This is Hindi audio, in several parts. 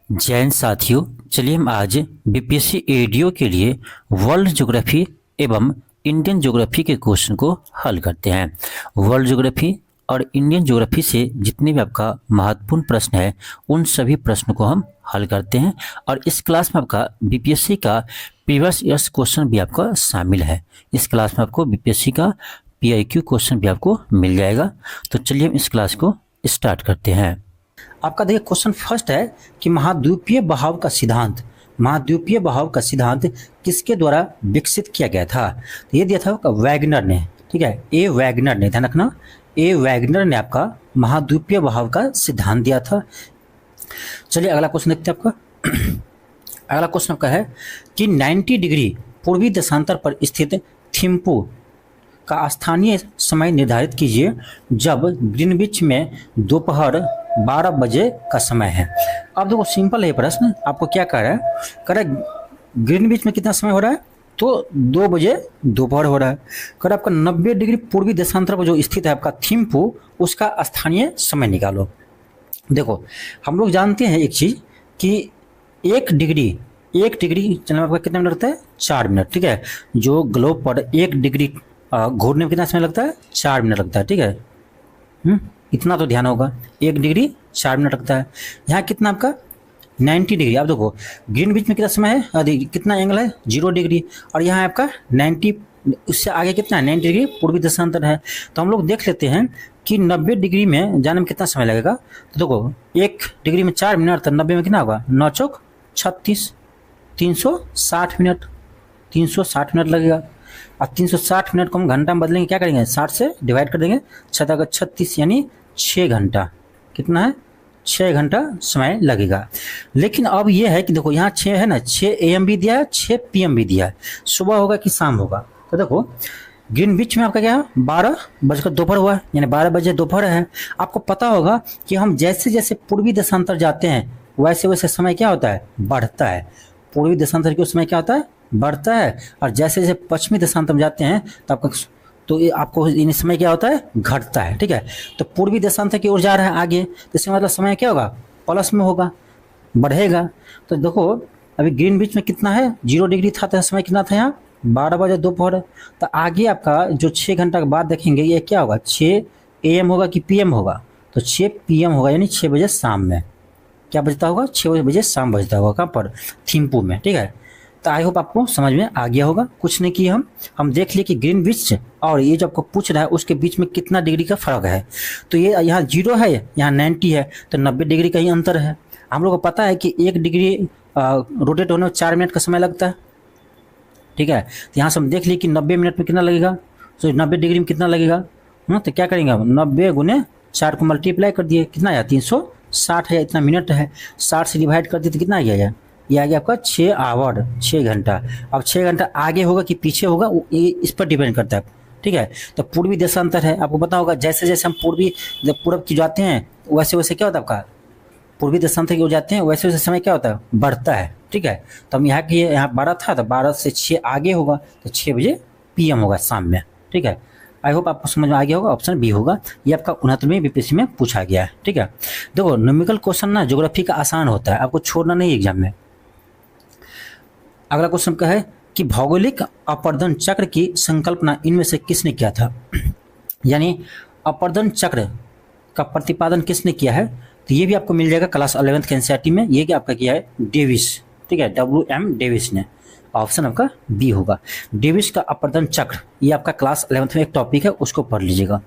जैन साथियों, चलिए हम आज बीपीएससी एडीओ के लिए वर्ल्ड ज्योग्राफी एवं इंडियन ज्योग्राफी के क्वेश्चन को हल करते हैं। वर्ल्ड ज्योग्राफी और इंडियन ज्योग्राफी से जितने भी आपका महत्वपूर्ण प्रश्न है उन सभी प्रश्नों को हम हल करते हैं और इस क्लास में आपका बीपीएससी का प्रीवियस ईयर्स क्वेश्चन भी आपका शामिल है। इस क्लास में आपको बीपीएससी का पीआईक्यू क्वेश्चन भी आपको मिल जाएगा। तो चलिए हम इस क्लास को स्टार्ट करते हैं। आपका देखिए क्वेश्चन फर्स्ट है कि महाद्वीपीय बहाव का सिद्धांत किसके द्वारा विकसित किया गया था। तो ये दिया था वैगनर ने, ठीक है, ए वैगनर ने, ध्यान रखना, ए वैगनर ने आपका महाद्वीपीय बहाव का सिद्धांत दिया था। चलिए अगला क्वेश्चन देखते हैं आपका। अगला क्वेश्चन आपका है कि 90 डिग्री पूर्वी देशांतर पर स्थित थिम्पू का स्थानीय समय निर्धारित कीजिए जब ग्रीनविच में दोपहर 12 बजे का समय है। अब देखो सिंपल है प्रश्न, आपको क्या कह रहा है, कह रहा है ग्रीनविच में कितना समय हो रहा है, तो 2 बजे दोपहर हो रहा है। कह रहा है आपका 90 डिग्री पूर्वी देशांतर पर जो स्थित है आपका थिम्पू, उसका स्थानीय समय निकालो। देखो हम लोग जानते हैं एक चीज कि 1 डिग्री चलने में आपका कितना मिनट लगता है, 4 मिनट, ठीक है। जो ग्लोब पर 1 डिग्री घूरने में कितना समय लगता है, 4 मिनट लगता है, ठीक है। इतना तो ध्यान होगा, 1 डिग्री 4 मिनट लगता है। यहाँ कितना आपका 90 डिग्री, आप देखो ग्रीनविच में कितना समय है, कितना एंगल है, 0 डिग्री, और यहाँ आपका 90, उससे आगे कितना है, 90 डिग्री पूर्वी देशांतर है। तो हम लोग देख लेते हैं कि 90 डिग्री में जाने में कितना समय लगेगा। तो देखो 1 डिग्री में 4 मिनट, तो 90 में कितना होगा, 9 चौक 36, 360 मिनट, 360 मिनट लगेगा। अब 360 मिनट को हम घंटा में बदलेंगे, क्या करेंगे, 60 से डिवाइड कर देंगे, 36 यानी 6 घंटा, कितना है, 6 घंटा समय लगेगा। लेकिन अब ये है कि देखो यहाँ 6 है ना, 6 AM भी दिया है, 6 PM भी दिया है, सुबह होगा कि शाम होगा। तो देखो ग्रीनविच में आपका क्या है, 12 बजकर दोपहर हुआ है, यानी 12 बजे दोपहर है। आपको पता होगा कि हम जैसे जैसे पूर्वी देशांतर जाते हैं वैसे वैसे समय क्या होता है, बढ़ता है। पूर्वी देशांतर के समय क्या होता है, बढ़ता है, और जैसे जैसे पश्चिमी देशांतर में जाते हैं तो आपको इन समय क्या होता है, घटता है, ठीक है। तो पूर्वी देशांतर की ओर जा रहा है आगे, तो इसका मतलब समय क्या होगा, प्लस में होगा, बढ़ेगा। तो देखो अभी ग्रीनविच में कितना है, 0 डिग्री था, तो समय कितना था यहाँ, 12 बजे दोपहर। तो आगे आपका जो 6 घंटा के बाद देखेंगे ये क्या होगा, 6 AM होगा कि PM होगा, तो 6 PM होगा, यानी 6 बजे शाम में क्या बजता होगा, 6 बजे शाम बजता होगा, कहाँ पर, थिम्पू में, ठीक है। तो आई होप आपको समझ में आ गया होगा। कुछ नहीं किया, हम देख लिए कि ग्रीनविच और ये जो आपको पूछ रहा है उसके बीच में कितना डिग्री का फर्क है। तो ये यहाँ 0 है, यहाँ 90 है, तो 90 डिग्री का ही अंतर है। हम लोग को पता है कि 1 डिग्री रोटेट होने में 4 मिनट का समय लगता है, ठीक है। तो यहाँ से हम देख लिए कि 90 मिनट में कितना लगेगा, तो 90 डिग्री में कितना लगेगा, तो क्या करेंगे हम, 90 गुने 4 को मल्टीप्लाई कर दिए, कितना आया, 360 है, इतना मिनट है, 60 से डिवाइड कर दिए तो कितना आ गया, ये आ गया आपका 6 आवर, 6 घंटा। अब 6 घंटा आगे होगा कि पीछे होगा, ये इस पर डिपेंड करता है, ठीक है। तो पूर्वी देशांतर है, आपको पता होगा जैसे जैसे हम पूर्व की जाते हैं वैसे वैसे क्या होता है आपका, पूर्वी देशांतर की ओर जाते हैं वैसे वैसे समय क्या होता है, बढ़ता है, ठीक है। तो हम यहाँ 12 था, तो 12 से 6 आगे होगा, तो 6 बजे PM होगा शाम में, ठीक है। आई होप आपको समझ में आ गया होगा, ऑप्शन बी होगा। ये आपका 69वें बीपीएससी में पूछा गया है, ठीक है। देखो न्यूमेरिकल क्वेश्चन ना ज्योग्राफी का आसान होता है, आपको छोड़ना नहीं एग्जाम में। अगला क्वेश्चन का है कि भौगोलिक अपर्दन चक्र की संकल्पना इनमें से किसने किया था, यानी अपर्दन चक्र का प्रतिपादन किसने किया है। तो ये भी आपको मिल जाएगा क्लास 11th के एनसीईआरटी में। ये क्या आपका किया है, डेविस, ठीक है, WM डेविस ने। ऑप्शन आपका बी होगा, डेविस का अपर्दन चक्र, ये आपका क्लास 11th में एक टॉपिक है, उसको पढ़ लीजिएगा।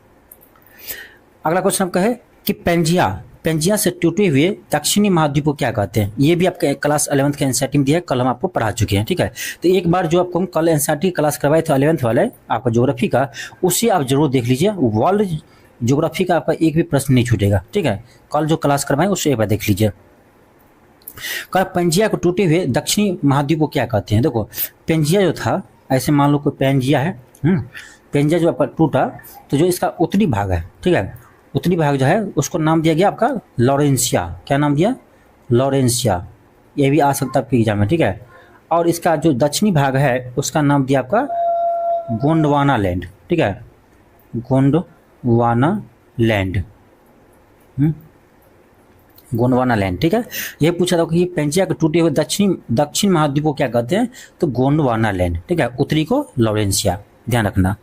अगला क्वेश्चन आपका है कि पेंजिया से टूटे हुए दक्षिणी महाद्वीप को क्या कहते हैं। ये भी आपके क्लास 11th के एनसीईआरटी में दिया है, कल हम आपको पढ़ा चुके हैं, ठीक है। तो एक बार जो आपको हम कल एनसीईआरटी क्लास करवाए थे 11th वाले आपका ज्योग्राफी का, उसे आप जरूर देख लीजिए। वर्ल्ड ज्योग्राफी का आपका एक भी प्रश्न नहीं छूटेगा, ठीक है। कल जो क्लास करवाए उससे एक बार देख लीजिए। पेंजिया को टूटे हुए दक्षिणी महाद्वीप को क्या कहते हैं। देखो पेंजिया जो था, ऐसे मान लो कोई पेंजिया है, पेंजिया जो आपका टूटा, तो जो इसका उत्तरी भाग है, ठीक है, उत्तरी भाग जो है उसको नाम दिया गया आपका लॉरेंसिया। क्या नाम दिया, लॉरेंसिया। ये भी आ सकता है आपके एग्जाम में, ठीक है। और इसका जो दक्षिणी भाग है उसका नाम दिया आपका गोंडवाना लैंड, ठीक है, गोंडवाना लैंड। गोंडवाना लैंड, ठीक है। ये पूछा था कि ये पेंजिया के टूटे हुए दक्षिण महाद्वीप को क्या कहते हैं, तो गोंडवाना लैंड, ठीक है। उत्तरी को लॉरेंसिया, ध्यान रखना।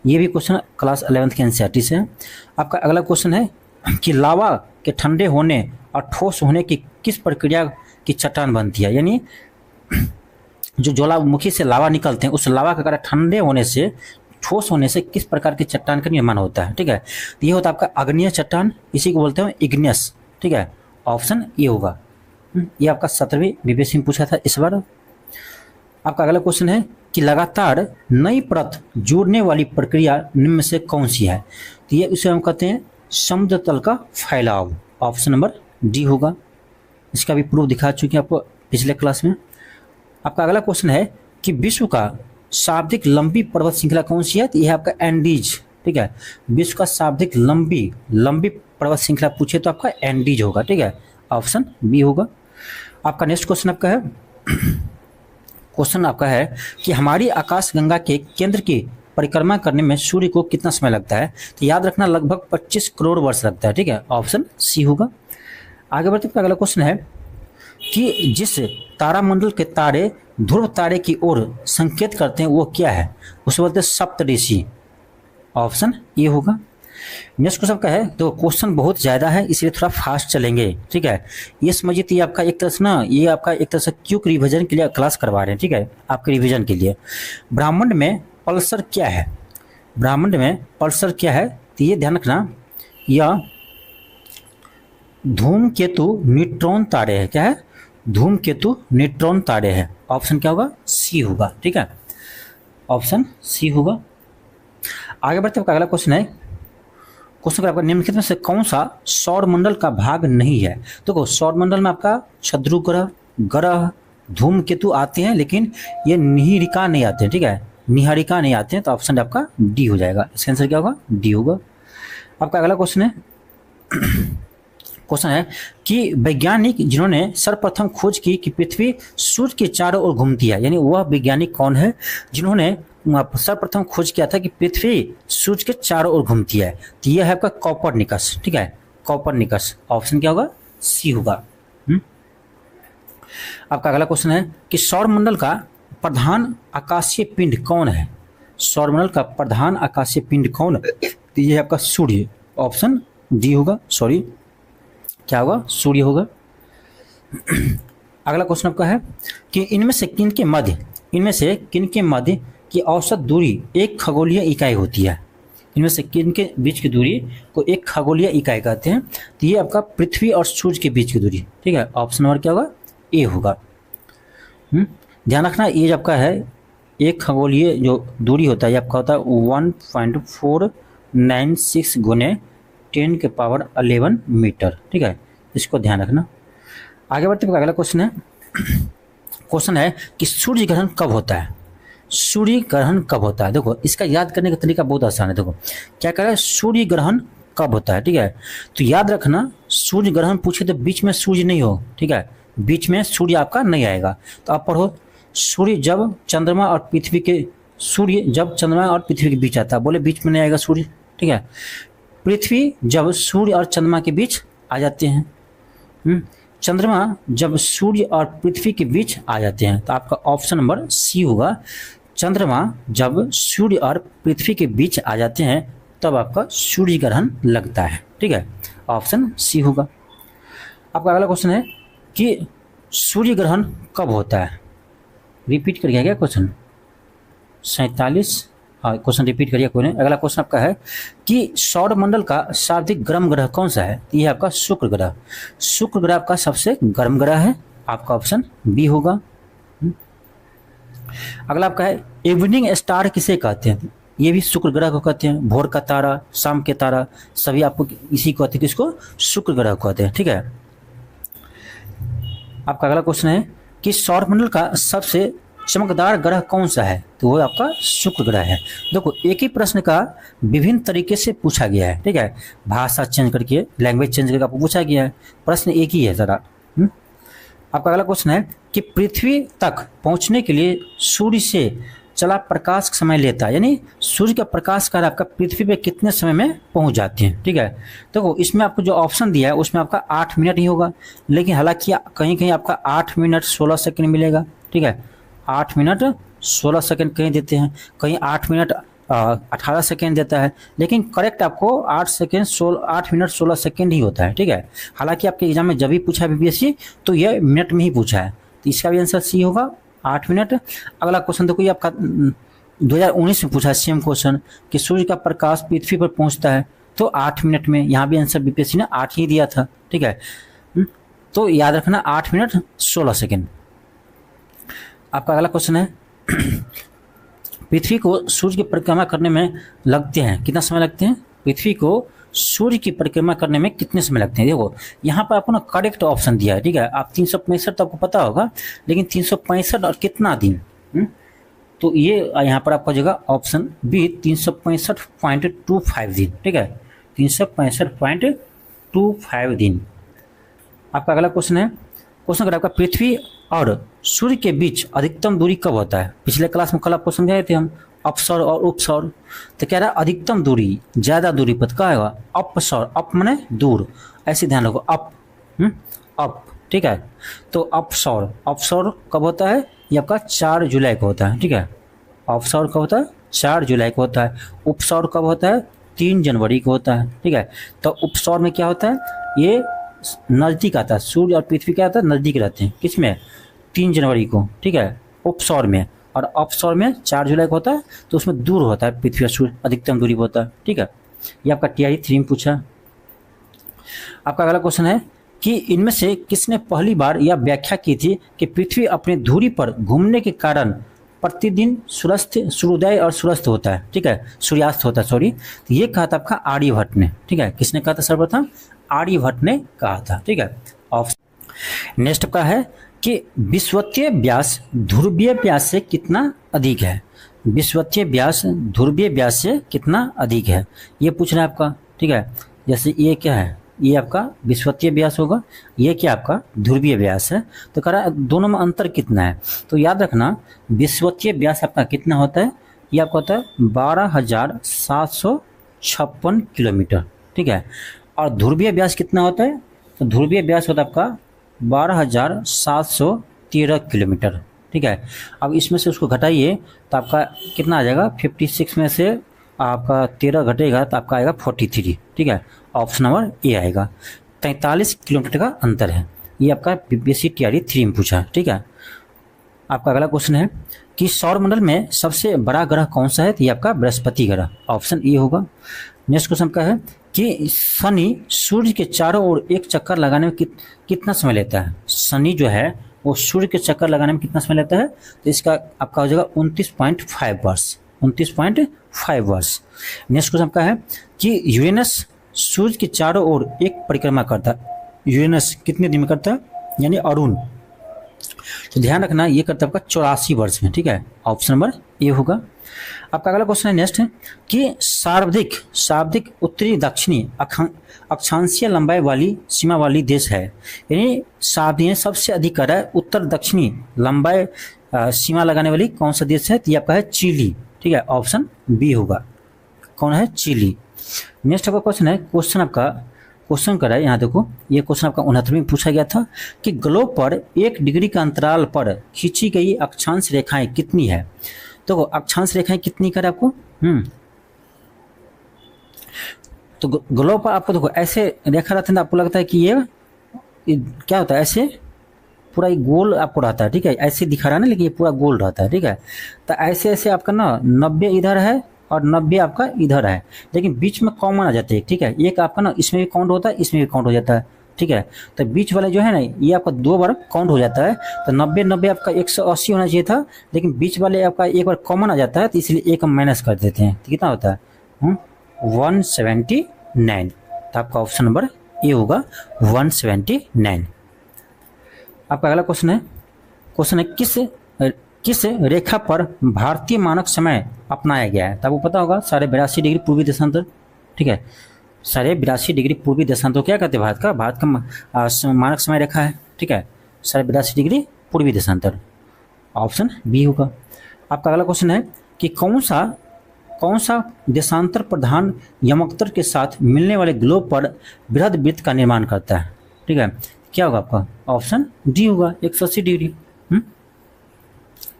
ये भी क्वेश्चन क्लास 11th के एनसीईआरटी से है। आपका अगला क्वेश्चन है कि लावा के ठंडे होने और ठोस होने की किस प्रक्रिया की चट्टान बनती है, यानी जो ज्वालामुखी से लावा निकलते हैं उस लावा का कारण ठंडे होने से, ठोस होने से किस प्रकार की चट्टान का निर्माण होता है, ठीक है। तो ये होता है आपका अग्निय चट्टान, इसी को बोलते हैं इग्नियस, ठीक है। ऑप्शन ए होगा। ये आपका 17वीं बीपीएससी में पूछा था इस बार। आपका अगला क्वेश्चन है कि लगातार नई परत जोड़ने वाली प्रक्रिया निम्न में से कौन सी है, तो ये उसे हम कहते हैं समुद्र तल का फैलाव। ऑप्शन नंबर डी होगा। इसका भी प्रूफ दिखा चुके हैं आपको पिछले क्लास में। आपका अगला क्वेश्चन है कि विश्व का सर्वाधिक लंबी पर्वत श्रृंखला कौन सी है, तो यह आपका एंडीज, ठीक है। विश्व का सर्वाधिक लंबी पर्वत श्रृंखला पूछे तो आपका एंडीज होगा, ठीक है। ऑप्शन बी होगा। आपका नेक्स्ट क्वेश्चन आपका है कि हमारी आकाशगंगा के केंद्र की परिक्रमा करने में सूर्य को कितना समय लगता है, तो याद रखना लगभग 25 करोड़ वर्ष लगता है, ठीक है। ऑप्शन सी होगा। आगे बढ़ते अगला क्वेश्चन है कि जिस तारामंडल के तारे ध्रुव तारे की ओर संकेत करते हैं वो क्या है, उसे बोलते हैं सप्तऋषि। ऑप्शन ए होगा। नेक्स्ट क्वेश्चन का है, तो क्वेश्चन बहुत ज़्यादा है इसलिए थोड़ा फास्ट चलेंगे, ठीक है। ये समझिए ये आपका एक तरह से ये आपका एक तरह से क्विक रिवीजन के लिए क्लास करवा रहे हैं, ठीक है, आपके रिवीजन के लिए। ब्रह्मांड में पल्सर क्या है, ब्रह्मांड में पल्सर क्या है, तो ये ध्यान रखना, यह धूमकेतु न्यूट्रॉन तारे है। क्या है, धूमकेतु न्यूट्रॉन तारे है। ऑप्शन क्या होगा, सी होगा, ठीक है। ऑप्शन सी होगा। आगे बढ़ते अगला क्वेश्चन है, क्वेश्चन आपका निम्नलिखित में से कौन सा सौर मंडल का भाग नहीं है। देखो सौर मंडल में आपका शत्रु ग्रह धूमकेतु आते हैं, लेकिन ये निहारिका नहीं आते हैं, ठीक है, निहारिका नहीं आते हैं। तो ऑप्शन आपका डी हो जाएगा। इसका आंसर क्या होगा, डी होगा। आपका अगला क्वेश्चन है कि वैज्ञानिक जिन्होंने सर्वप्रथम खोज की कि पृथ्वी सूर्य के चारों ओर घूमती है, यानी वह वैज्ञानिक कौन है जिन्होंने सर्वप्रथम खोज किया था कि पृथ्वी सूर्य के चारों ओर घूमती है, तो यह है आपका कॉपरनिकस, ठीक है, कॉपरनिकस। ऑप्शन क्या होगा, सी होगा। आपका अगला क्वेश्चन है कि सौरमंडल का प्रधान आकाशीय पिंड कौन है, सौरमंडल का प्रधान आकाशीय पिंड कौन है, तो यह है आपका सूर्य। ऑप्शन डी होगा, सॉरी क्या होगा, सूर्य होगा। अगला क्वेश्चन आपका है कि इनमें से किन के मध्य की औसत दूरी एक खगोलीय इकाई होती है, इनमें से किन के बीच की दूरी को एक खगोलीय इकाई कहते हैं, तो ये आपका पृथ्वी और सूर्य के बीच की दूरी, ठीक है। ऑप्शन नंबर क्या होगा, ए होगा। ध्यान रखना ये आपका है एक खगोलीय जो दूरी होता है, ये आपका होता है 1.496 गुने 10⁻11 मीटर, ठीक है, इसको ध्यान रखना। आगे बढ़ते हैं, अगला क्वेश्चन है कि सूर्य ग्रहण कब होता है, सूर्य ग्रहण कब होता है। देखो इसका याद करने का तरीका बहुत आसान है। देखो क्या कह रहा है, सूर्य ग्रहण कब होता है, ठीक है। तो याद रखना सूर्य ग्रहण पूछे तो बीच में सूर्य नहीं हो, ठीक है, बीच में सूर्य आपका नहीं आएगा। तो आप पढ़ो, सूर्य जब चंद्रमा और पृथ्वी के बीच आता है, बोले बीच में नहीं आएगा सूर्य, ठीक है। पृथ्वी जब सूर्य और चंद्रमा के बीच आ जाते हैं, चंद्रमा जब सूर्य और पृथ्वी के बीच आ जाते हैं, तो आपका ऑप्शन नंबर सी होगा। चंद्रमा जब सूर्य और पृथ्वी के बीच आ जाते हैं तब आपका सूर्य ग्रहण लगता है, ठीक है, ऑप्शन सी होगा। आपका अगला क्वेश्चन है कि सूर्य ग्रहण कब होता है, रिपीट करिए क्या क्वेश्चन 47, हाँ क्वेश्चन रिपीट करिए कोई नहीं। अगला क्वेश्चन आपका है कि सौरमंडल का सर्वाधिक गर्म ग्रह कौन सा है, यह आपका शुक्र ग्रह। शुक्र ग्रह आपका सबसे गर्म ग्रह है, आपका ऑप्शन बी होगा। अगला आपका है इवनिंग स्टार किसे कहते हैं, ये भी शुक्र ग्रह को कहते हैं, भोर का तारा, शाम के तारा, सभी आपको इसी को कहते हैं, किसको, शुक्र ग्रह को कहते हैं, ठीक है। आपका अगला क्वेश्चन है कि सौरमंडल का सबसे चमकदार ग्रह कौन सा है, तो वो आपका शुक्र ग्रह है। देखो एक ही प्रश्न का विभिन्न तरीके से पूछा गया है, ठीक है, भाषा चेंज करके, लैंग्वेज चेंज करके आपको पूछा गया है, प्रश्न एक ही है जरा। आपका अगला क्वेश्चन है कि पृथ्वी तक पहुंचने के लिए सूर्य से चला प्रकाश का समय लेता है, यानी सूर्य का प्रकाश कार्य आपका पृथ्वी पे कितने समय में पहुंच जाते हैं। ठीक है, देखो इसमें आपको जो ऑप्शन दिया है उसमें आपका 8 मिनट ही होगा, लेकिन हालांकि कहीं कहीं आपका 8 मिनट 16 सेकंड मिलेगा। ठीक है, 8 मिनट 16 सेकंड कहीं देते हैं, कहीं 8 मिनट 18 सेकेंड देता है, लेकिन करेक्ट आपको 8 मिनट 16 सेकेंड ही होता है। ठीक है, हालांकि आपके एग्जाम में जब भी पूछा है बीपीएससी तो ये मिनट में ही पूछा है, तो इसका भी आंसर सी होगा 8 मिनट। अगला क्वेश्चन देखो, ये आपका 2019 में पूछा है सेम क्वेश्चन कि सूर्य का प्रकाश पृथ्वी पर पहुंचता है तो 8 मिनट में, यहाँ भी आंसर बीपीएससी ने 8 ही दिया था। ठीक है, तो याद रखना 8 मिनट 16 सेकेंड। आपका अगला क्वेश्चन है पृथ्वी को सूर्य की परिक्रमा करने में लगते हैं कितना समय लगते हैं, पृथ्वी को सूर्य की परिक्रमा करने में कितने समय लगते हैं। देखो यहाँ पर आपको ना करेक्ट ऑप्शन दिया है। ठीक है, आप 365 तो आपको पता होगा, लेकिन 365 और कितना दिन, तो ये यहाँ पर आपको जगह ऑप्शन बी 365.25 दिन। ठीक है, 365.25 दिन। आपका अगला क्वेश्चन है, क्वेश्चन अगर आपका पृथ्वी और सूर्य के बीच अधिकतम दूरी कब होता है। पिछले क्लास में कल आपको समझाए थे हम अपसौर और उपसौर, तो कह रहा है अधिकतम दूरी, ज्यादा दूरी पर क्या होगा अपसौर, अप माने दूर, ऐसे ध्यान रखो अप अप। ठीक है, तो अपसौर कब होता है, ये आपका 4 जुलाई को होता है। ठीक है, अपसौर कब होता है 4 जुलाई को होता है। उपसौर कब होता है 3 जनवरी को होता है। ठीक है, तो उपसौर में क्या होता है, ये नज़दीक आता है, सूर्य और पृथ्वी क्या आता है नज़दीक रहते हैं, किसमें 3 जनवरी को। ठीक है, उपसौर में, और अपसौर में 4 जुलाई को होता है, तो उसमें दूर होता है पृथ्वी और सूर्य, अधिकतम दूरी पर होता है। ठीक है, ये आपका TRE 3 में पूछा। आपका अगला क्वेश्चन है कि इनमें से किसने पहली बार यह व्याख्या की थी कि पृथ्वी अपनी धुरी पर घूमने के कारण प्रतिदिन सूर्योदय और सूर्यास्त होता है। ठीक है, सूर्यास्त होता है, सॉरी, तो ये कहा था आपका आर्यभट्ट ने। ठीक है, किसने कहा था सर्वप्रथम, आर्यभट्ट ने कहा था। ठीक है, ऑप्शन नेक्स्ट का है कि विषुवतीय व्यास ध्रुवीय व्यास से कितना अधिक है। विषुवतीय व्यास ध्रुवीय व्यास से कितना अधिक है, ये पूछ रहा है आपका। ठीक है, जैसे ये क्या है, ये आपका विषुवतीय व्यास होगा, ये क्या आपका ध्रुवीय व्यास है, तो कह रहा है दोनों में अंतर कितना है। तो याद रखना विषुवतीय व्यास आपका कितना होता है, ये आपका होता है 12,756 किलोमीटर। ठीक है, और ध्रुवीय व्यास कितना होता है, तो ध्रुवीय व्यास होता है आपका 12,713 किलोमीटर। ठीक है, अब इसमें से उसको घटाइए तो आपका कितना आ जाएगा, 56 में से आपका 13 घटेगा तो आपका आएगा 43। ठीक है, ऑप्शन नंबर ए आएगा। 43 किलोमीटर का अंतर है, ये आपका बीपीएससी TRE 3 में पूछा। ठीक है, आपका अगला क्वेश्चन है कि सौरमंडल में सबसे बड़ा ग्रह कौन सा है, तो ये आपका बृहस्पति ग्रह, ऑप्शन ए होगा। नेक्स्ट क्वेश्चन का है कि शनि सूर्य के चारों ओर एक चक्कर लगाने में कितना समय लेता है। शनि जो है वो सूर्य के चक्कर लगाने में कितना समय लेता है, तो इसका आपका हो जाएगा 29.5 वर्ष, 29.5 वर्ष। नेक्स्ट क्वेश्चन का है कि यूरेनस सूर्य के चारों ओर एक परिक्रमा करता है, यूरेनस कितने दिन में करता है, यानी अरुण, तो ध्यान रखना ये करता है आपका 84 वर्ष में। ठीक है, ऑप्शन नंबर ए होगा। आपका अगला क्वेश्चन है नेक्स्ट है कि सर्वाधिक उत्तरी दक्षिणी अक्षांशीय लंबाई वाली सीमा वाली देश है, यानी सार्वधिक सबसे अधिक कर रहा है उत्तर दक्षिणी लंबाई सीमा लगाने वाली कौन सा देश है, तो ये आपका है चिली। ठीक है, ऑप्शन बी होगा, कौन है चिली। नेक्स्ट आपका क्वेश्चन है, क्वेश्चन कर रहा है यहाँ देखो, ये क्वेश्चन आपका 69 में पूछा गया था कि ग्लोब पर 1 डिग्री का अंतराल पर खींची गई अक्षांश रेखाएं कितनी है। तो अक्षांश रेखाएं कितनी कर आपको, तो ग्लोब पर आपको देखो ऐसे रेखा रहता है, आपको लगता है कि ये क्या होता है, ऐसे पूरा एक गोल आपको रहता है। ठीक है, ऐसे दिखा रहा है ना, लेकिन ये पूरा गोल रहता है। ठीक है, तो ऐसे ऐसे आपका ना 90 इधर है और 90 आपका इधर है, लेकिन बीच में कॉमन आ जाते हैं। ठीक है, एक आपका ना इसमें भी काउंट होता है, इसमें भी काउंट हो जाता है। ठीक है, तो बीच वाले जो है ना ये आपका 2 बार काउंट हो जाता है, तो 90 आपका 180 होना चाहिए था, लेकिन बीच वाले आपका एक बार कॉमन आ जाता है, तो इसलिए एक हम माइनस कर देते हैं, तो कितना होता है 179। तो आपका ऑप्शन नंबर ए होगा 179। आपका अगला क्वेश्चन है किस रेखा पर भारतीय मानक समय अपनाया गया है, तो आपको पता होगा 82.5 डिग्री पूर्वी देशांतर। ठीक है, 82.5 डिग्री पूर्वी देशांतर क्या कहते हैं, भारत का मानक समय रेखा है। ठीक है, 82.5 डिग्री पूर्वी देशांतर, ऑप्शन बी होगा। आपका अगला क्वेश्चन है कि कौन सा देशांतर प्रधान यमकतर के साथ मिलने वाले ग्लोब पर बृहद वृत्त का निर्माण करता है। ठीक है, क्या होगा आपका? ऑप्शन डी होगा, 180 डिग्री।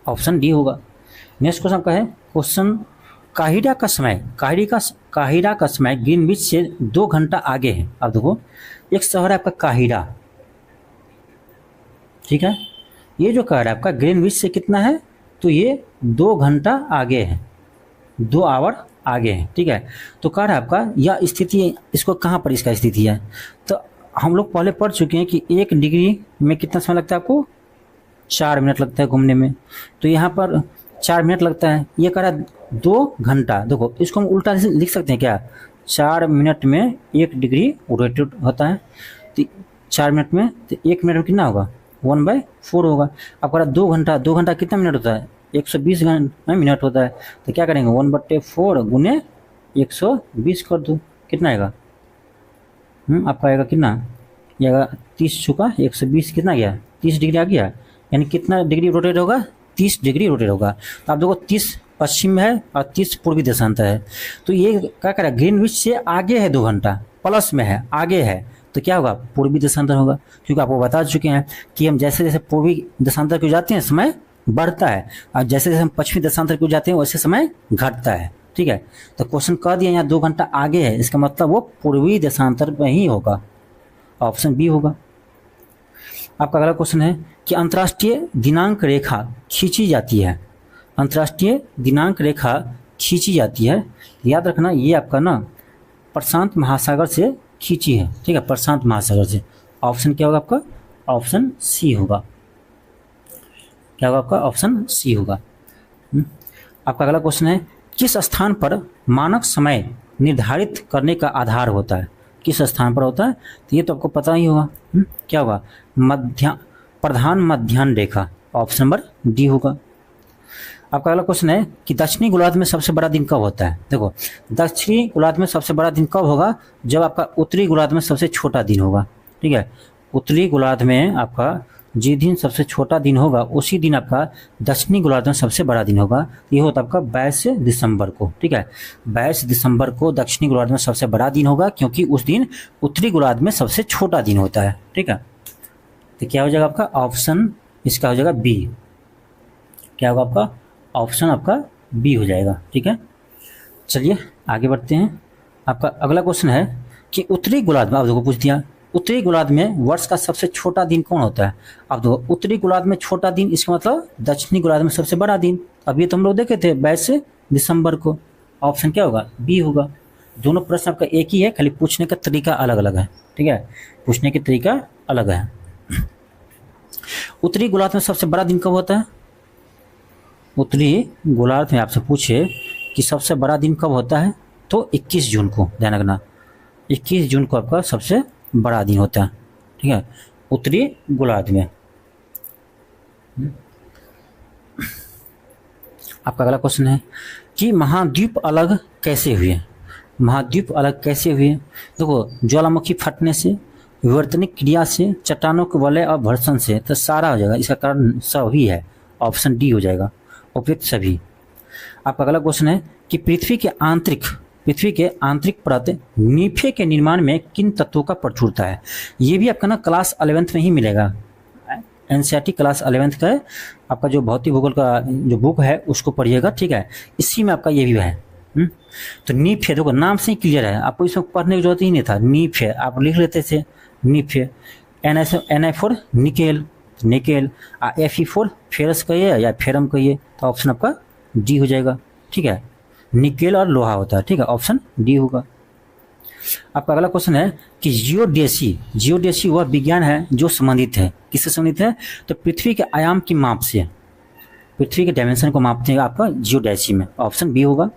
ऑप्शन डी होगा। नेक्स्ट क्वेश्चन आपका है क्वेश्चन, काहिरा का समय ग्रीनविच से 2 घंटा आगे है। अब देखो, एक शहर है आपका काहिरा, ठीक है, ये जो कह रहा है आपका ग्रीनविच से कितना है, तो ये 2 घंटा आगे है, 2 आवर आगे है। ठीक है, तो कह रहा है आपका यह स्थिति, इसको कहाँ पर इसका स्थिति है, तो हम लोग पहले पढ़ चुके हैं कि 1 डिग्री में कितना समय लगता है आपको, 4 मिनट लगता है घूमने में, तो यहाँ पर 4 मिनट लगता है। ये कह रहा है 2 घंटा। देखो, इसको हम उल्टा लिख सकते हैं क्या, 4 मिनट में 1 डिग्री रोटेट होता है, तो 4 मिनट में, तो 1 मिनट में कितना होगा, 1/4 होगा। अब कह रहा 2 घंटा कितना मिनट होता है, 120 मिनट होता है, तो क्या करेंगे 1/4 गुने 120 कर दो, कितना आएगा, आपका आएगा कितना, ये आएगा 30 छुका 120, कितना गया, 30 डिग्री आ गया, यानी कितना डिग्री रोटेट होगा, 30 डिग्री रोटेट होगा। तो आप देखो 30 पश्चिम में है और 30 पूर्वी देशांतर है, तो ये क्या करें, ग्रीनविच से आगे है 2 घंटा, प्लस में है, आगे है, तो क्या होगा, पूर्वी देशांतर होगा। क्योंकि आपको बता चुके हैं कि हम जैसे जैसे पूर्वी देशांतर को जाते हैं समय बढ़ता है, और जैसे जैसे हम पश्चिमी देशांतर को जाते हैं वैसे समय घटता है। ठीक है, तो क्वेश्चन कह दिया यहाँ 2 घंटा आगे है, इसका मतलब वो पूर्वी देशांतर में ही होगा, ऑप्शन बी होगा। आपका अगला क्वेश्चन है कि अंतर्राष्ट्रीय दिनांक रेखा खींची जाती है, अंतर्राष्ट्रीय दिनांक रेखा खींची जाती है, याद रखना ये आपका ना प्रशांत महासागर से खींची है। ठीक है, प्रशांत महासागर से। ऑप्शन क्या होगा आपका, ऑप्शन सी होगा। क्या होगा आपका, ऑप्शन सी होगा। आपका अगला क्वेश्चन है किस स्थान पर मानक समय निर्धारित करने का आधार होता है, किस स्थान पर होता है, तो ये तो आपको पता ही होगा। क्या होगा, प्रधान मध्याह्न रेखा, ऑप्शन नंबर डी होगा। आपका अगला क्वेश्चन है कि दक्षिणी गोलार्ध में सबसे बड़ा दिन कब होता है। देखो, दक्षिणी गोलार्ध में सबसे बड़ा दिन कब होगा, जब आपका उत्तरी गोलार्ध में सबसे छोटा दिन होगा। ठीक है, उत्तरी गोलार्ध में आपका जिस दिन सबसे छोटा दिन होगा उसी दिन आपका दक्षिणी गोलार्ध में सबसे बड़ा दिन होगा। ये होता है आपका 22 दिसंबर को। ठीक है, 22 दिसंबर को दक्षिणी गोलार्ध में सबसे बड़ा दिन होगा, क्योंकि उस दिन उत्तरी गोलार्ध में सबसे छोटा दिन होता है। ठीक है, तो क्या हो जाएगा आपका, ऑप्शन इसका हो जाएगा बी। क्या होगा आपका, ऑप्शन आपका बी हो जाएगा। ठीक है, चलिए आगे बढ़ते हैं। आपका अगला क्वेश्चन है कि उत्तरी गोलार्ध में, आप देखो पूछ दिया, उत्तरी गोलार्ध में वर्ष का सबसे छोटा दिन कौन होता है। अब देखो, उत्तरी गोलार्ध में छोटा दिन, इसका मतलब दक्षिणी गोलार्ध में सबसे बड़ा दिन। अब ये तो हम लोग देखे थे 22 दिसंबर को। ऑप्शन क्या होगा, बी होगा। दोनों प्रश्न आपका एक ही है, खाली पूछने का तरीका अलग अलग है। ठीक है, पूछने का तरीका अलग है। उत्तरी गोलार्ध में सबसे बड़ा दिन कब होता है, उत्तरी गोलार्ध में आपसे पूछे कि सबसे बड़ा दिन कब होता है, तो 21 जून को, ध्यान रखना 21 जून को आपका सबसे बड़ा दिन होता है। ठीक है, उत्तरी गोलार्ध में। आपका अगला क्वेश्चन है कि महाद्वीप अलग कैसे हुए, महाद्वीप अलग कैसे हुए। देखो, ज्वालामुखी फटने से, विवर्तनिक क्रिया से, चट्टानों के वलय और घर्षण से, तो सारा हो जाएगा, इसका कारण सभी है, ऑप्शन डी हो जाएगा, उपयुक्त सभी। आपका अगला क्वेश्चन है कि पृथ्वी के आंतरिक परत नीफे के निर्माण में किन तत्वों का प्रचुरता है। ये भी आपका ना क्लास 11th में ही मिलेगा, एनसीईआरटी क्लास 11th का है। आपका जो भौतिक भूगोल का जो बुक है उसको पढ़िएगा। ठीक है, इसी में आपका ये भी है। तो नीफे, देखो नाम से ही क्लियर है, आपको इसमें पढ़ने की जरूरत ही नहीं था। नीफे आप लिख लेते थे, नीफे। Na4 निकेल, Fe4 फेरस कहिए या फेरम कहिए, तो ऑप्शन आपका डी हो जाएगा। ठीक है, निकेल और लोहा होता है। ठीक है, ऑप्शन डी होगा। आपका अगला क्वेश्चन है कि जियोडेसी वह विज्ञान है जो संबंधित है, किससे संबंधित है, तो पृथ्वी के आयाम की माप से, पृथ्वी के डायमेंशन को मापते हैं आपका जियोडेसी में, ऑप्शन बी होगा।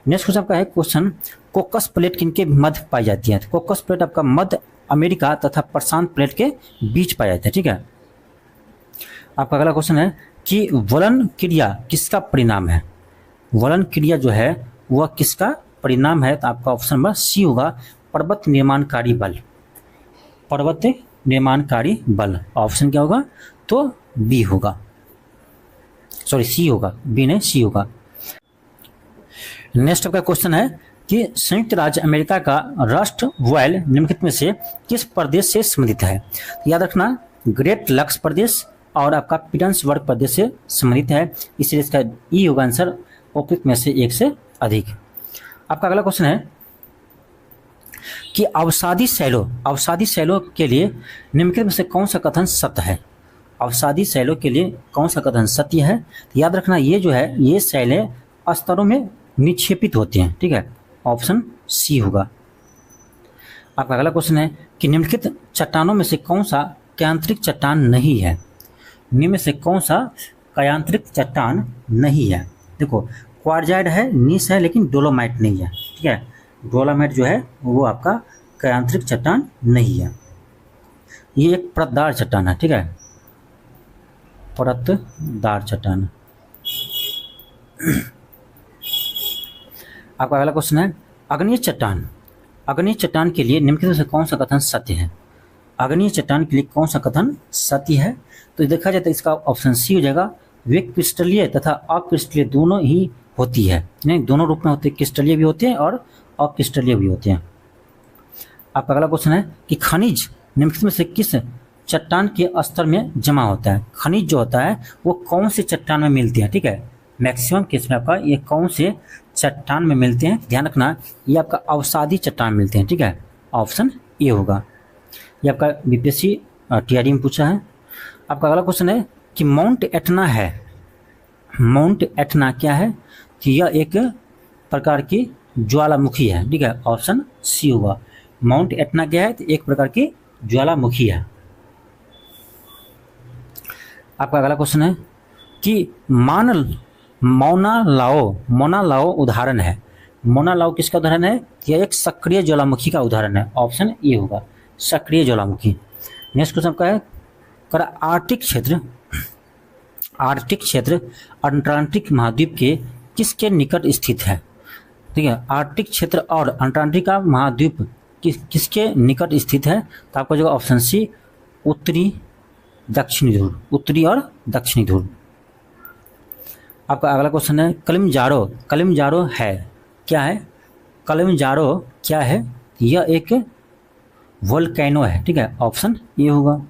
नेक्स्ट क्वेश्चन आपका है क्वेश्चन, कोकस प्लेट किनके मध्य पाई जाती है। तो कोकस प्लेट आपका मध्य अमेरिका तथा प्रशांत प्लेट के बीच पाया जाता है। ठीक है, आपका अगला क्वेश्चन है कि वलन क्रिया किसका परिणाम है, वलन क्रिया जो है वह किसका परिणाम है, तो आपका ऑप्शन नंबर सी होगा, पर्वत निर्माणकारी बल, पर्वत निर्माणकारी बल। ऑप्शन क्या होगा, तो बी होगा। सॉरी सी होगा, बी नहीं सी होगा। नेक्स्ट आपका क्वेश्चन है कि संयुक्त राज्य अमेरिका का राष्ट्र वॉयल निम्नलिखित में से किस प्रदेश से संबंधित है? याद रखना ग्रेट लक्स प्रदेश और आपका पीटर्सबर्ग प्रदेश से संबंधित है, इसलिए इसका ई होगा आंसर उपयुक्त में से एक से अधिक। आपका अगला क्वेश्चन है कि अवसादी शैलों के लिए निम्नलिखित में से कौन सा कथन सत्य है? अवसादी शैलों के लिए कौन सा कथन सत्य है? याद रखना ये जो है ये शैलें स्तरों में निक्षेपित होते हैं, ठीक है, ऑप्शन सी होगा। आपका अगला क्वेश्चन है कि निम्नलिखित चट्टानों में से कौन सा कायांतरिक चट्टान नहीं है? निम्न में से कौन सा कायांतरिक चट्टान नहीं है? देखो क्वार्जाइट है, नीस है, लेकिन डोलोमाइट नहीं है, ठीक है। डोलोमाइट जो है वो आपका कायांतरिक चट्टान नहीं है, ये एक परतदार चट्टान है, ठीक है, परतदार चट्टान। आपका अगला क्वेश्चन है अग्नीय चट्टान के लिए निम्नलिखित में से कौन सा कथन सत्य है? अग्नीय चट्टान के लिए कौन सा कथन सत्य है? तो देखा जाए तो इसका ऑप्शन सी हो जाएगा। वे क्रिस्टलीय तथा अक्रिस्टलीय दोनों ही होती है, नहीं दोनों रूप में होते हैं, क्रिस्टलीय भी होते हैं और अक्रिस्टलीय भी होते हैं। आपका अगला क्वेश्चन है कि खनिज निम्नलिखित में से किस चट्टान के स्तर में जमा होता है? खनिज जो होता है वो कौन से चट्टान में मिलते हैं, ठीक है, मैक्सिमम केस में आपका ये कौन से चट्टान में मिलते हैं? ध्यान रखना ये आपका अवसादी चट्टान मिलते हैं, ठीक है, ऑप्शन ए होगा। ये आपका बीपीएससी टीआरडी में पूछा है। आपका अगला क्वेश्चन है कि माउंट एटना क्या है? कि यह एक प्रकार की ज्वालामुखी है, ठीक है, ऑप्शन सी होगा। माउंट एटना क्या है? तो एक प्रकार की ज्वालामुखी है। आपका अगला क्वेश्चन है कि मोना लाओ उदाहरण है। मोना लाओ किसका उदाहरण है? यह एक सक्रिय ज्वालामुखी का उदाहरण है, ऑप्शन ए होगा, सक्रिय ज्वालामुखी। नेक्स्ट क्वेश्चन आपका है आर्कटिक क्षेत्र अंटार्कटिक महाद्वीप के किसके निकट स्थित है? ठीक है, आर्कटिक क्षेत्र और अंटार्कटिक का महाद्वीप किसके निकट स्थित है? तो आपका जो ऑप्शन सी उत्तरी और दक्षिणी ध्रुव। आपका अगला क्वेश्चन है कलिमंजारो है क्या है? कलिमंजारो क्या है? यह एक वोल्केनो है, ठीक है, ऑप्शन ए होगा।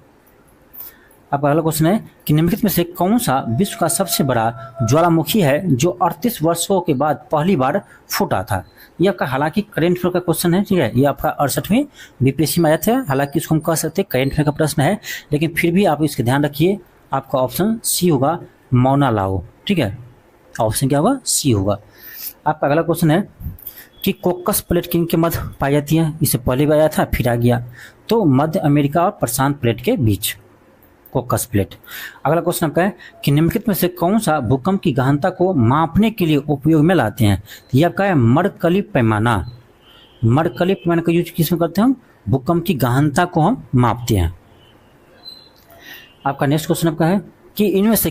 आपका अगला क्वेश्चन है कि निम्नलिखित में से कौन सा विश्व का सबसे बड़ा ज्वालामुखी है जो 38 वर्षों के बाद पहली बार फूटा था? ये आपका हालांकि करेंट अफेयर का क्वेश्चन है, ठीक है, ये आपका 68वें बीपीएससी में आया था। हालांकि इसको हम कह सकते हैं करेंट अफेयर का प्रश्न है, लेकिन फिर भी आप इसका ध्यान रखिए। आपका ऑप्शन सी होगा मौना लाओ, ठीक है, ऑप्शन क्या होगा? सी होगा। आपका अगला क्वेश्चन है कि कोकस प्लेट किन के मध्य पाई जाती है? इससे पहले भी आया था फिर आ गया, तो मध्य अमेरिका और प्रशांत प्लेट के बीच कोकस प्लेट। अगला क्वेश्चन आपका है कि निम्नलिखित में से कौन सा भूकंप की गहनता को मापने के लिए उपयोग में लाते हैं? यह आपका है मरकली पैमाना। मरकली पैमाना का यूज किस में करते हैं? हम भूकंप की गहनता को हम मापते हैं। आपका नेक्स्ट क्वेश्चन आपका है कि इनमें से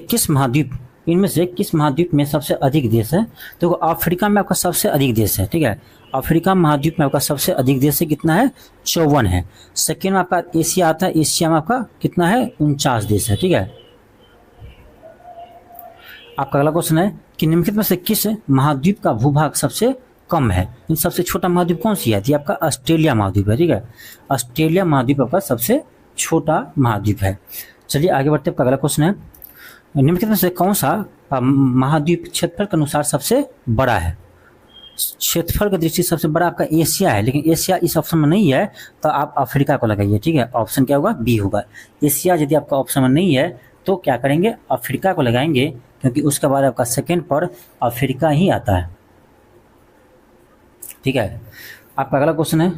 किस महाद्वीप में सबसे अधिक देश है? तो अफ्रीका में आपका सबसे अधिक देश है, ठीक है, अफ्रीका महाद्वीप में आपका सबसे अधिक देश है, कितना है? 54 है। सेकेंड में आपका एशिया आता है, एशिया में आपका कितना है? 49 देश है, ठीक है। आपका अगला क्वेश्चन है कि निम्नलिखित में से किस महाद्वीप का भूभाग सबसे कम है? इन सबसे छोटा महाद्वीप कौन सी है? ये आपका ऑस्ट्रेलिया महाद्वीप है, ठीक है, ऑस्ट्रेलिया महाद्वीप आपका सबसे छोटा महाद्वीप है। चलिए आगे बढ़ते हैं। आपका अगला क्वेश्चन है निम्नलिखित में से कौन सा महाद्वीप क्षेत्रफल के अनुसार सबसे बड़ा है? क्षेत्रफल की दृष्टि सबसे बड़ा आपका एशिया है, लेकिन एशिया इस ऑप्शन में नहीं है, तो आप अफ्रीका को लगाइए, ठीक है, ऑप्शन क्या होगा? बी होगा। एशिया यदि आपका ऑप्शन में नहीं है तो क्या करेंगे? अफ्रीका को लगाएंगे, क्योंकि उसके बाद आपका सेकेंड पर अफ्रीका ही आता है, ठीक है। आपका अगला क्वेश्चन है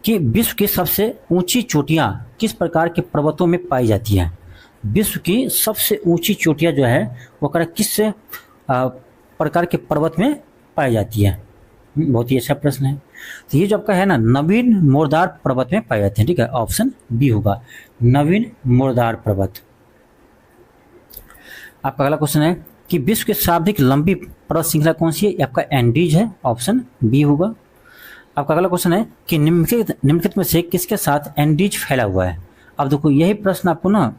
कि विश्व की सबसे ऊंची चोटियां किस प्रकार के पर्वतों में पाई जाती हैं? विश्व की सबसे ऊंची चोटियां जो है वो किस प्रकार के पर्वत में पाई जाती है? बहुत ही अच्छा प्रश्न है। तो ये जो आपका है ना, नवीन मोरदार पर्वत में पाए जाते हैं, ठीक है, ऑप्शन बी होगा, नवीन मोरदार पर्वत। आपका अगला क्वेश्चन है कि विश्व की सर्वाधिक लंबी पर्वत श्रृंखला कौन सी है? आपका एंडीज है, ऑप्शन बी होगा। आपका अगला क्वेश्चन है कि निम्नलिखित में से किसके साथ एंडीज फैला हुआ है? अब देखो यही प्रश्न आपको ना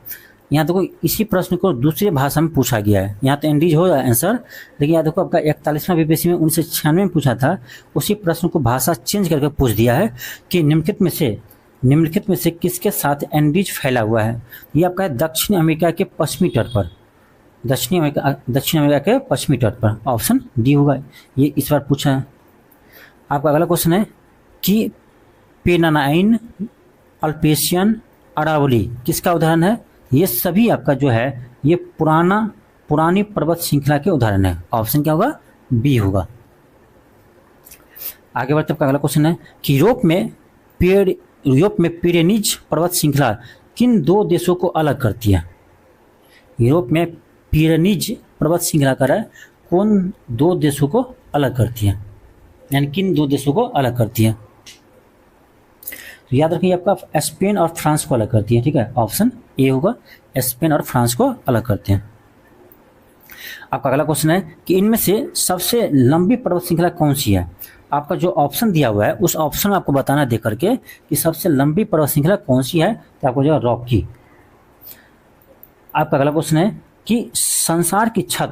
यहाँ देखो इसी प्रश्न को दूसरी भाषा में पूछा गया है, यहाँ तो एंडीज हो आंसर, लेकिन यहाँ देखो आपका 41वां बीपीएससी में 1996 में पूछा था, उसी प्रश्न को भाषा चेंज करके पूछ दिया है कि निम्नलिखित में से किसके साथ एंडीज फैला हुआ है। ये आपका है दक्षिण अमेरिका के पश्चिमी तट पर, दक्षिण अमेरिका के पश्चिमी तट पर, ऑप्शन डी होगा। ये इस बार पूछा है। आपका अगला क्वेश्चन है कि पेनानाइन, अल्पेशियन, अरावली किसका उदाहरण है। ये सभी आपका जो है ये पुरानी पर्वत श्रृंखला के उदाहरण है, ऑप्शन क्या होगा, बी होगा। आगे बढ़ते आपका अगला क्वेश्चन है कि यूरोप में पिरेनीज पर्वत श्रृंखला किन दो देशों को अलग करती है। यूरोप में पिरेनीज पर्वत श्रृंखला कर कौन दो देशों को अलग करती है, यानी किन दो देशों को अलग करती है। तो याद रखिए आपका स्पेन और फ्रांस को अलग करती है, ठीक है, ऑप्शन ए होगा, स्पेन और फ्रांस को अलग करते हैं। आपका अगला क्वेश्चन है कि इनमें से सबसे लंबी पर्वत श्रृंखला कौन सी है। आपका जो ऑप्शन दिया हुआ है उस ऑप्शन में आपको बताना दे करके कि सबसे लंबी पर्वत श्रृंखला कौन सी है, तो आपको जो रॉकी। आपका अगला क्वेश्चन है कि संसार की छत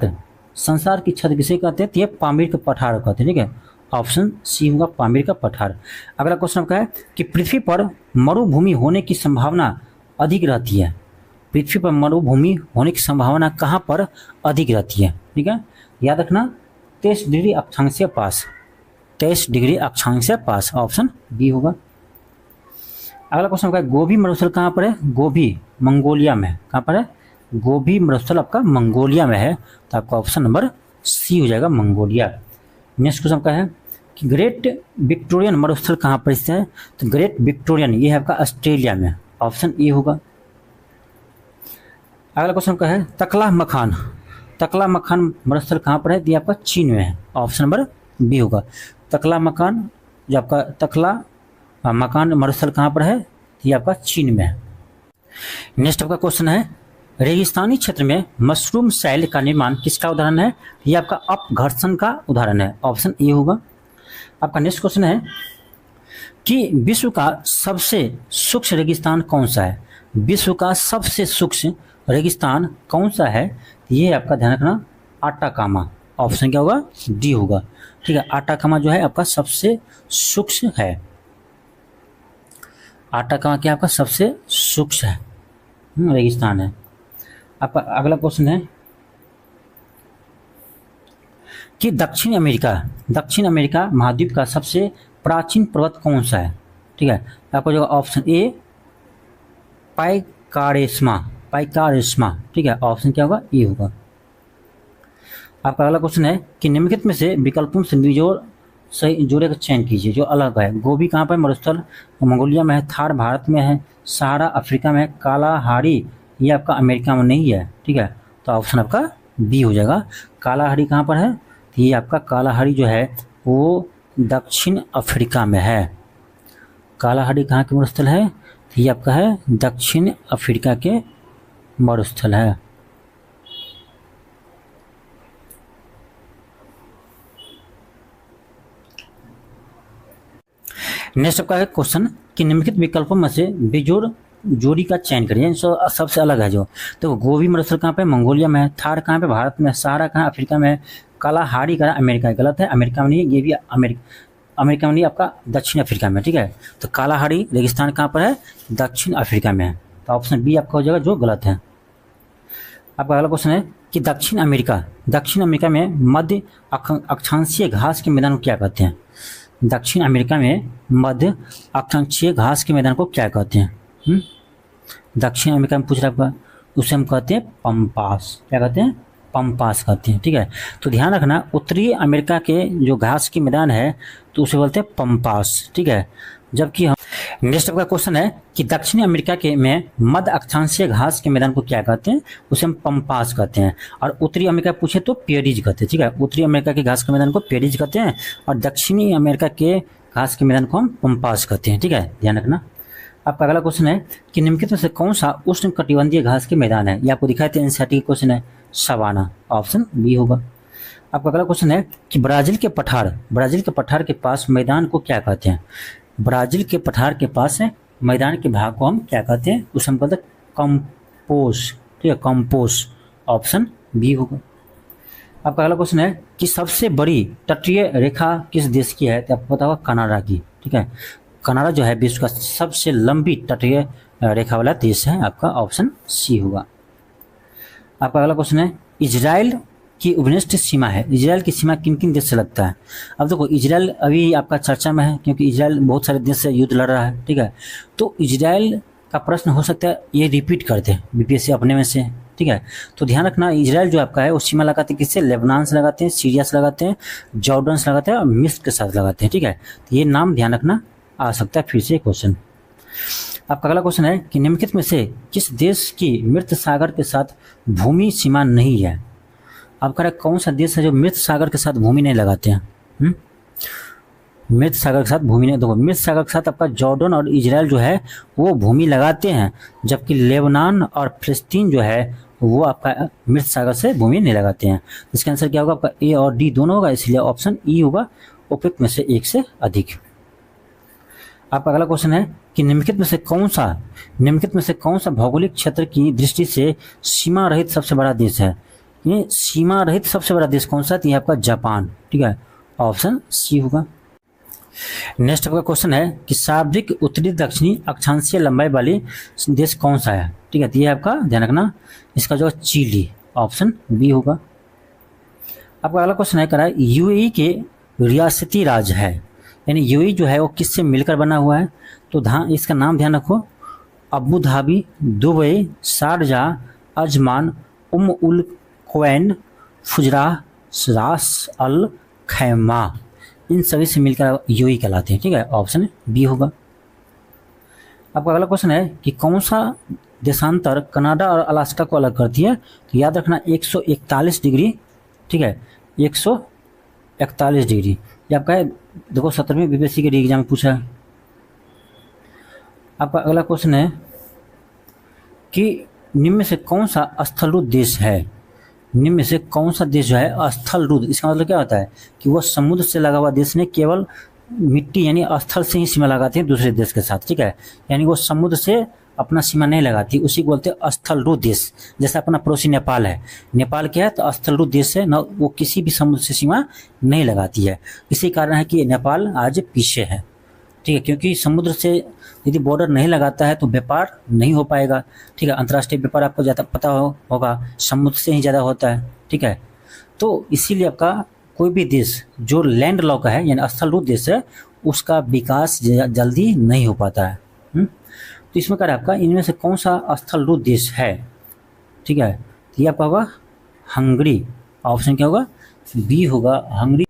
किसे कहते हैं, तो ये पामीर का पठार कहते हैं, ठीक है, ऑप्शन सी होगा, पामीर का पठार। अगला क्वेश्चन आपका है कि पृथ्वी पर मरुभूमि होने की संभावना अधिक रहती है। पृथ्वी पर मरुभूमि होने की संभावना कहाँ पर अधिक रहती है, ठीक है, याद रखना 23 डिग्री अक्षांश से पास, 23 डिग्री अक्षांश से पास, ऑप्शन बी होगा। अगला क्वेश्चन आपका गोबी मरुस्थल कहाँ पर है, गोबी मंगोलिया में है, कहाँ पर है, गोबी मरुस्थल आपका मंगोलिया में है, तो आपका ऑप्शन नंबर सी हो जाएगा, मंगोलिया। नेक्स्ट क्वेश्चन आपका है कि ग्रेट विक्टोरियन मरुस्थल कहाँ पर स्थित है, तो ग्रेट विक्टोरियन ये है आपका ऑस्ट्रेलिया में, ऑप्शन ए होगा। अगला क्वेश्चन का है तकला मखान मरुस्थल कहाँ पर है, ये आपका चीन में है, ऑप्शन नंबर बी होगा। तकला मकान जो आपका तकला मकान मरुस्थल कहाँ पर है, ये आपका चीन में है। नेक्स्ट आपका क्वेश्चन है रेगिस्तानी क्षेत्र में मशरूम शैल का निर्माण किसका उदाहरण है, ये आपका अपघर्षण का उदाहरण है, ऑप्शन ए होगा। आपका नेक्स्ट क्वेश्चन है कि विश्व का सबसे सूक्ष्म रेगिस्तान कौन सा है, विश्व का सबसे सूक्ष्म रेगिस्तान कौन सा है, ये आपका ध्यान रखना आटाकामा, ऑप्शन क्या होगा, डी होगा, ठीक है, आटाकामा जो है आपका सबसे सूक्ष्म है, आटाकामा क्या आपका सबसे सूक्ष्म है रेगिस्तान है। आपका अगला क्वेश्चन है कि दक्षिण अमेरिका महाद्वीप का सबसे प्राचीन पर्वत कौन सा है, ठीक है, आपको जो ऑप्शन ए पाइकारेस्मा, ठीक है, ऑप्शन क्या होगा, ए होगा। आपका अगला क्वेश्चन है कि निम्नलिखित में से विकल्पों से बेजोड़ सही जोड़े का चयन कीजिए जो अलग है। गोबी कहाँ पर, मरुस्थल मंगोलिया में है, थार भारत में है, सहारा अफ्रीका में है, कालाहारी ये आपका अमेरिका में नहीं है, ठीक है, तो ऑप्शन आपका बी हो जाएगा। कालाहारी कहाँ पर है, तो ये आपका कालाहारी जो है वो दक्षिण अफ्रीका में है। कालाहारी कहाँ के मरुस्थल है, तो ये आपका है दक्षिण अफ्रीका के मरुस्थल है। नेक्स्ट आपका है क्वेश्चन कि निम्नलिखित विकल्पों में से बेजोड़ जोड़ी का चयन करिए, सबसे अलग है जो, तो गोबी मरुस्थल कहाँ पे, मंगोलिया में है, थार कहाँ पे, भारत में, सहारा कहाँ, अफ्रीका में, कालाहारी कहाँ, अमेरिका, गलत है, अमेरिका में नहीं है, ये भी अमेरिका में नहीं, आपका दक्षिण अफ्रीका में, ठीक है, तो कालाहारी रेगिस्तान कहाँ पर है, दक्षिण अफ्रीका में है, तो ऑप्शन बी आपका हो जाएगा जो गलत है। आपका अगला क्वेश्चन है कि दक्षिण अमेरिका में मध्य अक्षांशीय घास के मैदान को क्या कहते हैं, दक्षिण अमेरिका में मध्य अक्षांशीय घास के मैदान को क्या कहते हैं, दक्षिण अमेरिका में पूछ रहा है, उसे हम कहते हैं पम्पास, क्या कहते हैं, पम्पास कहते हैं, ठीक है, तो ध्यान रखना उत्तरी अमेरिका के जो घास के मैदान है तो उसे बोलते हैं पम्पास, ठीक है, जबकि हम नेक्स्ट आपका क्वेश्चन है कि दक्षिणी अमेरिका के में मध्य अक्षांशीय घास के मैदान को क्या कहते हैं, उसे हम पम्पास कहते हैं, और उत्तरी अमेरिका पूछे तो पेरीज कहते हैं, ठीक है, उत्तरी अमेरिका के घास के मैदान को पेरीज कहते हैं और दक्षिणी अमेरिका के घास के मैदान को हम पम्पास कहते हैं, ठीक है, ध्यान रखना। आपका अगला क्वेश्चन है कि निम्नलिखित में से कौन सा उष्ण कटिबंधीय घास के मैदान है, ये आपको दिखाए थे एनसीईआरटी के क्वेश्चन है, सवाना, ऑप्शन बी होगा। आपका अगला क्वेश्चन है कि ब्राजील के पठार के पास मैदान को क्या कहते हैं, ब्राजील के पठार के पास है मैदान के भाग को हम क्या कहते हैं, उसे हम कहते हैं ठीक है, कंपोज, ऑप्शन बी होगा। आपका अगला क्वेश्चन है कि सबसे बड़ी तटीय रेखा किस देश की है, तो आपको पता होगा कनाडा की, ठीक है। कनाडा जो है विश्व का सबसे लंबी तटीय रेखा वाला देश है, आपका ऑप्शन सी होगा। आपका अगला क्वेश्चन है इजराइल की उपनिष्ठ सीमा है, इजराइल की सीमा किन किन देश से लगता है। अब देखो इजराइल अभी आपका चर्चा में है क्योंकि इजराइल बहुत सारे देश से युद्ध लड़ रहा है, ठीक है। तो इजराइल का प्रश्न हो सकता है ये रिपीट करते हैं बीपीएससी अपने में से, ठीक है। तो ध्यान रखना इजराइल जो आपका है वो सीमा लगाते हैं किससे, लेबनान से लगाते हैं, सीरिया से लगाते हैं, जॉर्डन से लगाते हैं और मिस्र के साथ लगाते हैं, ठीक है। तो ये नाम ध्यान रखना आ सकता है फिर से क्वेश्चन। आपका अगला क्वेश्चन है कि निम्नलिखित में से किस देश की मृत सागर के साथ भूमि सीमा नहीं है। आपका कौन सा देश है जो मृत सागर के साथ भूमि नहीं लगाते हैं? मृत सागर के साथ भूमि नहीं, देखो मृत सागर के साथ आपका जॉर्डन और इजराइल जो है वो भूमि लगाते हैं, जबकि लेबनान और फिलिस्तीन जो है वो आपका मृत सागर से भूमि नहीं लगाते हैं। इसका आंसर क्या होगा, आपका ए और डी दोनों होगा, इसलिए ऑप्शन ई होगा, उपयुक्त में से एक से अधिक। आपका अगला क्वेश्चन है कि निम्नलिखित में से कौन सा भौगोलिक क्षेत्र की दृष्टि से सीमा रहित सबसे बड़ा देश है। ये सीमा रहित सबसे बड़ा देश कौन सा है, तो ये आपका जापान, ठीक है, ऑप्शन सी होगा। नेक्स्ट आपका क्वेश्चन है कि शाब्दिक उत्तरी दक्षिणी अक्षांशीय लंबाई वाली देश कौन सा है, ठीक है। तो ये आपका ध्यान रखना, इसका जो चिली, ऑप्शन बी होगा। आपका अगला क्वेश्चन है करा यूएई के रियासती राज्य है, यानी यूएई जो है वो किससे मिलकर बना हुआ है, तो इसका नाम ध्यान रखो, Abu Dhabi, Dubai, Sharjah, Ajman, Umm Al Quwain, Fujairah, Ras Al खैमा, इन सभी से मिलकर यूएई कहलाते हैं, ठीक है, ऑप्शन बी होगा। आपका अगला क्वेश्चन है कि कौन सा देशांतर कनाडा और अलास्का को अलग करती है, तो याद रखना 141 डिग्री, ठीक है, 141 डिग्री। ये आपका है, देखो 17वीं बीपीएससी के एग्जाम में पूछा है। आपका अगला क्वेश्चन है कि निम्न में से कौन सा स्थलरूप देश है, निम्न में से कौन सा देश जो है स्थलरूप, इसका मतलब क्या होता है कि वह समुद्र से लगा हुआ देश ने केवल मिट्टी यानी स्थल से ही सीमा लगाते हैं दूसरे देश के साथ, ठीक है, यानी वो समुद्र से अपना सीमा नहीं लगाती, उसी को बोलते हैं स्थलरूप देश। जैसे अपना पड़ोसी नेपाल है, नेपाल क्या है तो स्थलरूप देश है ना, वो किसी भी समुद्र से सीमा नहीं लगाती है। इसी कारण है कि नेपाल आज पीछे है, ठीक है, क्योंकि समुद्र से यदि बॉर्डर नहीं लगाता है तो व्यापार नहीं हो पाएगा, ठीक है। अंतर्राष्ट्रीय व्यापार आपको ज़्यादा पता होगा समुद्र से ही ज़्यादा होता है, ठीक है। तो इसीलिए आपका कोई भी देश जो लैंड लॉक है यानी स्थलरूप देश है उसका विकास जल्दी नहीं हो पाता है। तो इसमें क्या आपका इनमें से कौन सा स्थलरूप देश है, ठीक है, तो ये आपका होगा हंगरी, ऑप्शन क्या होगा, बी होगा, हंगरी।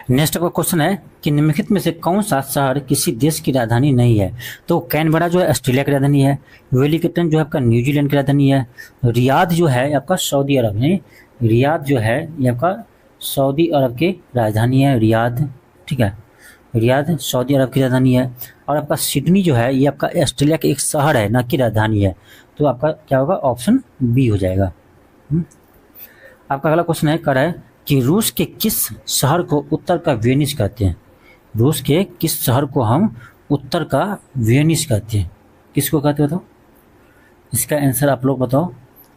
नेक्स्ट आपका क्वेश्चन है कि निम्नलिखित में से कौन सा शहर किसी देश की राजधानी नहीं है, तो कैनबरा जो है ऑस्ट्रेलिया की राजधानी है, वेलिंगटन जो है आपका न्यूजीलैंड की राजधानी है, रियाद जो है आपका सऊदी अरब है, रियाद जो है ये आपका सऊदी अरब की राजधानी है, रियाद, ठीक है, रियाद सऊदी अरब की राजधानी है। और आपका सिडनी जो है ये आपका ऑस्ट्रेलिया का एक शहर है ना कि राजधानी है, तो आपका क्या होगा, ऑप्शन बी हो जाएगा। आपका अगला क्वेश्चन है कर है कि रूस के किस शहर को उत्तर का वेनिस कहते हैं, रूस के किस शहर को हम उत्तर का वेनिस कहते हैं, किसको कहते हो, बताओ इसका आंसर आप लोग बताओ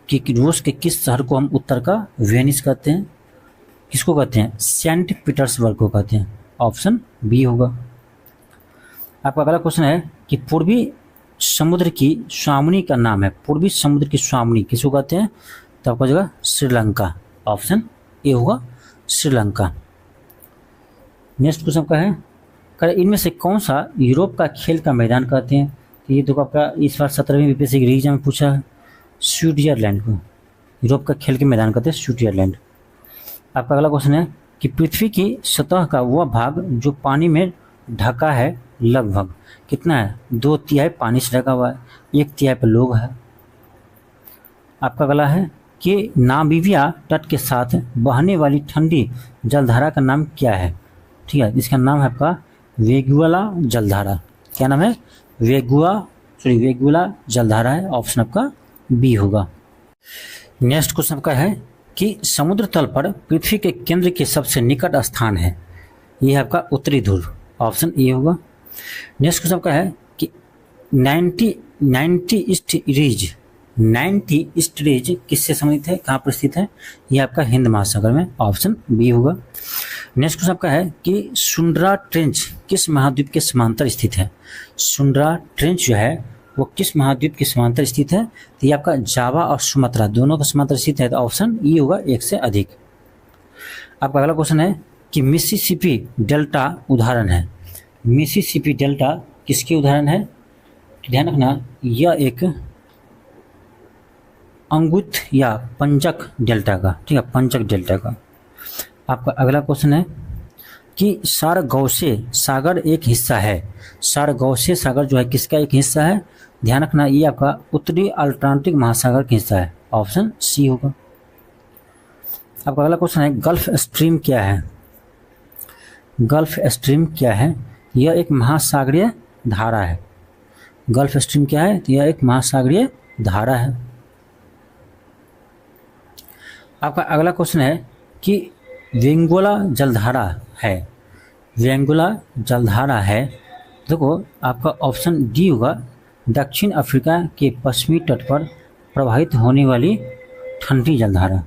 कि रूस के किस शहर को हम उत्तर का वेनिस कहते हैं, किसको कहते हैं, सेंट पीटर्सबर्ग को कहते हैं, ऑप्शन बी होगा। आपका अगला क्वेश्चन है कि पूर्वी समुद्र की स्वामिनी का नाम है, पूर्वी समुद्र की स्वामिनी किसको कहते हैं, तो आपका जगह श्रीलंका, ऑप्शन ए होगा, श्रीलंका। नेक्स्ट क्वेश्चन का है इनमें से कौन सा यूरोप का खेल का मैदान कहते हैं, तो ये तो आपका इस बार 17वीं बीपीएससी के एग्जाम में पूछा है, स्विट्जरलैंड को यूरोप का खेल के मैदान कहते हैं, स्विट्जरलैंड। आपका अगला क्वेश्चन है कि पृथ्वी की सतह का वह भाग जो पानी में ढका है लगभग कितना है, 2/3 पानी से ढका हुआ है, 1/3 पर लोग है। आपका अगला है कि नामीबिया तट के साथ बहने वाली ठंडी जलधारा का नाम क्या है, ठीक है, इसका नाम है आपका वेगुला जलधारा, क्या नाम है, वेगुला जलधारा है, ऑप्शन आपका बी होगा। नेक्स्ट क्वेश्चन आपका है कि समुद्र तल पर पृथ्वी के केंद्र के सबसे निकट स्थान है, यह है आपका उत्तरी ध्रुव, ऑप्शन ए होगा। नेक्स्ट क्वेश्चन आपका है कि 90 ईस्ट रीज 90 ईस्ट रीज किससे संबंधित है, कहाँ पर स्थित है, ये आपका हिंद महासागर में, ऑप्शन बी होगा। नेक्स्ट क्वेश्चन आपका है कि सुंड्रा ट्रेंच किस महाद्वीप के समांतर स्थित है। सुंड्रा ट्रेंच जो है वो किस महाद्वीप के समांतर स्थित है, तो ये आपका जावा और सुमात्रा दोनों का समांतर स्थित है, तो ऑप्शन ई होगा, एक से अधिक। आपका अगला क्वेश्चन है कि मिसिसिपी डेल्टा उदाहरण है। मिसिसिपी डेल्टा किसके उदाहरण है, ध्यान रखना यह एक अंगुत्थ या पंचक डेल्टा का, ठीक है, पंचक डेल्टा का। आपका अगला क्वेश्चन है कि सारगौसे सागर एक हिस्सा है। सारगौसे सागर जो है किसका एक हिस्सा है, ध्यान रखना ये आपका उत्तरी अटलांटिक महासागर का हिस्सा है, ऑप्शन सी होगा। आपका अगला क्वेश्चन है गल्फ स्ट्रीम क्या है। गल्फ स्ट्रीम क्या है, यह एक महासागरीय धारा है। गल्फ स्ट्रीम क्या है, तो यह एक महासागरीय धारा है। आपका अगला क्वेश्चन है कि वेंगोला जलधारा है। वेंगोला जलधारा है, देखो आपका ऑप्शन डी होगा, दक्षिण अफ्रीका के पश्चिमी तट पर प्रवाहित होने वाली ठंडी जलधारा।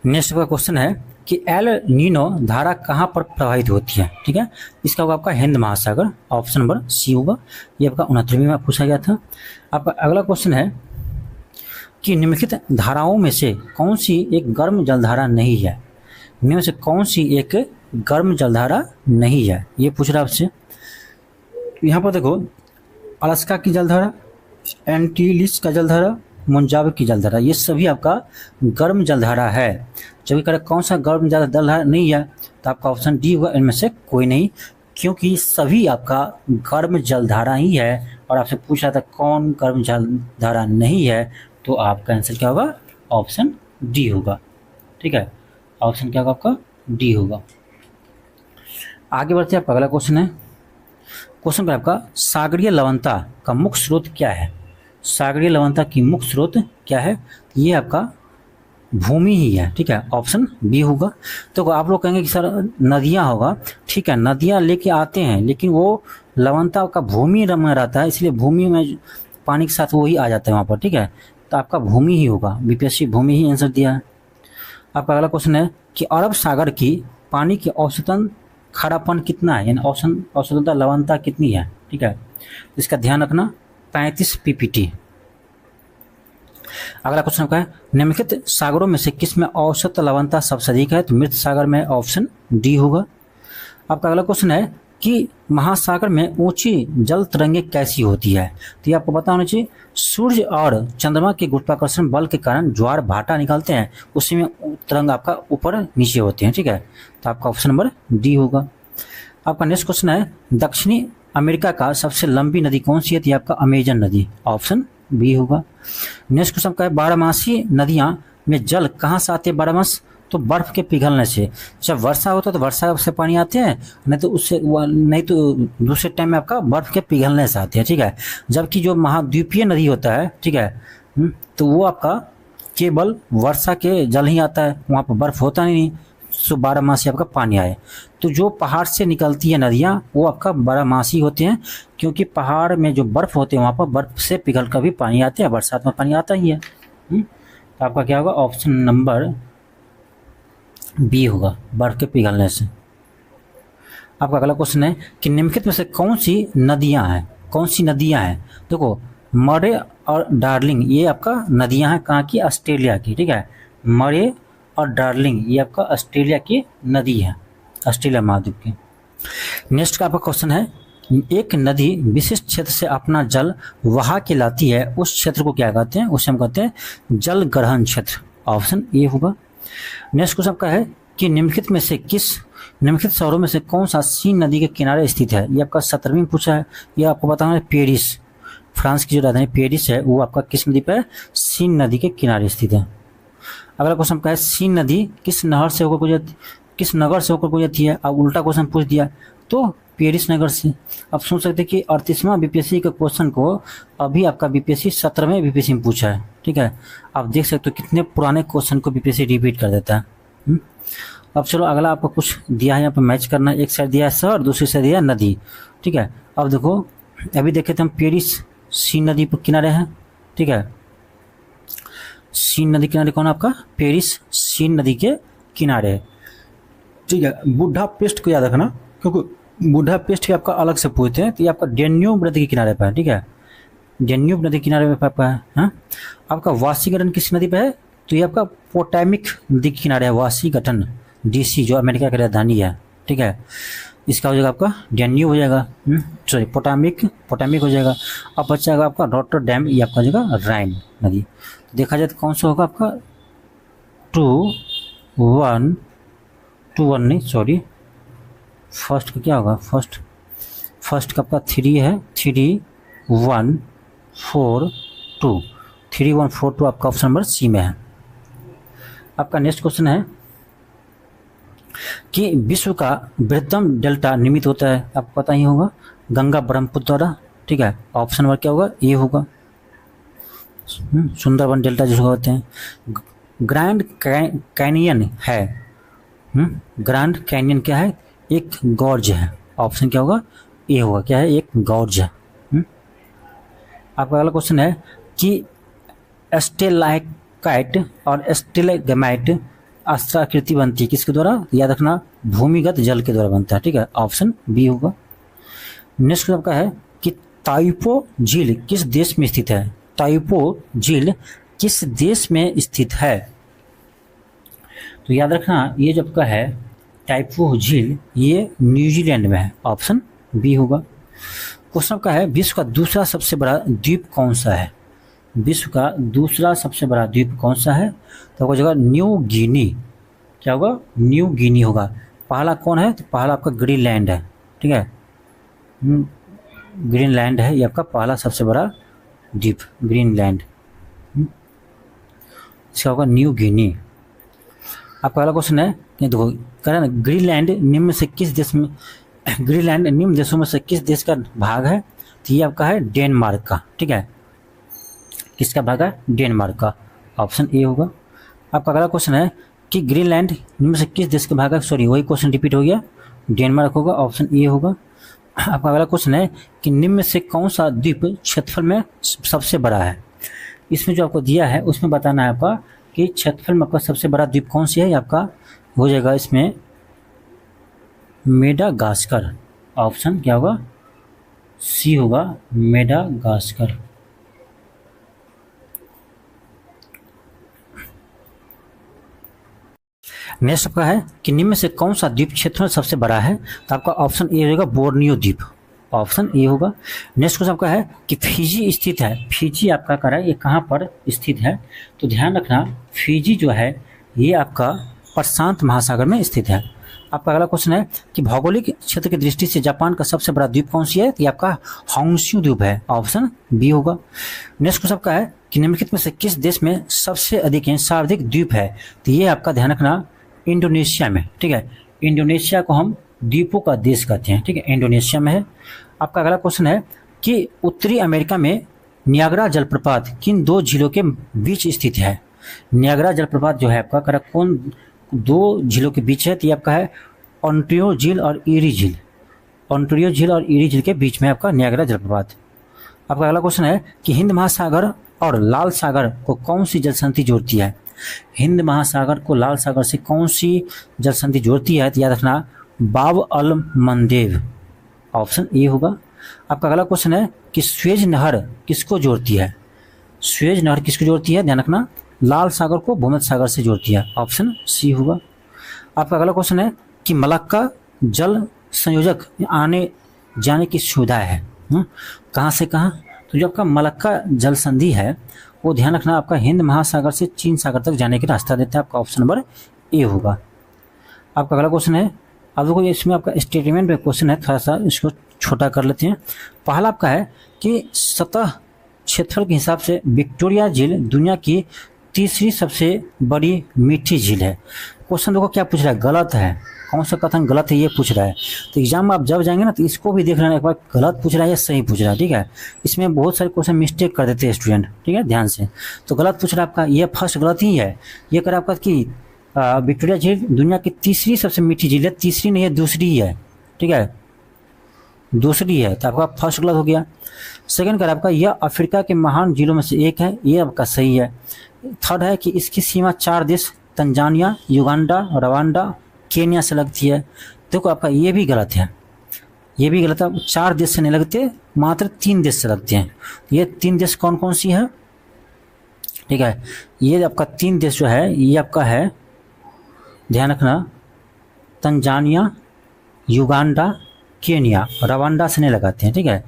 नेक्स्ट का क्वेश्चन है कि एल नीनो धारा कहाँ पर प्रवाहित होती है, ठीक है, इसका होगा आपका हिंद महासागर, ऑप्शन नंबर सी होगा। ये आपका 69वीं में पूछा गया था। आपका अगला क्वेश्चन है कि निम्नलिखित धाराओं में से कौन सी एक गर्म जलधारा नहीं है। इनमें से कौन सी एक गर्म जलधारा नहीं है, ये पूछ रहा है आपसे। यहाँ पर देखो अलास्का की जलधारा, एंटीलिस का जलधारा, मुंजावे की जलधारा, ये सभी आपका गर्म जलधारा है। जब ये कौन सा गर्म जलधारा नहीं है, तो आपका ऑप्शन डी होगा, इनमें से कोई नहीं, क्योंकि सभी आपका गर्म जलधारा ही है। और आपसे पूछा था कौन गर्म जलधारा नहीं है, तो आपका आंसर क्या होगा, ऑप्शन डी होगा, ठीक है, ऑप्शन क्या होगा आपका डी होगा। आगे बढ़ते हैं, आपका अगला क्वेश्चन है, क्वेश्चन पर आपका सागरीय लवणता का मुख्य स्रोत क्या है। सागरीय लवणता की मुख्य स्रोत क्या है, ये आपका भूमि ही है, ठीक है, ऑप्शन बी होगा। तो आप लोग कहेंगे कि सर नदियाँ होगा, ठीक है, नदियाँ लेके आते हैं, लेकिन वो लवणता का भूमि में रहता है, इसलिए भूमि में पानी के साथ वो ही आ जाता है वहाँ पर, ठीक है, तो आपका भूमि ही होगा, बीपीएससी भूमि ही आंसर दिया है। आपका अगला क्वेश्चन है कि अरब सागर की पानी की औसतन खारापन कितना है, यानी औसतन लवणता कितनी है, ठीक है, इसका ध्यान रखना 35 पीपीटी। अगला क्वेश्चन क्या है, निम्नलिखित सागरों में से किस में औसत लवणता सबसे अधिक है, तो मृत सागर में, ऑप्शन डी होगा। आपका अगला क्वेश्चन है कि महासागर में ऊंची जल तरंगें कैसी होती है, तो ये आपको पता होना चाहिए। सूर्य और चंद्रमा के गुरुत्वाकर्षण बल के कारण ज्वार भाटा निकलते हैं, उसी में तरंग आपका ऊपर नीचे होते हैं, ठीक है, तो आपका ऑप्शन नंबर डी होगा। आपका नेक्स्ट क्वेश्चन है दक्षिणी अमेरिका का सबसे लंबी नदी कौन सी है, तो ये आपका अमेजन नदी, ऑप्शन बी होगा। नेक्स्ट क्वेश्चन का है बारहमासी नदियां में जल कहाँ से आते हैं, बारहमास, तो बर्फ के पिघलने से। जब वर्षा होता है तो वर्षा से पानी आते हैं, नहीं तो दूसरे टाइम में आपका बर्फ के पिघलने से आते हैं, ठीक है। जबकि जो महाद्वीपीय नदी होता है, ठीक है, तो वो आपका केवल वर्षा के जल ही आता है, वहाँ पर बर्फ होता नहीं, सो 12 मासी आपका पानी आए। तो जो पहाड़ से निकलती है नदियाँ वो आपका 12 मासी होते हैं, क्योंकि पहाड़ में जो बर्फ़ होते हैं वहाँ पर बर्फ़ से पिघल कर भी पानी आते हैं, बरसात में पानी आता ही है। तो आपका क्या होगा, ऑप्शन नंबर बी होगा, बर्फ़ के पिघलने से। आपका अगला क्वेश्चन है कि निम्नलिखित में से कौन सी नदियाँ हैं, देखो मरे और डार्लिंग ये आपका नदियाँ हैं, कहाँ की, ऑस्ट्रेलिया की, ठीक है, मरे और डार्लिंग ये आपका ऑस्ट्रेलिया की नदी है, ऑस्ट्रेलिया महाद्वीप की। नेक्स्ट का आपका क्वेश्चन है एक नदी विशिष्ट क्षेत्र से अपना जल वहा के लाती है, उस क्षेत्र को क्या कहते हैं, उसे हम कहते हैं जल ग्रहण क्षेत्र, ऑप्शन ए होगा। नेक्स्ट क्वेश्चन आपका है कि निम्नलिखित शहरों में से कौन सा सीन नदी के किनारे स्थित है, ये आपका 17वीं में पूछा है। ये आपको बताना है पेरिस, फ्रांस की जो राजधानी पेरिस है वो आपका किस नदी पर, सीन नदी के किनारे स्थित है। अगला क्वेश्चन क्या है, सीन नदी किस नगर से होकर गुजरती है। अब उल्टा क्वेश्चन पूछ दिया तो पेरिस नगर से। अब सोच सकते हैं कि 38वां बीपीएससी के क्वेश्चन को अभी आपका बीपीएससी 17वें बीपीएससी में पूछा है, ठीक है। आप देख सकते हो कितने पुराने क्वेश्चन को बीपीएससी रिपीट कर देता है। अब चलो अगला आपको कुछ दिया है, यहाँ पर मैच करना है, एक साइड दिया है शहर, दूसरी साइड दिया है नदी, ठीक है। अब देखो अभी देखे थे हम पेरिस सीन नदी पर किनारे है, ठीक है। सीन नदी किनारे कौन है आपका, पेरिस सीन नदी के किनारे, ठीक है। बुडापेस्ट को याद रखना, क्योंकि बुडापेस्ट के आपका अलग से पूछते हैं, तो ये आपका डेन्यूब नदी के किनारे पर है, ठीक है। डेन्यूब नदी के किनारे पे आपका है, हाँ? आपका वाशिंगटन किस नदी पे है, तो ये आपका पोटामिक नदी के किनारे है, वाशिंगटन डीसी जो अमेरिका की राजधानी है, ठीक है। इसका हो जाएगा आपका डेन्यूब हो जाएगा, सॉरी पोटामिक हो जाएगा। अब बचा जाएगा आपका रॉटरडैम, ये आपका हो जाएगा राइन नदी। तो देखा जाए तो कौन सा होगा आपका 2-1 नहीं सॉरी, फर्स्ट का क्या होगा, फर्स्ट का आपका 3 है, 3-1-4-2, 3-1-4-2 आपका ऑप्शन नंबर सी में है। आपका नेक्स्ट क्वेश्चन है कि विश्व का बृहत्तम डेल्टा निर्मित होता है, आपको पता ही होगा, गंगा ब्रह्मपुत्र द्वारा, ठीक है। ऑप्शन नंबर क्या होगा, ए होगा, सुंदरबन डेल्टा जिसको कहते हैं। ग्रैंड कैनियन है, ग्रैंड कैनियन क्या है, एक गॉर्ज है, ऑप्शन क्या होगा, ए होगा, क्या है, एक गॉर्ज है। आपका अगला क्वेश्चन है कि स्टेलाकाइट और स्टेलाग्माइट आकृति बनती है किसके द्वारा, याद रखना भूमिगत जल के द्वारा बनता है, ठीक है। ऑप्शन बी होगा। नेक्स्ट आपका है कि ताइपो झील किस देश में स्थित है, ताइपो झील किस देश में स्थित है, तो याद रखना ये जब का है टाइपो झील, ये न्यूजीलैंड में है, ऑप्शन बी होगा। क्वेश्चन का है विश्व का दूसरा सबसे बड़ा द्वीप कौन सा है, विश्व का दूसरा सबसे बड़ा द्वीप कौन सा है, तो हो जाएगा न्यू गिनी, क्या होगा, न्यू गिनी होगा। पहला कौन है, तो पहला आपका ग्रीनलैंड है, ठीक है, ग्रीनलैंड है, ये आपका पहला सबसे बड़ा द्वीप ग्रीनलैंड, इसका होगा न्यू गिनी। आपका पहला क्वेश्चन है कि देखो कह रहा है ना, ग्रीनलैंड निम्न से किस देश में, ग्रीनलैंड निम्न देशों में से किस देश का भाग है, तो ये आपका है डेनमार्क का, ठीक है। किसका भाग है, डेनमार्क का, ऑप्शन ए होगा। आपका अगला क्वेश्चन है कि ग्रीनलैंड निम्न से किस देश का भाग है, सॉरी वही क्वेश्चन रिपीट हो गया, डेनमार्क होगा, ऑप्शन ए होगा। आपका अगला क्वेश्चन है कि निम्न में से कौन सा द्वीप क्षेत्रफल में सबसे बड़ा है, इसमें जो आपको दिया है उसमें बताना है आपका कि क्षेत्रफल में आपका सबसे बड़ा द्वीप कौन सी है, आपका हो जाएगा इसमें मेडागास्कर, ऑप्शन क्या होगा, सी होगा, मेडागास्कर। नेक्स्ट आपका है कि निम्न में से कौन सा द्वीप क्षेत्र में सबसे बड़ा है, तो आपका ऑप्शन ए होगा बोर्नियो द्वीप, ऑप्शन ए होगा। नेक्स्ट क्वेश्चन आपका है कि फिजी स्थित है, फिजी आपका कह रहा है ये कहाँ पर स्थित है, तो ध्यान रखना फिजी जो है ये आपका प्रशांत महासागर में स्थित है। आपका अगला क्वेश्चन है कि भौगोलिक क्षेत्र की दृष्टि से जापान का सबसे बड़ा द्वीप कौन सी है, तो ये आपका होंग्शू द्वीप है, ऑप्शन बी होगा। नेक्स्ट क्वेश्चन आपका है कि निम्नलिखित में से किस देश में सबसे अधिक सर्वाधिक द्वीप है, तो ये आपका ध्यान रखना इंडोनेशिया में, ठीक है। इंडोनेशिया को हम द्वीपों का देश कहते हैं, ठीक है, इंडोनेशिया में है। आपका अगला क्वेश्चन है कि उत्तरी अमेरिका में नियाग्रा जलप्रपात किन दो झीलों के बीच स्थित है, नियाग्रा जलप्रपात जो है आपका करा कौन दो झीलों के बीच है, तो ये आपका है ओंटारियो झील और ईरी झील, ओंटारियो झील और ईरी झील के बीच में आपका नियाग्रा जलप्रपात। आपका अगला क्वेश्चन है कि हिंद महासागर और लाल सागर को कौन सी जल संधि जोड़ती है, हिंद महासागर को लाल सागर से कौन सी जल संधि जोड़ती है, तो याद रखना बाब अल मंदेव, ऑप्शन ए होगा। आपका अगला क्वेश्चन है कि स्वेज नहर किसको जोड़ती है, स्वेज नहर किसको जोड़ती है, ध्यान रखना लाल सागर को भूमध्य सागर से जोड़ती है, ऑप्शन सी होगा। आपका अगला क्वेश्चन है कि मलक्का जल संयोजक आने जाने की सुविधा है, कहाँ से कहाँ, तो जो आपका मलक्का जल संधि है वो ध्यान रखना आपका हिंद महासागर से चीन सागर तक जाने का रास्ता देता है, आपका ऑप्शन नंबर ए होगा। आपका अगला क्वेश्चन है, अब देखो इसमें आपका स्टेटमेंट में क्वेश्चन है, थोड़ा सा इसको छोटा कर लेते हैं। पहला आपका है कि सतह क्षेत्रफल के हिसाब से विक्टोरिया झील दुनिया की तीसरी सबसे बड़ी मीठी झील है। क्वेश्चन देखो क्या पूछ रहा है, गलत है, कौन सा कथन गलत है ये पूछ रहा है। तो एग्जाम में आप जब जाएंगे ना तो इसको भी देख लेना एक बार, गलत पूछ रहा है या सही पूछ रहा है, ठीक है। इसमें बहुत सारे क्वेश्चन मिस्टेक कर देते हैं स्टूडेंट, ठीक है, ध्यान से। तो गलत पूछ रहा है आपका, ये फर्स्ट गलत ही है। ये कर आपका कि विक्टोरिया झील दुनिया की तीसरी सबसे मीठी झील है, तीसरी नहीं है दूसरी ही है, ठीक है। दूसरी है, तो आपका फर्स्ट गलत हो गया। सेकंड का आपका यह अफ्रीका के महान जिलों में से एक है, ये आपका सही है। थर्ड है कि इसकी सीमा 4 देश तंजानिया, युगांडा, रवांडा, केन्या से लगती है। देखो आपका ये भी गलत है, ये भी गलत है। 4 देश से नहीं लगते, मात्र 3 देश से लगते हैं। ये 3 देश कौन कौन सी है, ठीक है। ये आपका 3 देश जो है ये आपका है, ध्यान रखना, तंजानिया, युगांडा, केन्या। रवांडा से नहीं लगाते हैं, ठीक है।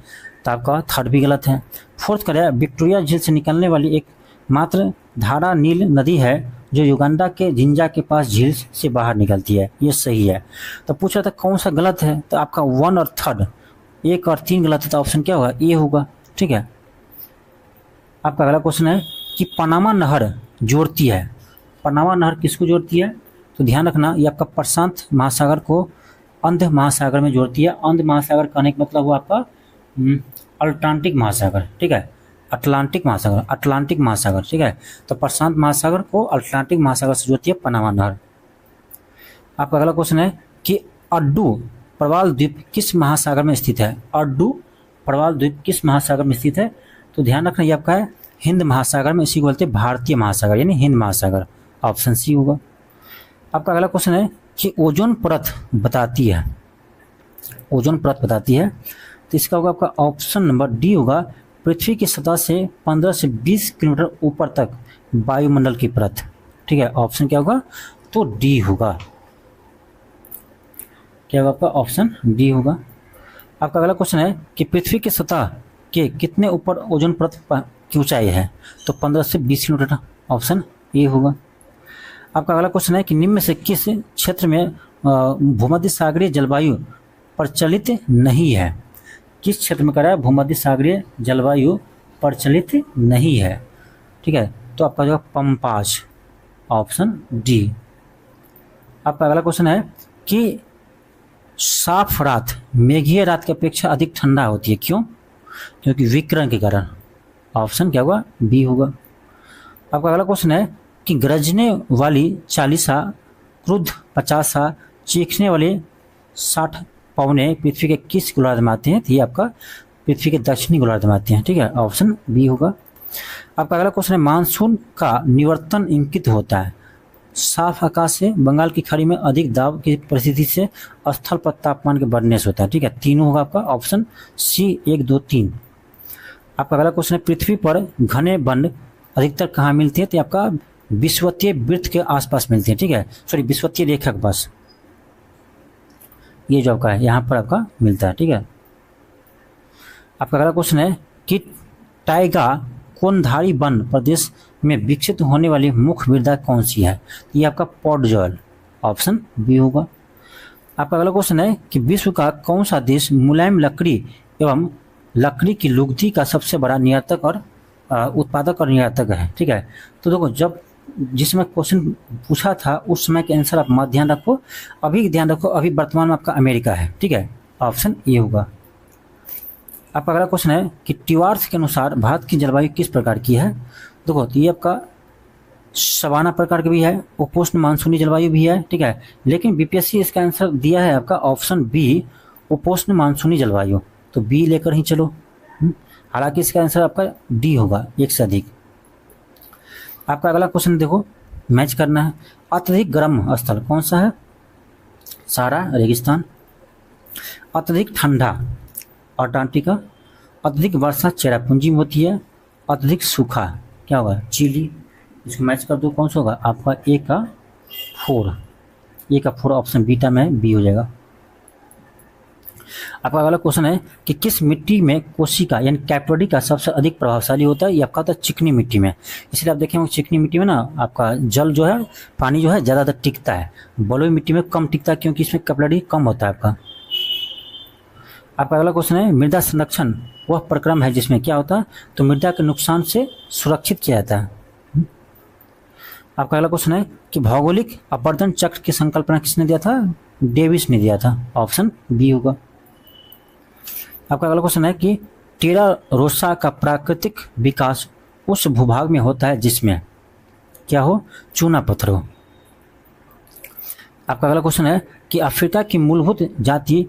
तो आपका थर्ड भी गलत है। फोर्थ करें, विक्टोरिया झील से निकलने वाली एक मात्र धारा नील नदी है जो युगांडा के जिंजा के पास झील से बाहर निकलती है, ये सही है। तो पूछा था कौन सा गलत है, तो आपका 1 और 3, 1 और 3 गलत है, तो ऑप्शन क्या होगा, ए होगा, ठीक है। आपका अगला क्वेश्चन है कि पनामा नहर जोड़ती है, पनामा नहर किसको जोड़ती है, तो ध्यान रखना ये आपका प्रशांत महासागर को अंध महासागर में जोड़ती है। अंध महासागर कहने का मतलब हुआ आपका अटलांटिक महासागर, ठीक है, अटलांटिक महासागर, अटलांटिक महासागर, ठीक है। तो प्रशांत महासागर को अटलांटिक महासागर से जोड़ती है पनामा नहर। आपका अगला क्वेश्चन है कि अड्डू प्रवाल द्वीप किस महासागर में स्थित है, अड्डू प्रवाल द्वीप किस महासागर में स्थित है, तो ध्यान रखना ये आपका है हिंद महासागर में, इसी को बोलते हैं भारतीय महासागर यानी हिंद महासागर, ऑप्शन सी होगा। आपका अगला क्वेश्चन है कि ओजोन परत बताती है, ओजोन परत बताती है, तो इसका होगा आपका ऑप्शन नंबर डी होगा, पृथ्वी की सतह से 15 से 20 किलोमीटर ऊपर तक वायुमंडल की परत, ठीक है। ऑप्शन क्या होगा, तो डी होगा, क्या होगा आपका ऑप्शन डी होगा। आपका अगला क्वेश्चन है कि पृथ्वी की सतह के कितने ऊपर ओजोन परत की ऊंचाई है, तो 15 से 20 किलोमीटर, ऑप्शन ए होगा। आपका अगला क्वेश्चन है कि निम्न में से किस क्षेत्र में भूमध्य सागरीय जलवायु प्रचलित नहीं है, किस क्षेत्र में करा है भूमध्य सागरीय जलवायु प्रचलित नहीं है, ठीक है। तो आपका जो पंपाज, ऑप्शन डी। आपका अगला क्वेश्चन है कि साफ रात मेघीय रात की अपेक्षा अधिक ठंडा होती है, क्यों, क्योंकि विकिरण के कारण, ऑप्शन क्या होगा, बी होगा। आपका अगला क्वेश्चन है कि गरजने वाली 40, क्रुद्ध 50, चीखने वाले 60 पवने पृथ्वी के किस गोलार्ध में आते हैं, तो ये आपका पृथ्वी के दक्षिणी गोलार्ध में आते हैं, ठीक है, ऑप्शन बी होगा। आपका अगला क्वेश्चन है मानसून का निवर्तन इंगित होता है साफ आकाश से, बंगाल की खाड़ी में अधिक दाब की परिस्थिति से, स्थल पर तापमान के बढ़ने से होता है, ठीक है, तीनों होगा आपका ऑप्शन सी 1, 2, 3। आपका अगला क्वेश्चन है पृथ्वी पर घने वन अधिकतर कहाँ मिलते हैं, तो आपका विषुवतीय वृत्त के आसपास मिलते हैं, ठीक है, सॉरी विषुवतीय रेखा के पास, ये जो आपका है यहाँ पर आपका मिलता है, ठीक है। आपका अगला क्वेश्चन है कि टाइगा कोनधारी वन प्रदेश में विकसित होने वाली मुख्य मृदा कौन सी है, ये आपका पॉडजॉल, ऑप्शन बी होगा। आपका अगला क्वेश्चन है कि विश्व का कौन सा देश मुलायम लकड़ी एवं लकड़ी की लुगदी का सबसे बड़ा निर्यातक और उत्पादक और निर्यातक है, ठीक है। तो देखो जब जिस समय क्वेश्चन पूछा था उस समय के आंसर आप मत ध्यान रखो, अभी ध्यान रखो, अभी वर्तमान में आपका अमेरिका है, ठीक है, ऑप्शन ए होगा। आपका अगला क्वेश्चन है कि ट्यूआर्स के अनुसार भारत की जलवायु किस प्रकार की है, देखो तो ये आपका सवाना प्रकार की भी है, उपोष्ण मानसूनी जलवायु भी है, ठीक है, लेकिन बीपीएससी इसका आंसर दिया है आपका ऑप्शन बी उपोष्ण मानसूनी जलवायु, तो बी लेकर ही चलो, हालांकि इसका आंसर आपका डी होगा, एक से अधिक। आपका अगला क्वेश्चन देखो मैच करना है, अत्यधिक गर्म स्थल कौन सा है, सहारा रेगिस्तान, अत्यधिक ठंडा अंटार्कटिका, अत्यधिक वर्षा चेरापूंजी में होती है, अत्यधिक सूखा क्या होगा, चिली। इसको मैच कर दो, कौन सा होगा आपका ए का 4, ऑप्शन बीटा में बी हो जाएगा। आपका अगला क्वेश्चन है कि किस मिट्टी में कोशिका यानी कैपिलरी का सबसे अधिक प्रभावशाली होता है, ये आपका होता है चिकनी मिट्टी में, इसलिए आप देखेंगे चिकनी मिट्टी में ना आपका जल जो है, पानी जो है ज़्यादातर टिकता है, बलुई मिट्टी में कम टिकता है क्योंकि इसमें कैपिलरी कम होता है आपका। आपका अगला क्वेश्चन है मृदा संरक्षण वह प्रक्रम है जिसमें क्या होता है, तो मृदा के नुकसान से सुरक्षित किया जाता है। आपका अगला क्वेश्चन है कि भौगोलिक अपवर्तन चक्र की संकल्पना किसने दिया था, डेविस ने दिया था, ऑप्शन बी होगा। आपका अगला क्वेश्चन है कि टेरा रोसा का प्राकृतिक विकास उस भूभाग में होता है जिसमें क्या हो, चूना पत्थर हो। आपका अगला क्वेश्चन है कि अफ्रीका की मूलभूत जाति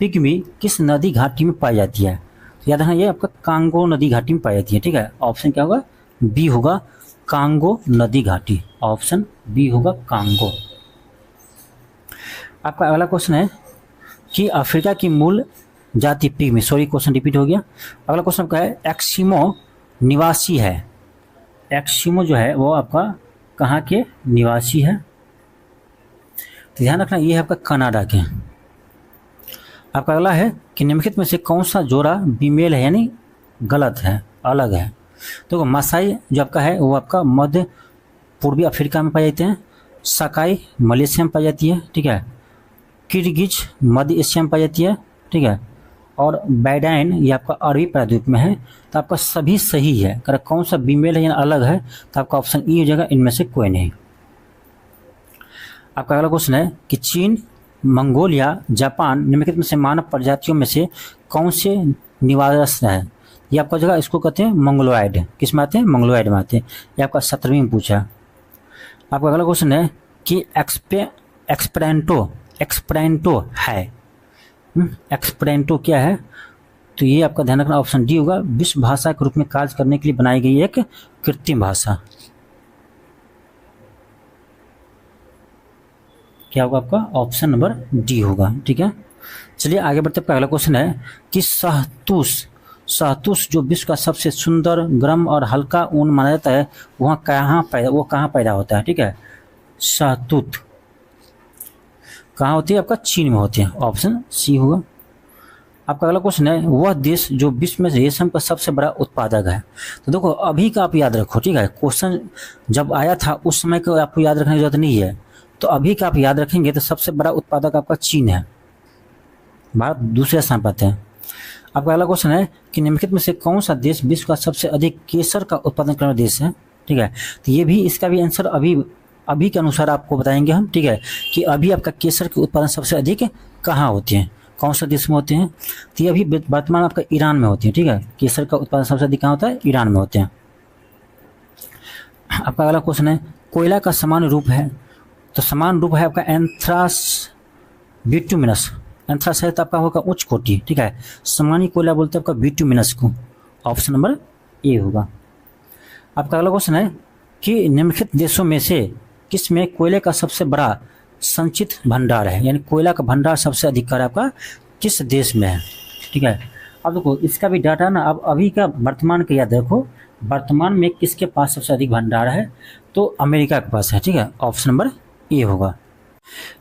पिग्मी किस नदी घाटी में पाई जाती है? तो याद रखना ये आपका कांगो नदी घाटी में पाई जाती है। ठीक है, ऑप्शन क्या होगा? बी होगा कांगो नदी घाटी। ऑप्शन बी होगा कांगो। आपका अगला क्वेश्चन है कि अफ्रीका की मूल जाति पिग्मी, सॉरी क्वेश्चन रिपीट हो गया। अगला क्वेश्चन आपका है एक्सिमो निवासी है। एक्सिमो जो है वो आपका कहाँ के निवासी है? तो ध्यान रखना ये है आपका कनाडा के। आपका अगला है कि निम्नलिखित में से कौन सा जोड़ा बीमेल है यानी गलत है, अलग है? तो मासाई जो आपका है वो आपका मध्य पूर्वी अफ्रीका में पाए जाते हैं। सकाई मलेशिया में पाई जाती है। ठीक है, किर्गिज मध्य एशिया में पाई जाती है। ठीक है, और बैडाइन ये आपका अरबी प्रायद्वीप में है। तो आपका सभी सही है। अगर कौन सा बीमेल है या अलग है तो आपका ऑप्शन ई हो जाएगा, इनमें से कोई नहीं। आपका अगला क्वेश्चन है कि चीन, मंगोलिया, जापान निम्नलिखित में से मानव प्रजातियों में से कौन से निवास है? ये आपका जगह इसको कहते हैं मंगलोइड। किस में आते हैं? मंगलोइड में आते हैं। ये आपका 17वीं में पूछा। आपका अगला क्वेश्चन है कि एक्सपेरेंटो है। एक्सपेरेंटो क्या है? तो ये आपका ध्यान रखना ऑप्शन डी होगा, विश्व भाषा के रूप में कार्य करने के लिए बनाई गई एक कृत्रिम भाषा। क्या होगा आपका? ऑप्शन नंबर डी होगा। ठीक है, चलिए आगे बढ़ते हैं। अगला क्वेश्चन है कि शहतूश जो विश्व का सबसे सुंदर, गर्म और हल्का ऊन माना जाता है वहाँ कहाँ पैदा होता है? ठीक है, शहतूत कहाँ होती है? आपका चीन में होती है। ऑप्शन सी होगा। आपका अगला क्वेश्चन है वह देश जो विश्व में रेशम का सबसे बड़ा उत्पादक है। तो देखो अभी का आप याद रखो। ठीक है, क्वेश्चन जब आया था उस समय को आपको याद रखने की जरूरत नहीं है। तो अभी का आप याद रखेंगे तो सबसे बड़ा उत्पादक आपका चीन है। भारत दूसरे स्थान पर आते हैं। आपका अगला क्वेश्चन है कि निम्नलिखित में से कौन सा देश विश्व का सबसे अधिक केसर का उत्पादन करने वाला देश है? ठीक है, तो ये भी इसका भी आंसर अभी के अनुसार आपको बताएंगे हम। ठीक है, कि अभी आपका केसर के उत्पादन सबसे अधिक कहाँ होते हैं, कौन सा देश में होते हैं? तो ये अभी वर्तमान आपका ईरान में होती है। ठीक है, केसर का उत्पादन सबसे अधिक कहाँ होता है? ईरान में होते हैं। आपका अगला क्वेश्चन है कोयला का समान रूप है। तो समान रूप है आपका एंथ्रास बिटुमिनस। एंथ्रास है तो आपका होगा उच्च कोटि। ठीक है, समानी कोयला बोलते हैं आपका बिटुमिनस को। ऑप्शन नंबर ए होगा। आपका अगला क्वेश्चन है कि निम्नलिखित देशों में से किस में कोयले का सबसे बड़ा संचित भंडार है, यानी कोयला का भंडार सबसे अधिक है आपका किस देश में है? ठीक है, अब देखो इसका भी डाटा ना अब अभी का वर्तमान का याद रखो। वर्तमान में किसके पास सबसे अधिक भंडार है? तो अमेरिका के पास है। ठीक है, ऑप्शन नंबर ए होगा।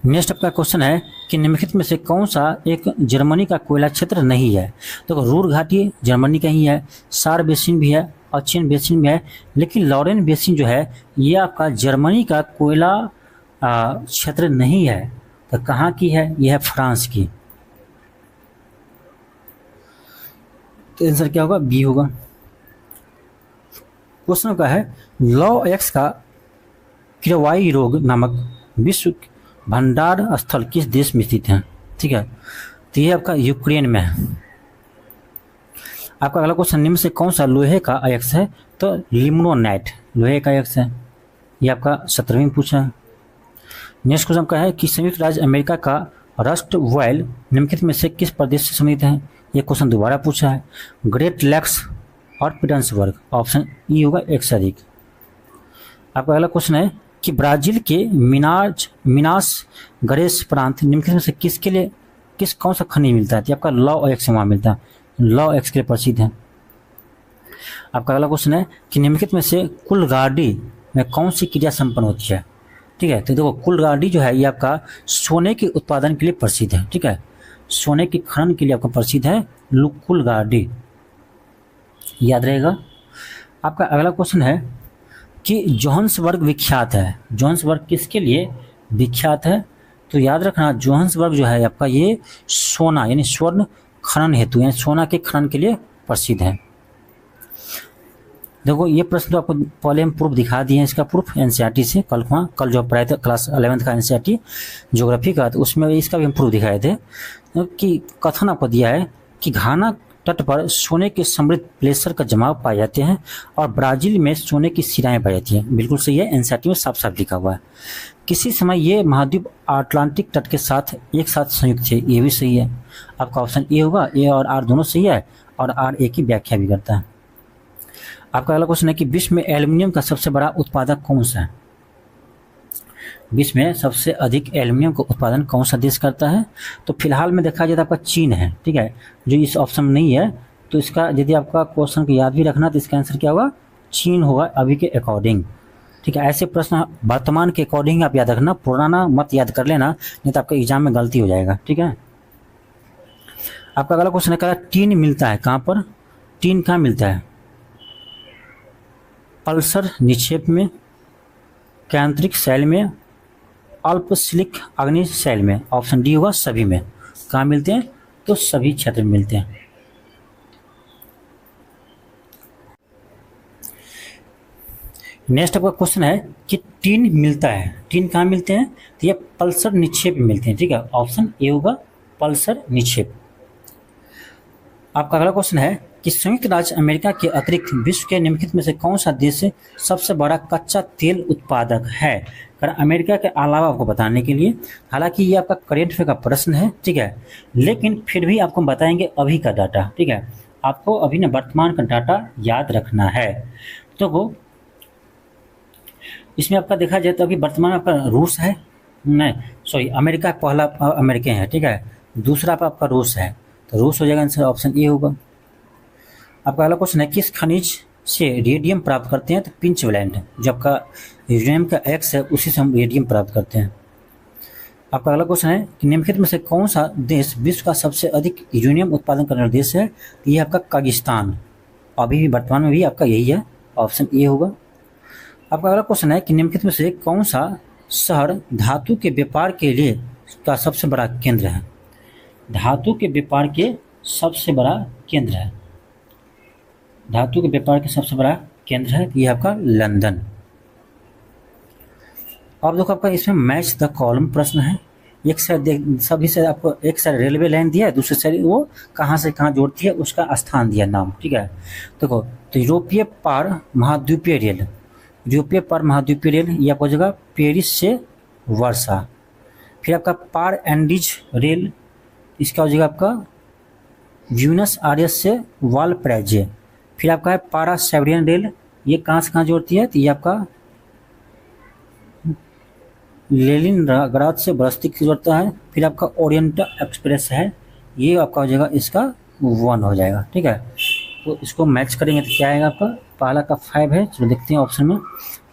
नेक्स्ट आपका क्वेश्चन है कि निम्नलिखित में से कौन सा एक जर्मनी का कोयला क्षेत्र नहीं है? तो रूर घाटी जर्मनी का ही है, सार बेसिन भी है, अचियन बेसिन भी है, लेकिन लॉरेन बेसिन जो है ये आपका जर्मनी का कोयला क्षेत्र नहीं है। तो कहाँ की है? यह है फ्रांस की। तो आंसर क्या होगा? बी होगा। क्वेश्चन का है लॉ एक्स का किरवाई रोग नामक विश्व भंडार स्थल किस देश में स्थित है? ठीक है, तो ये आपका यूक्रेन में है। आपका अगला क्वेश्चन निम्न से कौन सा लोहे का अयस्क है? तो लिमोनाइट लोहे का अयस्क है। ये आपका 17वीं में पूछा है। नेक्स्ट क्वेश्चन का है कि संयुक्त राज्य अमेरिका का रस्ट वैल निम्नलिखित में से किस प्रदेश से संबंधित है? ये क्वेश्चन दोबारा पूछा है। ग्रेट लेक्स और पिटर्सबर्ग। ऑप्शन ई होगा एक से अधिक। आपका अगला क्वेश्चन है कि ब्राजील के मिनास गरेस प्रांत निम्नलिखित में से किसके लिए कौन सा खनिज मिलता है? तो आपका लॉ एक्स वहाँ मिलता है। लॉ एक्स के लिए प्रसिद्ध है। आपका अगला क्वेश्चन है कि निम्नलिखित में से कुलगार्डी में कौन सी क्रिया संपन्न होती है? ठीक है, तो देखो कुलगार्डी जो है ये आपका सोने के उत्पादन के लिए प्रसिद्ध है। ठीक है, सोने के खनन के लिए आपका प्रसिद्ध है कुलगार्डी, याद रहेगा। आपका अगला क्वेश्चन है कि जोहान्सबर्ग विख्यात है। जोहान्सबर्ग किसके लिए विख्यात है? तो याद रखना जोहान्सबर्ग जो है आपका ये सोना यानी स्वर्ण खनन हेतु यानी सोना के खनन के लिए प्रसिद्ध है। देखो ये प्रश्न तो आपको पहले हम प्रूफ दिखा दिए हैं। इसका प्रूफ एनसीईआरटी से कल जो पढ़ाए थे क्लास 11th का एनसीईआरटी ज्योग्राफी का, तो उसमें इसका भी हम प्रूफ दिखाए थे कि कथन आपको दिया है कि घाना तट पर सोने के समृद्ध प्लेसर का जमाव पाए जाते हैं और ब्राजील में सोने की सिराएं पाई जाती हैं। बिल्कुल सही है, एनसीईआरटी में साफ साफ लिखा हुआ है किसी समय ये महाद्वीप अटलांटिक तट के साथ एक साथ संयुक्त थे, ये भी सही है। आपका ऑप्शन ए होगा, ए और आर दोनों सही है और आर ए की व्याख्या भी करता है। आपका अगला क्वेश्चन है कि विश्व में एल्युमिनियम का सबसे बड़ा उत्पादक कौन सा है? विश्व में सबसे अधिक एल्युमिनियम का उत्पादन कौन सा देश करता है? तो फिलहाल में देखा जाए तो आपका चीन है, ठीक है, जो इस ऑप्शन में नहीं है। तो इसका यदि आपका क्वेश्चन को याद भी रखना तो इसका आंसर क्या होगा? चीन होगा अभी के अकॉर्डिंग, ठीक है। ऐसे प्रश्न वर्तमान के अकॉर्डिंग आप याद रखना, पुराना मत याद कर लेना, नहीं तो आपका एग्जाम में गलती हो जाएगा, ठीक है। आपका अगला क्वेश्चन है टीन मिलता है कहाँ पर? टीन कहाँ मिलता है? पल्सर निक्षेप में, कैंद्रिक शैल में, अल्पशिलिक अग्नि शैल में। ऑप्शन डी होगा सभी में। कहाँ मिलते हैं? तो सभी क्षेत्र में मिलते हैं। नेक्स्ट आपका क्वेश्चन है कि टीन मिलता है, टीन कहाँ मिलते हैं? तो ये पल्सर निक्षेप में मिलते हैं, ठीक है। ऑप्शन ए होगा पल्सर निक्षेप। आपका अगला क्वेश्चन है कि संयुक्त राज्य अमेरिका के अतिरिक्त विश्व के निम्नलिखित में से कौन सा देश सबसे बड़ा कच्चा तेल उत्पादक है? अमेरिका के अलावा आपको बताने के लिए, हालांकि ये आपका करेंट अफेयर का प्रश्न है, ठीक है, लेकिन फिर भी आपको बताएंगे अभी का डाटा, ठीक है। आपको अभी ना वर्तमान का डाटा याद रखना है। तो वो इसमें आपका देखा जाए तो अभी वर्तमान आपका रूस है, नहीं सॉरी अमेरिका पहला अमेरिका है, ठीक है, दूसरा आपका रूस है, तो रूस हो जाएगा आंसर, ऑप्शन ए होगा। आपका अगला क्वेश्चन है किस खनिज से रेडियम प्राप्त करते हैं? तो पिंच वैलेंट, जो आपका यूरेनियम का एक्स है उसी से हम रेडियम प्राप्त करते हैं। आपका अगला क्वेश्चन है कि निम्नलिखित में से कौन सा देश विश्व का सबसे अधिक यूरेनियम उत्पादन करने वाला देश है? ये आपका कागिस्तान, अभी भी वर्तमान में भी आपका यही है, ऑप्शन ए होगा। आपका अगला क्वेश्चन है कि निम्नलिखित में से कौन सा शहर धातु के व्यापार के लिए का सबसे बड़ा केंद्र है? धातु के व्यापार के सबसे बड़ा केंद्र है, धातु के व्यापार के सबसे बड़ा केंद्र है, ये आपका लंदन। अब देखो आपका इसमें मैच द कॉलम प्रश्न है। एक साइड सभी से आपको एक साइड रेलवे लाइन दिया है, दूसरी साइड वो कहाँ से कहाँ जोड़ती है उसका स्थान दिया नाम, ठीक है। देखो तो यूरोपीय पार महाद्वीपीय रेल, यूरोपीय पार महाद्वीपीय रेल ये आपको जगह पेरिस से वर्षा। फिर आपका पार एंडीज रेल, इसका हो जाएगा आपका ब्यूनस आयर्स से वालप्राइजे। फिर आपका है पारा साइबेरियन रेल, ये कहाँ से कहाँ जोड़ती है? तो ये आपका लेनिनग्राद से ब्रस्तिक से जोड़ता है। फिर आपका ओरिएंटल एक्सप्रेस है, ये आपका हो जाएगा इसका 1 हो जाएगा, ठीक है। तो इसको मैच करेंगे तो क्या आएगा आपका? पहला का 5 है, चलो देखते हैं ऑप्शन में।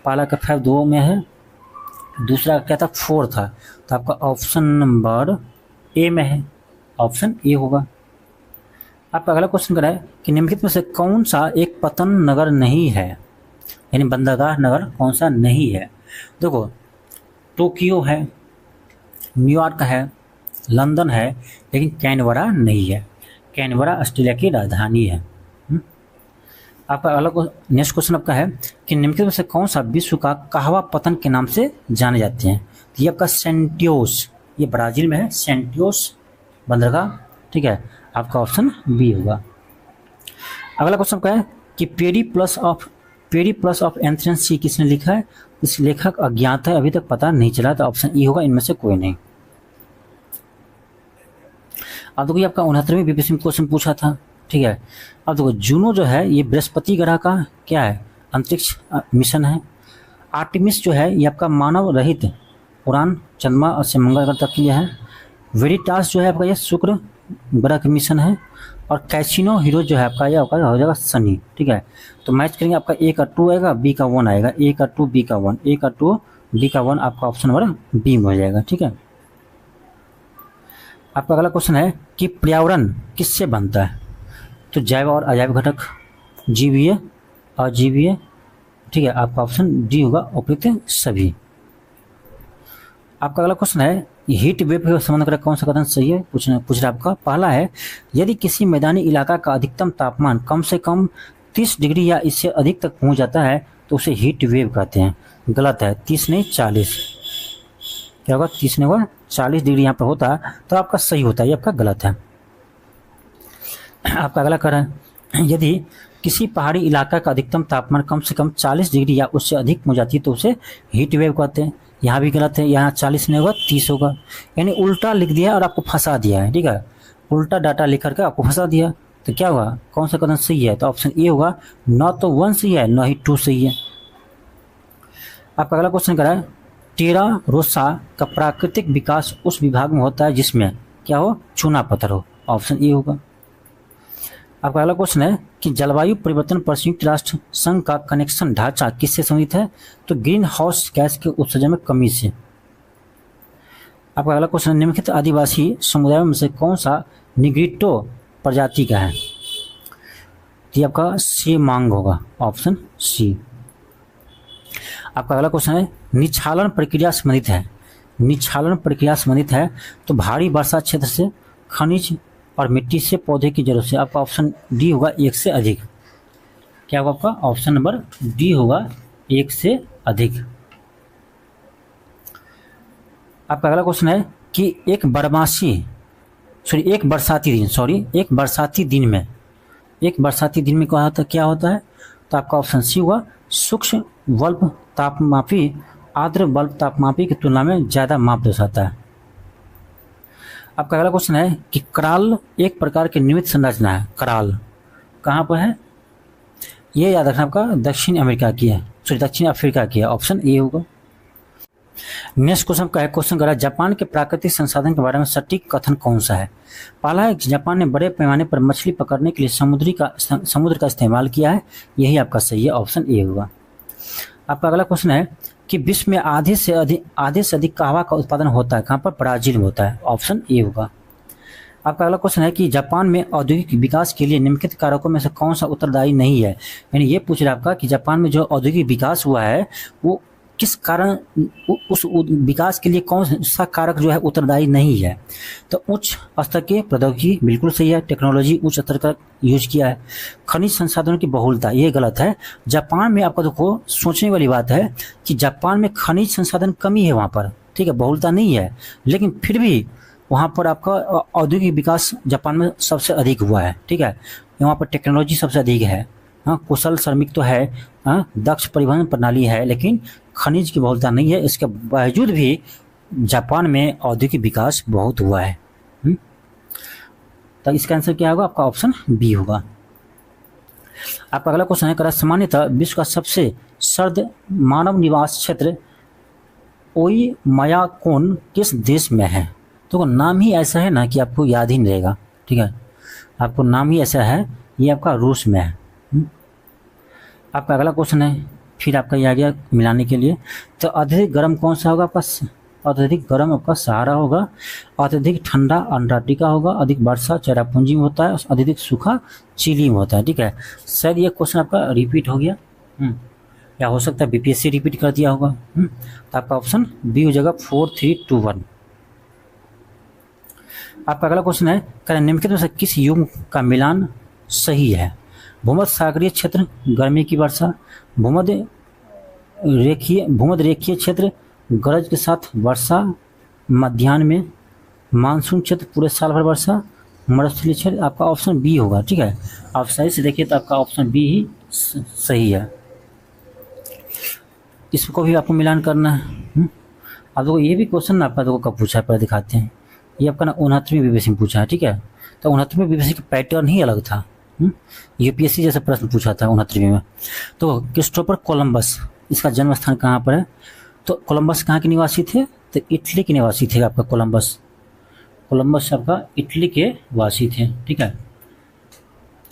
पहला का 5 2 में है, दूसरा क्या था 4 था, तो आपका ऑप्शन नंबर ए में है, ऑप्शन ए होगा। आपका अगला क्वेश्चन कर रहा है कि निम्नलिखित में से कौन सा एक पतन नगर नहीं है, यानी बंदरगाह नगर कौन सा नहीं है? देखो टोक्यो है, न्यूयॉर्क है, लंदन है, लेकिन कैनबरा नहीं है। कैनबरा ऑस्ट्रेलिया की राजधानी है। आपका अगला नेक्स्ट क्वेश्चन आपका है कि निम्नलिखित में से कौन सा विश्व का कहवा पतन के नाम से जाने जाते हैं? तो ये आपका सेंटियोस, ये ब्राजील में है, सेंटियोस बंदरगाह, ठीक है। आपका ऑप्शन बी होगा। अगला क्वेश्चन क्या है कि पेरी प्लस ऑफ एंथ्रेंस सी किसने लिखा है? इस लेखक अज्ञात है, अभी तक पता नहीं चला, तो ऑप्शन ई होगा, इनमें से कोई नहीं। अब देखो ये आपका 69वीं बीपीएससी में क्वेश्चन पूछा था, ठीक है। अब देखो जूनो जो है ये बृहस्पति ग्रह का क्या है? अंतरिक्ष मिशन है। आर्टेमिस जो है ये आपका मानव रहित उड़ान चंद्रमा से मंगल ग्रह तक के लिए है। वेरिटास जो है आपका ये शुक्र ग्रह का मिशन है। और कैसिनो हीरो जो है आपका ये हो जाएगा शनि, ठीक है। तो मैच करेंगे, आपका ए का 2 आएगा, बी का 1 आएगा, ए का 2 बी का 1, ए का 2 बी का 1, आपका ऑप्शन नंबर बी में हो जाएगा, ठीक है। आपका अगला क्वेश्चन है कि पर्यावरण किससे बनता है? तो जैव और अजैव घटक, जीवीय अजीवीय, ठीक है। आपका ऑप्शन डी होगा, उपयुक्त सभी। आपका अगला क्वेश्चन है हीट वेव के संबंध कर कौन सा कथन सही है? पूछ रहा आपका। पहला है यदि किसी मैदानी इलाका का अधिकतम तापमान कम से कम 30 डिग्री या इससे अधिक तक पहुंच जाता है तो उसे हीट वेव कहते हैं। गलत है, 30 नहीं 40। क्या होगा? 30 नहीं होगा, 40 डिग्री यहाँ पर होता है तो आपका सही होता है, ये आपका गलत है। आपका अगला कर है यदि किसी पहाड़ी इलाका का अधिकतम तापमान कम से कम 40 डिग्री या उससे अधिक हो जाती है तो उसे हीट वेव कहते हैं। यहाँ भी गलत है, यहाँ 40 नहीं होगा 30 होगा, यानी उल्टा लिख दिया और आपको फंसा दिया है, ठीक है, उल्टा डाटा लिख करके आपको फंसा दिया। तो क्या हुआ, कौन सा कदम सही है, तो ऑप्शन ए होगा। न तो 1 सही है न ही 2 सही है। आपका अगला क्वेश्चन करा है, टेरा रोसा का प्राकृतिक विकास उस विभाग में होता है जिसमें क्या हो, चूना पत्थर हो, ऑप्शन ए होगा। आपका अगला क्वेश्चन है कि जलवायु परिवर्तन पर संयुक्त राष्ट्र संघ का कनेक्शन ढांचा किससे संबंधित है, तो ग्रीन हाउस गैस के उत्सर्जन में कमी से। आपका अगला क्वेश्चन है, निम्नलिखित आदिवासी समुदायों में से कौन सा निग्रिटो प्रजाति का है, तो आपका सी मांग होगा, ऑप्शन सी। आपका अगला क्वेश्चन है, निक्षालन प्रक्रिया संबंधित है, निक्षालन प्रक्रिया संबंधित है तो भारी वर्षा क्षेत्र से खनिज और मिट्टी से पौधे की जरूरत से। आपका ऑप्शन डी होगा 1 से अधिक। क्या होगा आपका, ऑप्शन नंबर डी होगा 1 से अधिक। आपका अगला क्वेश्चन है कि एक बरसाती दिन में क्या होता है, तो आपका ऑप्शन सी हुआ, सूक्ष्म बल्ब तापमापी आर्द्र बल्ब तापमापी की तुलना में ज़्यादा माप दर्शाता है। आपका अगला क्वेश्चन है कि कराल एक प्रकार की नियमित संरचना है, कराल कहाँ पर है, ये याद रखना आपका दक्षिण अफ्रीका की है, ऑप्शन ए होगा। नेक्स्ट क्वेश्चन का है, क्वेश्चन करा जापान के प्राकृतिक संसाधन के बारे में सटीक कथन कौन सा है। पहला है कि जापान ने बड़े पैमाने पर मछली पकड़ने के लिए समुद्र का इस्तेमाल किया है, यही आपका सही है, ऑप्शन ए होगा। आपका अगला क्वेश्चन है कि विश्व में आधे से अधिक कहवा का उत्पादन होता है, कहाँ पर, ब्राजील में होता है, ऑप्शन ए होगा। आपका अगला क्वेश्चन है कि जापान में औद्योगिक विकास के लिए निम्नलिखित कारकों में से कौन सा उत्तरदायी नहीं है, यानी ये पूछ रहा है आपका कि जापान में जो औद्योगिक विकास हुआ है वो किस कारण, उस विकास के लिए कौन सा कारक जो है उत्तरदायी नहीं है, तो उच्च स्तर के प्रौद्योगिकी बिल्कुल सही है, टेक्नोलॉजी उच्च स्तर का यूज किया है। खनिज संसाधनों की बहुलता ये गलत है। जापान में आपका देखो सोचने वाली बात है कि जापान में खनिज संसाधन कमी है वहाँ पर, ठीक है, बहुलता नहीं है, लेकिन फिर भी वहाँ पर आपका औद्योगिक विकास जापान में सबसे अधिक हुआ है, ठीक है, वहाँ पर टेक्नोलॉजी सबसे अधिक है, हाँ, कुशल श्रमिक तो है, हाँ, दक्ष परिवहन प्रणाली है, लेकिन खनिज की बहुलता नहीं है। इसके बावजूद भी जापान में औद्योगिक विकास बहुत हुआ है। तो इसका आंसर क्या होगा, आपका ऑप्शन बी होगा। आपका अगला क्वेश्चन है, सामान्यतः विश्व का सबसे सर्द मानव निवास क्षेत्र ओइमायाकोन किस देश में है, तो नाम ही ऐसा है ना कि आपको याद ही नहीं रहेगा, ठीक है, आपको नाम ही ऐसा है, ये आपका रूस में है। आपका अगला क्वेश्चन है, फिर आपका ये आ गया मिलाने के लिए, तो अत्यधिक गर्म कौन सा होगा आपका, अत्यधिक गर्म आपका सहारा होगा, अत्यधिक ठंडा अंटार्कटिका होगा, अधिक वर्षा चेरापूंजी में होता है, अत्यधिक सूखा चिली में होता है, ठीक है। शायद ये क्वेश्चन आपका रिपीट हो गया, या हो सकता है बीपीएससी रिपीट कर दिया होगा। तो आपका ऑप्शन बी हो जाएगा 4321। आपका अगला क्वेश्चन है, निम्नलिखित में से किस युग का मिलान सही है, भूमध्य सागरीय क्षेत्र गर्मी की वर्षा, भूमध्य रेखीय क्षेत्र गरज के साथ वर्षा मध्याह्न में, मानसून क्षेत्र पूरे साल भर वर्षा, मरुस्थलीय क्षेत्र। आपका ऑप्शन बी होगा, ठीक है, आप सही से देखिए तो आपका ऑप्शन बी ही सही है। इसको भी आपको मिलान करना है। अब देखो ये भी क्वेश्चन आपका देखो कब पूछा है, पर दिखाते हैं, ये आपका ना 69वीं बीपीएससी में पूछा है, ठीक है, तो 69वीं बीपीएससी का पैटर्न ही अलग था, यूपीएससी जैसा प्रश्न पूछा था 69वीं में। तो क्रिस्टोफर कोलंबस, इसका जन्म स्थान कहाँ पर है, तो कोलंबस कहाँ के निवासी थे, तो इटली के निवासी थे आपका कोलंबस आपका इटली के वासी थे, ठीक है।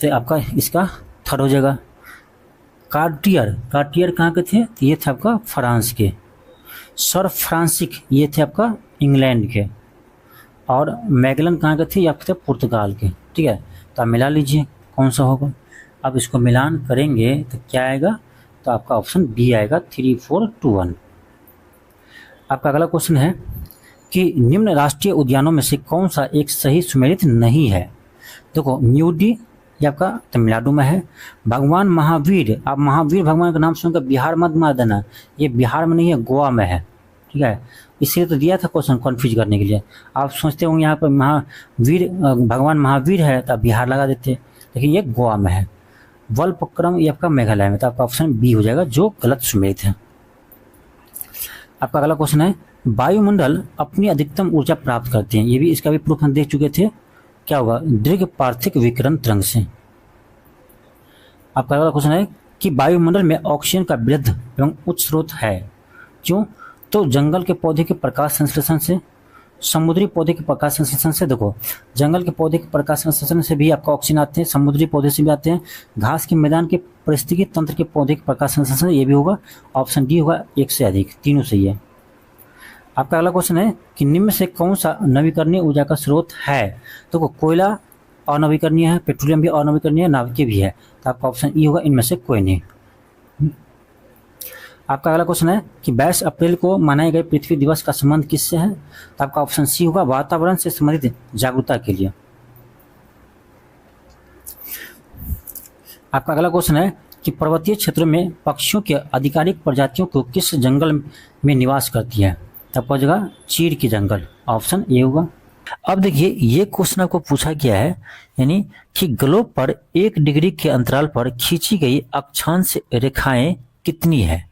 तो आपका इसका थर्ड हो जाएगा। कार्टियर कहाँ के थे, तो ये थे आपका फ्रांस के। सर फ्रांसिक ये थे आपका इंग्लैंड के, और मैगलन कहाँ के थे, ये आपके थे पुर्तगाल के, ठीक है। तो आप मिला लीजिए कौन सा होगा। अब इसको मिलान करेंगे तो क्या आएगा, तो आपका ऑप्शन बी आएगा 3421। आपका अगला क्वेश्चन है कि निम्न राष्ट्रीय उद्यानों में से कौन सा एक सही सुमेलित नहीं है। देखो म्यूडी ये आपका तमिलनाडु में है। भगवान महावीर, आप महावीर भगवान का नाम सुनकर बिहार मत मार देना, ये बिहार में नहीं है, गोवा में है, ठीक है। इसलिए तो दिया था क्वेश्चन कन्फ्यूज करने के लिए। आप सोचते होंगे यहाँ पर भगवान महावीर है तो आप बिहार लगा देते, लेकिन ये गोवा में है। वल्पक्रम ये आपका मेघालय में, तो आपका ऑप्शन बी हो जाएगा जो गलत सुमेलित है। आपका अगला क्वेश्चन है, वायुमंडल अपनी अधिकतम ऊर्जा प्राप्त करते हैं, ये भी इसका भी प्रूफ हम देख चुके थे, क्या होगा, दीर्घ पार्थिक विकिरण तरंग से। आपका अगला क्वेश्चन है कि वायुमंडल में ऑक्सीजन का वृहद एवं उच्च स्रोत है, क्यों, तो जंगल के पौधे के प्रकाश संश्लेषण से, समुद्री पौधे के प्रकाश संश्लेषण से। देखो जंगल के पौधे के प्रकाश संश्लेषण से भी आपका ऑक्सीजन आते हैं, समुद्री पौधे से भी आते हैं, घास के मैदान के पारिस्थितिकी तंत्र के पौधे के प्रकाश संश्लेषण, ये भी होगा, ऑप्शन डी होगा, एक से अधिक, तीनों सही है। आपका अगला क्वेश्चन है कि निम्न से कौन सा नवीकरणीय ऊर्जा का स्रोत है, तो कोयला अनवीकरणीय है, पेट्रोलियम भी अनवीकरणीय, नाभिकीय भी है, तो आपका ऑप्शन ई होगा, इनमें से कोई नहीं। आपका अगला क्वेश्चन है कि 22 अप्रैल को मनाए गए पृथ्वी दिवस का संबंध किससे है, तो आपका ऑप्शन सी होगा, वातावरण से संबंधित जागरूकता के लिए। आपका अगला क्वेश्चन है कि पर्वतीय क्षेत्रों में पक्षियों की आधिकारिक प्रजातियों को किस जंगल में निवास करती है, तो आपका जगह चीड़ की जंगल, ऑप्शन ए होगा। अब देखिए ये क्वेश्चन आपको पूछा गया है, यानी कि ग्लोब पर 1 डिग्री के अंतराल पर खींची गई अक्षांश रेखाएं कितनी है,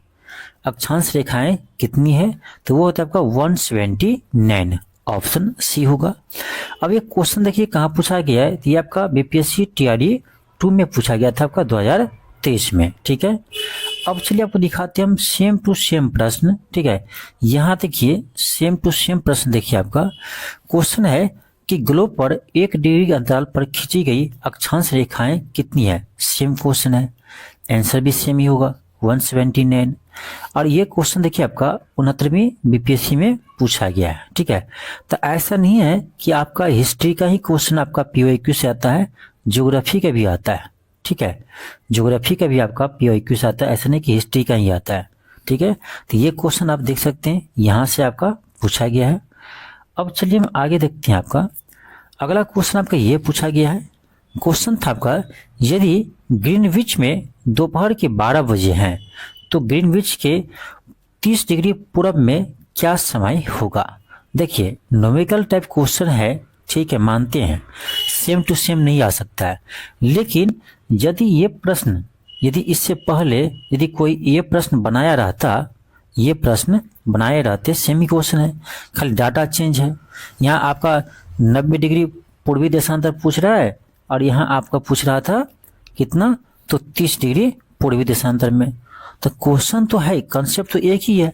अक्षांश रेखाएं कितनी है, तो वो होता है आपका 179, ऑप्शन सी होगा। अब ये क्वेश्चन देखिए कहाँ पूछा गया है, ये आपका बीपीएससी टीआरई 2 में पूछा गया था आपका 2023 में, ठीक है। अब चलिए आपको दिखाते हैं हम सेम टू सेम प्रश्न, ठीक है। यहाँ देखिए सेम टू सेम प्रश्न देखिए, आपका क्वेश्चन है कि ग्लोब पर 1 डिग्री के अंतराल पर खींची गई अक्षांश रेखाएं कितनी है, सेम क्वेश्चन है, आंसर भी सेम ही होगा, 179। और ये क्वेश्चन देखिए आपका 69वीं बीपीएससी में पूछा गया है, ठीक है। तो ऐसा नहीं है कि आपका हिस्ट्री का ही क्वेश्चन आपका पीओक्यू से आता है, ज्योग्राफी का भी आता है, ठीक है, ज्योग्राफी का भी आपका पीओक्यू से आता है, ऐसा नहीं कि हिस्ट्री का ही आता है, ठीक है। तो ये क्वेश्चन आप देख सकते हैं यहाँ से आपका पूछा गया है। अब चलिए हम आगे देखते हैं, आपका अगला क्वेश्चन आपका ये पूछा गया है, क्वेश्चन था आपका, यदि ग्रीनविच में दोपहर के 12 बजे हैं तो ग्रीनविच के 30 डिग्री पूर्व में क्या समय होगा। देखिए न्यूमेरिकल टाइप क्वेश्चन है, ठीक है, मानते हैं सेम टू सेम नहीं आ सकता है, लेकिन यदि ये प्रश्न, यदि इससे पहले यदि कोई ये प्रश्न बनाया रहता, ये प्रश्न बनाए रहते, सेम ही क्वेश्चन है, खाली डाटा चेंज है। यहाँ आपका 90 डिग्री पूर्वी देशांतर पूछ रहा है और यहाँ आपका पूछ रहा था कितना, तो 30 डिग्री पूर्वी देशांतर में। तो क्वेश्चन तो है, कंसेप्ट तो एक ही है।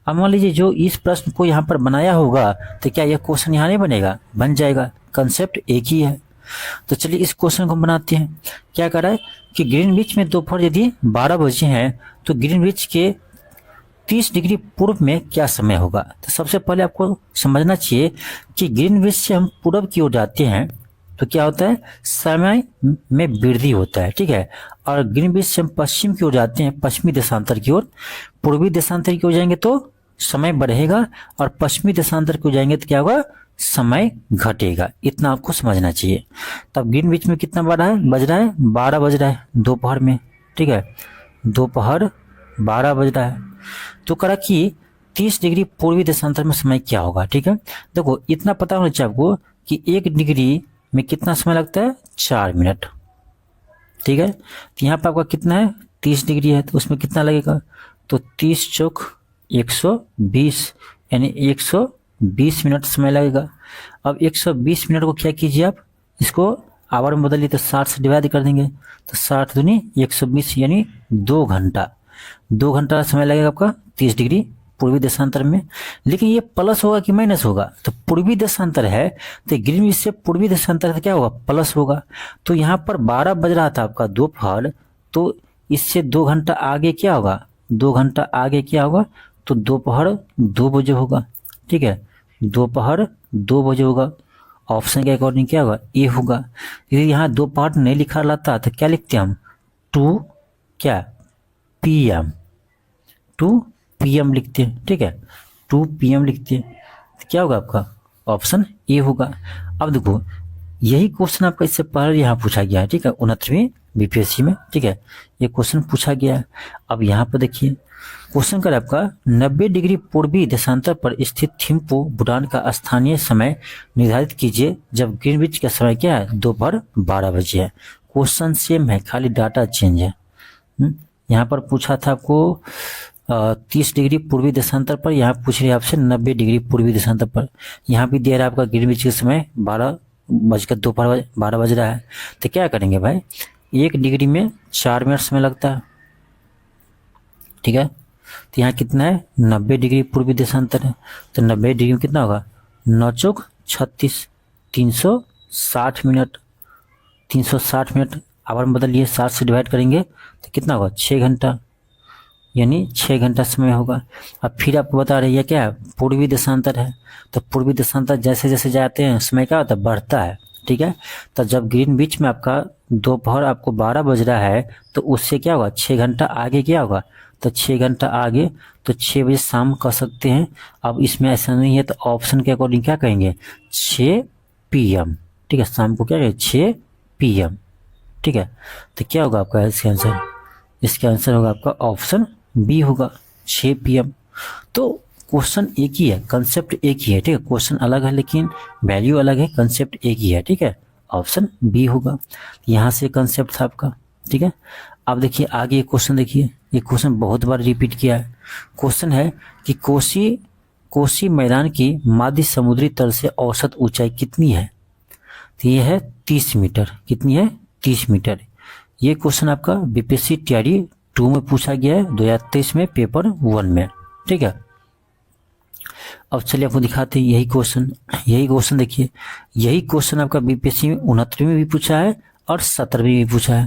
अब मान लीजिए जो इस प्रश्न को यहाँ पर बनाया होगा तो क्या यह क्वेश्चन यहाँ नहीं बनेगा, बन जाएगा, कंसेप्ट एक ही है। तो चलिए इस क्वेश्चन को बनाते हैं। क्या कर रहा है कि ग्रीनविच में दोपहर यदि 12 बजे हैं तो ग्रीनविच के 30 डिग्री पूर्व में क्या समय होगा। तो सबसे पहले आपको समझना चाहिए कि ग्रीनविच से हम पूर्व की ओर जाते हैं तो क्या होता है, समय में वृद्धि होता है, ठीक है। और ग्रीनविच से हम पश्चिम की ओर जाते हैं, पश्चिमी देशांतर की ओर, पूर्वी देशांतर की ओर जाएंगे तो समय बढ़ेगा और पश्चिमी देशांतर की ओर जाएंगे तो क्या होगा, समय घटेगा। इतना आपको समझना चाहिए। तब ग्रीनविच में कितना बज रहा है 12 बज रहा है दोपहर में, ठीक है, दोपहर 12 बज रहा है। तो करा कि 30 डिग्री पूर्वी देशांतर में समय क्या होगा, ठीक है। देखो इतना पता होना चाहिए आपको कि 1 डिग्री में कितना समय लगता है, 4 मिनट, ठीक है। तो यहाँ पर आपका कितना है, 30 डिग्री है, तो उसमें कितना लगेगा, तो 30 चौक 120, यानी 120 मिनट समय लगेगा। अब 120 मिनट को क्या कीजिए आप, इसको आवर में बदलिए तो 60 से डिवाइड कर देंगे, तो 60 दूनी 120 यानी 2 घंटा, 2 घंटा समय लगेगा आपका 30 डिग्री पूर्वी देशांतर में। लेकिन ये प्लस होगा कि माइनस होगा, तो पूर्वी देशांतर है तो ग्रीनविच से पूर्वी देशांतर से क्या होगा, प्लस होगा। तो यहाँ पर 12 बज रहा था आपका दोपहर, तो इससे 2 घंटा आगे क्या होगा, 2 घंटा आगे क्या होगा, तो दोपहर 2 बजे होगा, ठीक है, दोपहर 2 बजे होगा। ऑप्शन के अकॉर्डिंग क्या होगा, ए होगा। यदि यहाँ दोपहर नहीं लिखा रहता तो क्या लिखते हम, 2 क्या PM, 2 PM लिखते हैं, ठीक है, 2 PM लिखते हैं, तो क्या होगा आपका ऑप्शन ए होगा। अब देखो यही क्वेश्चन आपका इससे पहले यहाँ पूछा गया है, ठीक है, 69वीं बीपीएससी में, ठीक है, ये क्वेश्चन पूछा गया है। अब यहाँ पर देखिए क्वेश्चन कर आपका 90 डिग्री पूर्वी देशांतर पर स्थित थिम्पू भूटान का स्थानीय समय निर्धारित कीजिए जब ग्रीनविच का समय क्या है, दोपहर 12 बजे है। क्वेश्चन सेम है, खाली डाटा चेंज है। यहाँ पर पूछा था आपको 30 डिग्री पूर्वी देशांतर पर, यहाँ पूछ रहे आपसे 90 डिग्री पूर्वी देशांतर पर। यहाँ भी दिया रहा आपका ग्रीनविच के समय 12 बज रहा है। तो क्या करेंगे भाई, 1 डिग्री में 4 मिनट समय लगता है, ठीक है। तो यहाँ कितना है, 90 डिग्री पूर्वी देशांतर है, तो 90 डिग्री में कितना होगा, 9 चौक 36, 360 मिनट। 360 मिनट आवर में बदलिए, 7 से डिवाइड करेंगे तो कितना होगा, 6 घंटा, यानी 6 घंटा समय होगा। अब फिर आपको बता रही है क्या, पूर्वी देशांतर है, तो पूर्वी देशांतर जैसे जैसे जाते हैं समय क्या होता है, बढ़ता है, ठीक है। तो जब ग्रीनविच में आपका दोपहर आपको 12 बज रहा है, तो उससे क्या होगा, 6 घंटा आगे क्या होगा, तो 6 घंटा आगे, तो 6 बजे शाम कह सकते हैं। अब इसमें ऐसा नहीं है, तो ऑप्शन के अकॉर्डिंग क्या कहेंगे, 6 PM, ठीक है। शाम को क्या कहेंगे, 6 PM, ठीक है। तो क्या होगा आपका इसका आंसर, इसका आंसर होगा आपका ऑप्शन बी होगा, 6 PM। तो क्वेश्चन एक ही है, कंसेप्ट एक ही है, ठीक है। क्वेश्चन अलग है लेकिन वैल्यू अलग है, कंसेप्ट एक ही है, ठीक है। ऑप्शन बी होगा। यहाँ से कंसेप्ट था आपका, ठीक है। अब देखिए आगे एक क्वेश्चन, देखिए ये क्वेश्चन बहुत बार रिपीट किया है। क्वेश्चन है कि कोसी मैदान की माध्य समुद्री तल से औसत ऊंचाई कितनी है। तो ये है 30 मीटर, कितनी है, 30 मीटर। ये क्वेश्चन आपका बीपीएससी तैयारी 2 में पूछा गया है, 2023 में पेपर 1 में, ठीक है। अब चलिए आपको दिखाते हैं यही क्वेश्चन देखिए, यही क्वेश्चन आपका बीपीएससी में 69वीं में भी पूछा है और 17वीं में भी पूछा है,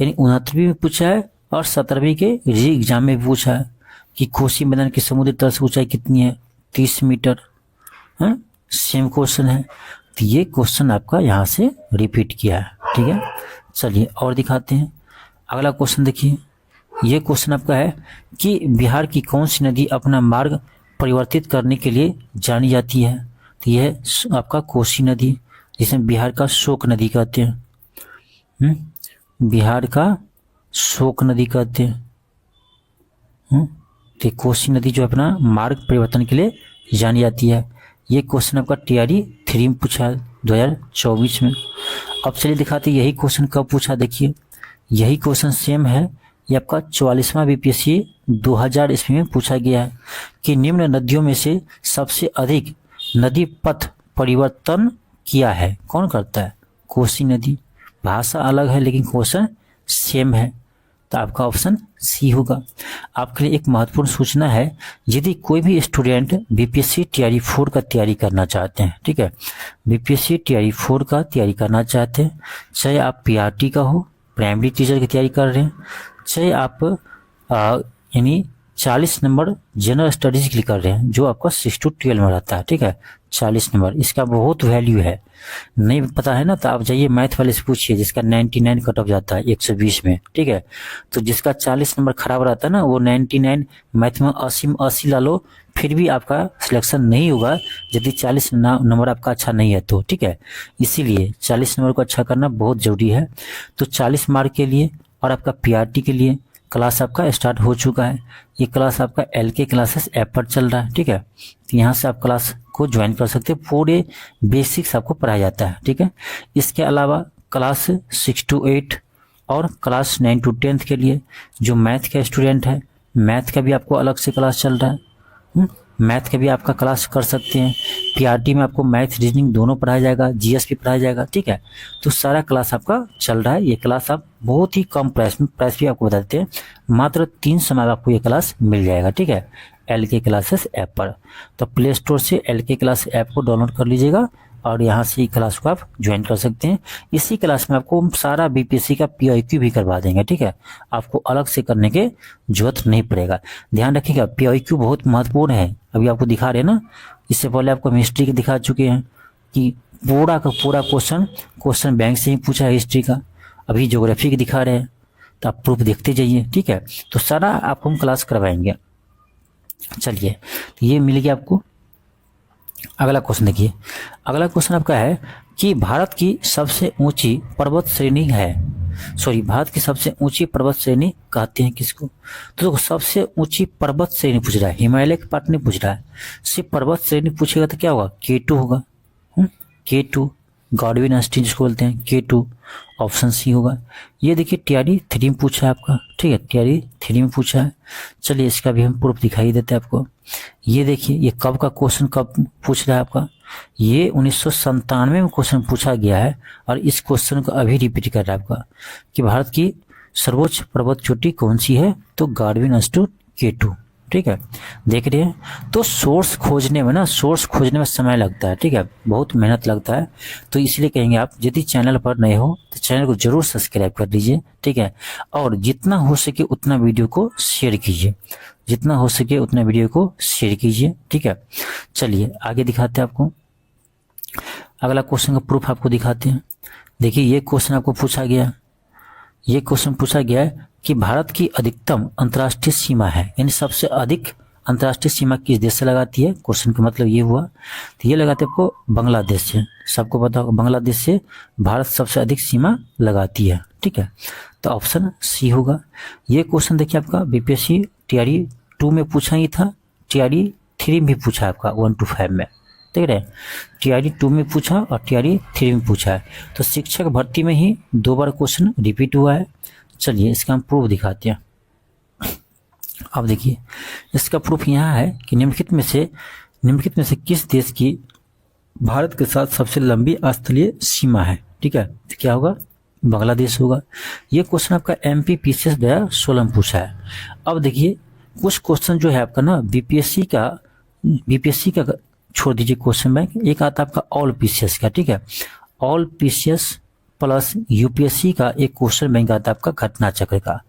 यानी 69वीं में पूछा है और 17वीं के री एग्जाम में भी पूछा है कि कोसी मैदान की समुद्री तल से ऊंचाई कितनी है, 30 मीटर, है सेम क्वेश्चन है। तो ये क्वेश्चन आपका यहाँ से रिपीट किया है, ठीक है। चलिए और दिखाते हैं अगला क्वेश्चन। देखिए ये क्वेश्चन आपका है कि बिहार की कौन सी नदी अपना मार्ग परिवर्तित करने के लिए जानी जाती है। तो यह है आपका कोसी नदी, जिसे बिहार का शोक नदी कहते हैं, बिहार का शोक नदी कहते हैं। तो कोसी नदी जो अपना मार्ग परिवर्तन के लिए जानी जाती है। ये क्वेश्चन आपका तैयारी 3 में पूछा है 2024 में। अब चलिए दिखाते यही क्वेश्चन कब पूछा, देखिए यही क्वेश्चन सेम है, ये आपका 44वां बीपीएससी 2000 ईस्वी में पूछा गया है कि निम्न नदियों में से सबसे अधिक नदी पथ परिवर्तन किया है, कौन करता है, कोसी नदी। भाषा अलग है लेकिन क्वेश्चन सेम है, तो आपका ऑप्शन सी होगा। आपके लिए एक महत्वपूर्ण सूचना है, यदि कोई भी स्टूडेंट बीपीएससी टीआरई 4 का तैयारी करना चाहते हैं, ठीक है, बीपीएससी टीआरई 4 का तैयारी करना चाहते हैं, चाहे आप पीआरटी का हो, प्राइमरी टीचर की तैयारी कर रहे हैं, चाहे आप यानी 40 नंबर जनरल स्टडीज के लिए कर रहे हैं, जो आपका 6 to 12 में रहता है, ठीक है, 40 नंबर, इसका बहुत वैल्यू है। नहीं पता है ना, तो आप जाइए मैथ वाले से पूछिए, जिसका 99 कट ऑफ जाता है 120 में, ठीक है। तो जिसका 40 नंबर खराब रहता है ना, वो 99 मैथ में 80 में 80 ला लो, फिर भी आपका सिलेक्शन नहीं होगा यदि 40 नंबर आपका अच्छा नहीं है तो, ठीक है। इसीलिए 40 नंबर को अच्छा करना बहुत जरूरी है। तो 40 मार्क के लिए और आपका पीआरटी के लिए क्लास आपका स्टार्ट हो चुका है। ये क्लास आपका LK क्लासेस ऐप पर चल रहा है, ठीक है। तो यहाँ से आप क्लास को ज्वाइन कर सकते हैं, पूरे बेसिक्स आपको पढ़ाया जाता है, ठीक है। इसके अलावा क्लास 6 to 8 और क्लास 9 to 10 के लिए जो मैथ का स्टूडेंट है, मैथ का भी आपको अलग से क्लास चल रहा है, मैथ का भी आपका क्लास कर सकते हैं। पीआरटी में आपको मैथ रीजनिंग दोनों पढ़ाया जाएगा, जीएस भी पढ़ाया जाएगा, ठीक है। तो सारा क्लास आपका चल रहा है। ये क्लास आप बहुत ही कम प्राइस में, प्राइस भी आपको बता देते हैं, मात्र 300 में आपको ये क्लास मिल जाएगा, ठीक है, LK क्लासेस ऐप पर। तो प्ले स्टोर से LK क्लास ऐप को डाउनलोड कर लीजिएगा और यहाँ से क्लास को आप ज्वाइन कर सकते हैं। इसी क्लास में आपको सारा बीपीएससी का PIQ भी करवा देंगे, ठीक है, आपको अलग से करने की जरूरत नहीं पड़ेगा। ध्यान रखिएगा, PIQ बहुत महत्वपूर्ण है। अभी आपको दिखा रहे हैं ना, इससे पहले आपको हम हिस्ट्री के दिखा चुके हैं कि पूरा का पूरा क्वेश्चन बैंक से ही पूछा है हिस्ट्री का। अभी ज्योग्राफी के दिखा रहे हैं, तो आप प्रूफ देखते जाइए, ठीक है। तो सारा आपको हम क्लास करवाएंगे। चलिए, तो ये मिल गया आपको। अगला क्वेश्चन देखिए, अगला क्वेश्चन आपका है कि भारत की सबसे ऊंची पर्वत श्रेणी भारत की सबसे ऊंची पर्वत श्रेणी कहते हैं किसको। तो देखो, सबसे ऊंची पर्वत श्रेणी पूछ रहा है, हिमालय के पार्ट नहीं पूछ रहा है। सिर्फ पर्वत श्रेणी पूछेगा तो क्या होगा, K2 होगा, K2, गॉडविन एस्टीन जिसको बोलते हैं, K2 ऑप्शन सी होगा। ये देखिए TRE 3 में पूछा है आपका, ठीक है, TRE 3 में पूछा है। चलिए इसका भी हम प्रूफ दिखाई देते हैं आपको। ये देखिए ये कब का क्वेश्चन कब पूछ रहा है आपका, ये 1997 में क्वेश्चन पूछा गया है और इस क्वेश्चन को अभी रिपीट कर रहा है आपका कि भारत की सर्वोच्च पर्वत चोटी कौन सी है, तो गॉडविन एस्टीन K2, ठीक है। देख रहे हैं, तो सोर्स खोजने में समय लगता है, ठीक है, बहुत मेहनत लगता है। तो इसलिए कहेंगे आप यदि चैनल पर नए हो तो चैनल को जरूर सब्सक्राइब कर लीजिए, ठीक है, और जितना हो सके उतना वीडियो को शेयर कीजिए, जितना हो सके उतना वीडियो को शेयर कीजिए, ठीक है। चलिए आगे दिखाते हैं आपको, अगला क्वेश्चन का प्रूफ आपको दिखाते हैं। देखिए ये क्वेश्चन आपको पूछा गया, ये क्वेश्चन पूछा गया है कि भारत की अधिकतम अंतर्राष्ट्रीय सीमा है, यानी सबसे अधिक अंतर्राष्ट्रीय सीमा किस देश से लगाती है, क्वेश्चन का मतलब ये हुआ। तो ये लगाते आपको बांग्लादेश से, सबको पता होगा बांग्लादेश से भारत सबसे अधिक सीमा लगाती है, ठीक है, तो ऑप्शन सी होगा। ये क्वेश्चन देखिए आपका बीपीएससी TRE 2 में पूछा ही था, TRE 3 में भी पूछा आपका 1 to 5 में, देख रहे हैं, TRE 2 में पूछा और TRE 3 में पूछा है। तो शिक्षक भर्ती में ही 2 बार क्वेश्चन रिपीट हुआ है। चलिए इसका हम प्रूफ दिखाते हैं। अब देखिए इसका प्रूफ यहाँ है कि निम्नलिखित में से किस देश की भारत के साथ सबसे लंबी स्थलीय सीमा है, ठीक है, तो क्या होगा, बांग्लादेश होगा। ये क्वेश्चन आपका MPPCS 2016 में पूछा है। अब देखिए कुछ क्वेश्चन जो है आपका ना बीपीएससी का छोड़ दीजिए क्वेश्चन बैंक, एक आता है आपका ऑल PCS का, ठीक है, ऑल PCS प्लस UPSC का एक क्वेश्चन बैंक आता है आपका घटना चक्र का,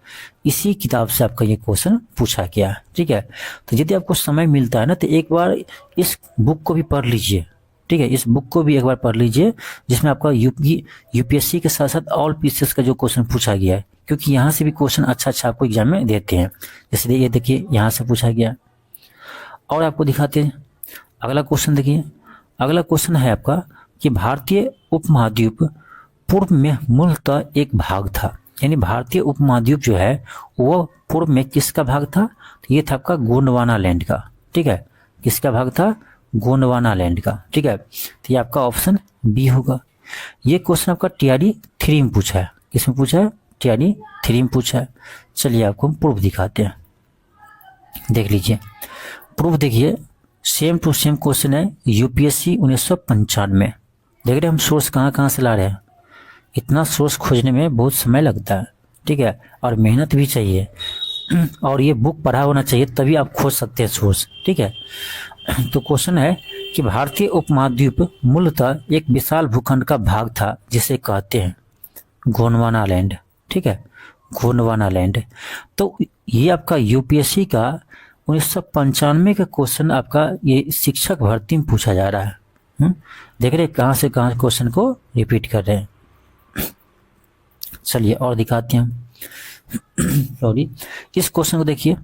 इसी किताब से आपका ये क्वेश्चन पूछा गया, ठीक है। तो यदि आपको समय मिलता है ना तो एक बार इस बुक को भी पढ़ लीजिए, ठीक है, इस बुक को भी एक बार पढ़ लीजिए जिसमें आपका UPSC के साथ साथ ऑल PCS का जो क्वेश्चन पूछा गया है, क्योंकि यहाँ से भी क्वेश्चन अच्छा आपको एग्जाम में देते हैं। जैसे ये देखिए यहाँ से पूछा गया। और आपको दिखाते हैं अगला क्वेश्चन। देखिए अगला क्वेश्चन है आपका कि भारतीय उपमहाद्वीप पूर्व में मूलतः एक भाग था, यानी भारतीय उपमहाद्वीप जो है वो पूर्व में किसका भाग था, तो ये था आपका गोंडवाना लैंड का, ठीक है, किसका भाग था, गोंडवाना लैंड का, ठीक है, तो ये आपका ऑप्शन बी होगा। ये क्वेश्चन आपका TRE 3 में पूछा है, किसमें पूछा है, TRE 3 में पूछा है। चलिए आपको हम प्रूफ दिखाते हैं, देख लीजिए प्रूफ। देखिए सेम टू सेम क्वेश्चन है UPSC 1995 में। देख रहे हैं हम सोर्स कहाँ से ला रहे हैं, इतना सोर्स खोजने में बहुत समय लगता है, ठीक है, और मेहनत भी चाहिए, और ये बुक पढ़ा होना चाहिए तभी आप खोज सकते हैं सोर्स, ठीक है। तो क्वेश्चन है कि भारतीय उपमहाद्वीप मूलतः एक विशाल भूखंड का भाग था जिसे कहते हैं गोंडवाना लैंड, ठीक है, गोंडवाना लैंड। तो ये आपका UPSC का 1995 का क्वेश्चन आपका ये शिक्षक भर्ती में पूछा जा रहा है। देख रहे कहाँ से कहाँ क्वेश्चन को रिपीट कर रहे हैं। चलिए और दिखाते हैं हम। सॉरी, इस क्वेश्चन को देखिए,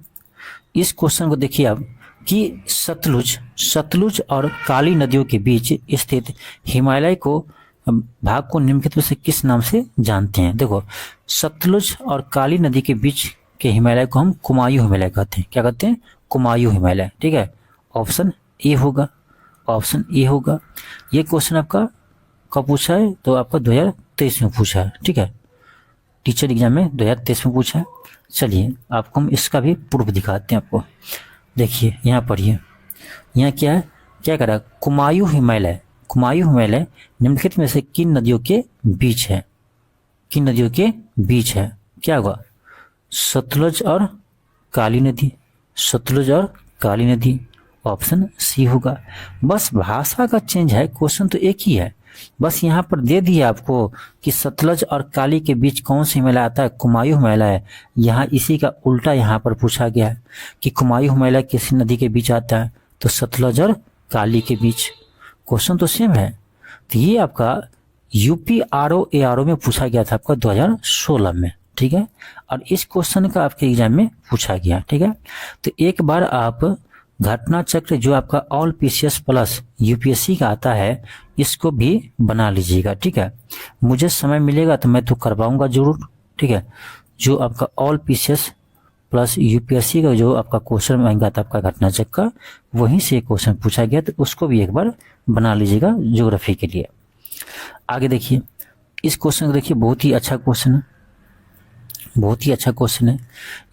इस क्वेश्चन को देखिए आप कि सतलुज और काली नदियों के बीच स्थित हिमालय को भाग को निम्नलिखित में से किस नाम से जानते हैं। देखो सतलुज और काली नदी के बीच के हिमालय को हम कुमायूं हिमालय कहते हैं। क्या कहते हैं? कुमायूं हिमालय। ठीक है, ऑप्शन ए होगा, ऑप्शन ए होगा। ये क्वेश्चन आपका कब पूछा है? तो आपका 2023 में पूछा है। ठीक है, टीचर एग्जाम में 2023 में पूछा है। चलिए आपको हम इसका भी प्रूफ दिखाते हैं आपको। देखिए यहाँ पढ़िए, यहाँ क्या है, क्या करा, कुमायूं हिमालय, कुमायूं हिमालय निम्नलिखित में से किन नदियों के बीच है, किन नदियों के बीच है? क्या होगा? सतलुज और काली नदी, सतलुज और काली नदी, ऑप्शन सी होगा। बस भाषा का चेंज है, क्वेश्चन तो एक ही है, बस यहाँ पर दे दिया आपको कि सतलज और काली के बीच कौन सा हिमालय आता है, कुमायूं हिमालय है। यहाँ इसी का उल्टा यहाँ पर पूछा गया है कि कुमायूं हिमालय किस नदी के बीच आता है, तो सतलज और काली के बीच। क्वेश्चन तो सेम है। तो ये आपका यूपी ARO में पूछा गया था आपका 2016 में। ठीक है, और इस क्वेश्चन का आपके एग्जाम में पूछा गया। ठीक है, तो एक बार आप घटना चक्र जो आपका ऑल PCS प्लस UPSC का आता है, इसको भी बना लीजिएगा। ठीक है, मुझे समय मिलेगा तो मैं तो करवाऊंगा जरूर। ठीक है, जो आपका ऑल PCS प्लस UPSC का जो आपका क्वेश्चन आएगा था आपका घटना चक्र का, वहीं से क्वेश्चन पूछा गया, तो उसको भी एक बार बना लीजिएगा ज्योग्राफी के लिए। आगे देखिए, इस क्वेश्चन को देखिए, बहुत ही अच्छा क्वेश्चन है, बहुत ही अच्छा क्वेश्चन है।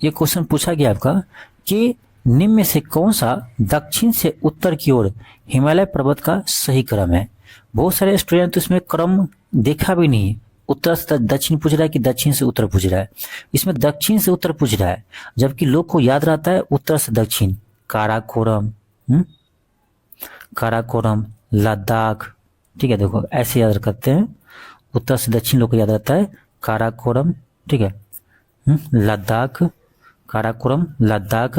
ये क्वेश्चन पूछा गया आपका कि निम्न में से कौन सा दक्षिण से उत्तर की ओर हिमालय पर्वत का सही क्रम है। बहुत सारे स्टूडेंट तो इसमें क्रम देखा भी नहीं, उत्तर से दक्षिण पूछ रहा है कि दक्षिण से उत्तर पूछ रहा है। इसमें दक्षिण से उत्तर पूछ रहा है, जबकि लोग को याद रहता है उत्तर से दक्षिण, काराकोरम, काराकोरम, लद्दाख। ठीक है, देखो ऐसे याद करते हैं, उत्तर से दक्षिण लोग को याद रहता है काराकोरम, ठीक है, लद्दाख, काराकोरम, लद्दाख,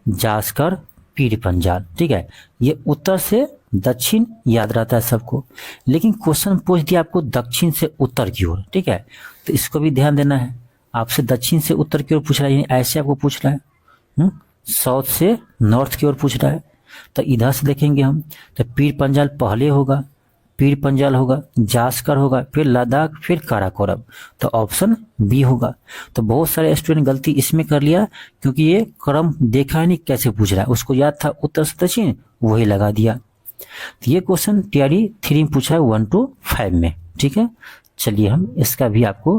जास्कर, पीर पंजाल। ठीक है, ये उत्तर से दक्षिण याद रहता है सबको, लेकिन क्वेश्चन पूछ दिया आपको दक्षिण से उत्तर की ओर। ठीक है, तो इसको भी ध्यान देना है, आपसे दक्षिण से उत्तर की ओर पूछ रहा है, यानी ऐसे आपको पूछ रहा है, साउथ से नॉर्थ की ओर पूछ रहा है। तो इधर से देखेंगे हम, तो पीर पंजाल पहले होगा, पीर पंजाल होगा, जास्कर होगा, फिर लद्दाख, फिर काराकोरम, तो ऑप्शन बी होगा। तो बहुत सारे स्टूडेंट गलती इसमें कर लिया, क्योंकि ये क्रम देखा नहीं कैसे पूछ रहा है, उसको याद था उत्तर से दक्षिण, वही लगा दिया। तो ये क्वेश्चन टीआरई 3 में पूछा है 1 to 5 में। ठीक है, चलिए हम इसका भी आपको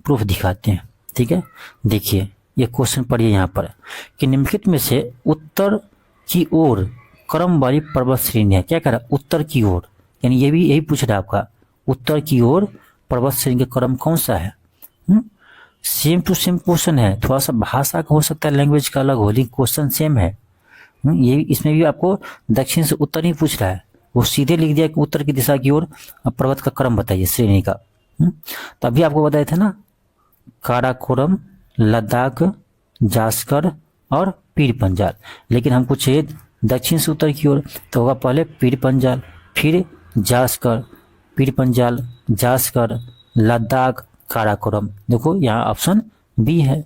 प्रूफ दिखाते हैं। ठीक है, देखिए ये क्वेश्चन पढ़िए यहाँ पर कि निम्नलिखित में से उत्तर की ओर क्रम वाली पर्वत श्रेणी है। क्या कह रहा है, उत्तर की ओर, यानी ये भी यही पूछ रहा है आपका, उत्तर की ओर पर्वत श्रेणी का क्रम कौन सा है। सेम टू सेम क्वेश्चन है, थोड़ा सा भाषा का हो सकता है, लैंग्वेज का अलग हो, लेकिन क्वेश्चन सेम है। ये इसमें भी आपको दक्षिण से उत्तर ही पूछ रहा है, वो सीधे लिख दिया कि उत्तर की दिशा की ओर पर्वत का क्रम बताइए श्रेणी का। तभी आपको बताया था ना, काराकोरम, लद्दाख, जास्कर और पीर पंजाल, लेकिन हमको चाहिए दक्षिण से उत्तर की ओर, तो होगा पहले पीर पंजाल, फिर जास्कर, पीर पंजाल, जास्कर, लद्दाख, काराकोरम। देखो यहाँ ऑप्शन बी है।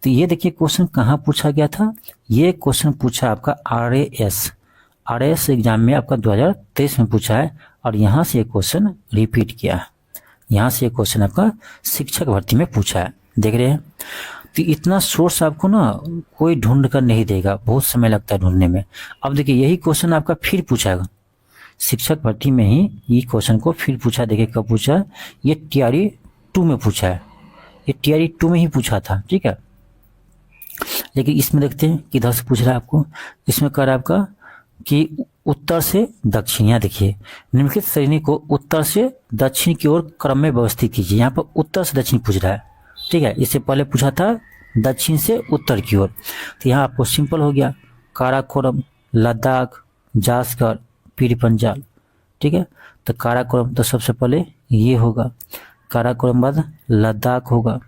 तो ये देखिए क्वेश्चन कहाँ पूछा गया था, ये क्वेश्चन पूछा आपका आरएएस एग्जाम में आपका 2023 में पूछा है, और यहाँ से ये क्वेश्चन रिपीट किया है, यहाँ से ये क्वेश्चन आपका शिक्षक भर्ती में पूछा है, देख रहे हैं। तो इतना सोर्स आपको ना कोई ढूंढ कर नहीं देगा, बहुत समय लगता है ढूंढने में। अब देखिए यही क्वेश्चन आपका फिर पूछाएगा, शिक्षक भर्ती में ही ये क्वेश्चन को फिर पूछा, देखिए कब पूछा है, ये टीआरई 2 में पूछा है, ये टीआरई 2 में ही पूछा था। ठीक है, लेकिन इसमें देखते हैं किधर से पूछ रहा है आपको। इसमें कह रहा है आपका कि उत्तर से दक्षिण, यहाँ देखिए निम्नलिखित श्रेणी को उत्तर से दक्षिण की ओर क्रम में व्यवस्थित कीजिए। यहाँ पर उत्तर से दक्षिण पूछ रहा है। ठीक है, इससे पहले पूछा था दक्षिण से उत्तर की ओर, तो यहाँ आपको सिंपल हो गया, काराकोरम, लद्दाख, जास्कर, पीर पंजाल। ठीक है, तो काराकोरम तो सबसे पहले ये होगा, काराकोरम बाद लद्दाख होगा,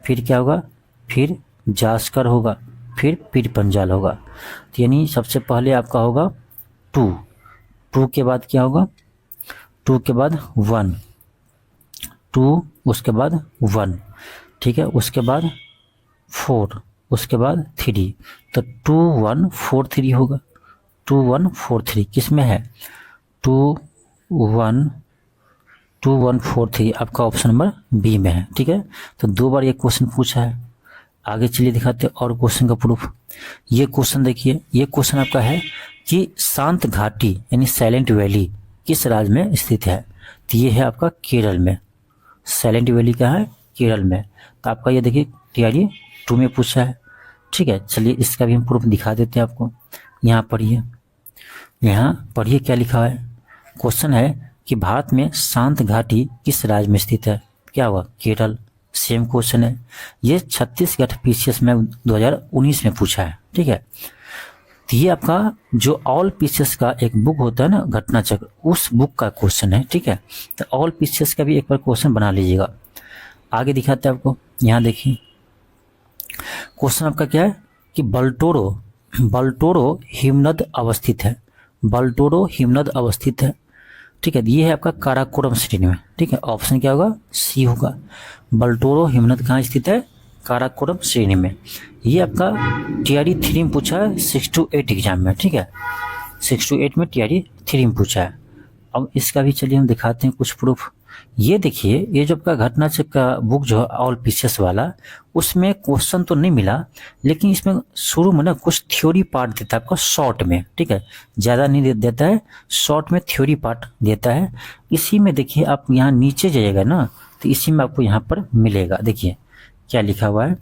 फिर क्या होगा, फिर जास्कर होगा, फिर पीर पंजाल होगा। तो यानी सबसे पहले आपका होगा 2 के बाद क्या होगा, 2 के बाद 1, 2 उसके बाद 1, ठीक है, उसके बाद 4, उसके बाद 3, तो 2 1 4 3 होगा, 2 1 4 3 किस में है, 2 1 4 3 आपका ऑप्शन नंबर बी में है। ठीक है, तो 2 बार ये क्वेश्चन पूछा है। आगे चलिए दिखाते हैं और क्वेश्चन का प्रूफ। ये क्वेश्चन देखिए, ये क्वेश्चन आपका है कि शांत घाटी यानी साइलेंट वैली किस राज्य में स्थित है। तो ये है आपका केरल में, साइलेंट वैली का है केरल में। तो आपका ये देखिए टीआरई 2 में पूछा है। ठीक है, चलिए इसका भी हम प्रूफ दिखा देते हैं आपको। यहाँ पढ़िए, यहाँ पढ़िए क्या लिखा है। क्वेश्चन है कि भारत में शांत घाटी किस राज्य में स्थित है। क्या हुआ, केरल। सेम क्वेश्चन है, ये छत्तीसगढ़ पीसीएस में 2019 में पूछा है। ठीक है, तो ये आपका जो ऑल पीसीएस का एक बुक होता है ना, घटना चक्र, उस बुक का क्वेश्चन है। ठीक है, तो ऑल पीसीएस का भी एक बार क्वेश्चन बना लीजिएगा। आगे दिखाते हैं आपको, यहाँ देखिए क्वेश्चन आपका क्या है कि बल्टोरो हिमनद अवस्थित है, बल्टोरो हिमनद अवस्थित है। ठीक है, ये है आपका काराकोरम श्रेणी में। ठीक है, ऑप्शन क्या होगा, सी होगा। बल्टोरो हिमनद कहाँ स्थित है, काराकोरम श्रेणी में। ये आपका टीआरई 3 में पूछा है 6 to 8 एग्जाम में। ठीक है, 6 to 8 में टीआरई 3 में पूछा है। अब इसका भी चलिए हम दिखाते हैं कुछ प्रूफ। ये देखिए, ये जो आपका घटना चक्र का बुक जो है ऑल पीसेस वाला, उसमें क्वेश्चन तो नहीं मिला, लेकिन इसमें शुरू में ना कुछ थ्योरी पार्ट देता है आपको शॉर्ट में, ठीक है, ज़्यादा नहीं देता है, शॉर्ट में थ्योरी पार्ट देता है। इसी में देखिए आप यहाँ नीचे जाइएगा ना, तो इसी में आपको यहाँ पर मिलेगा। देखिए क्या लिखा हुआ है,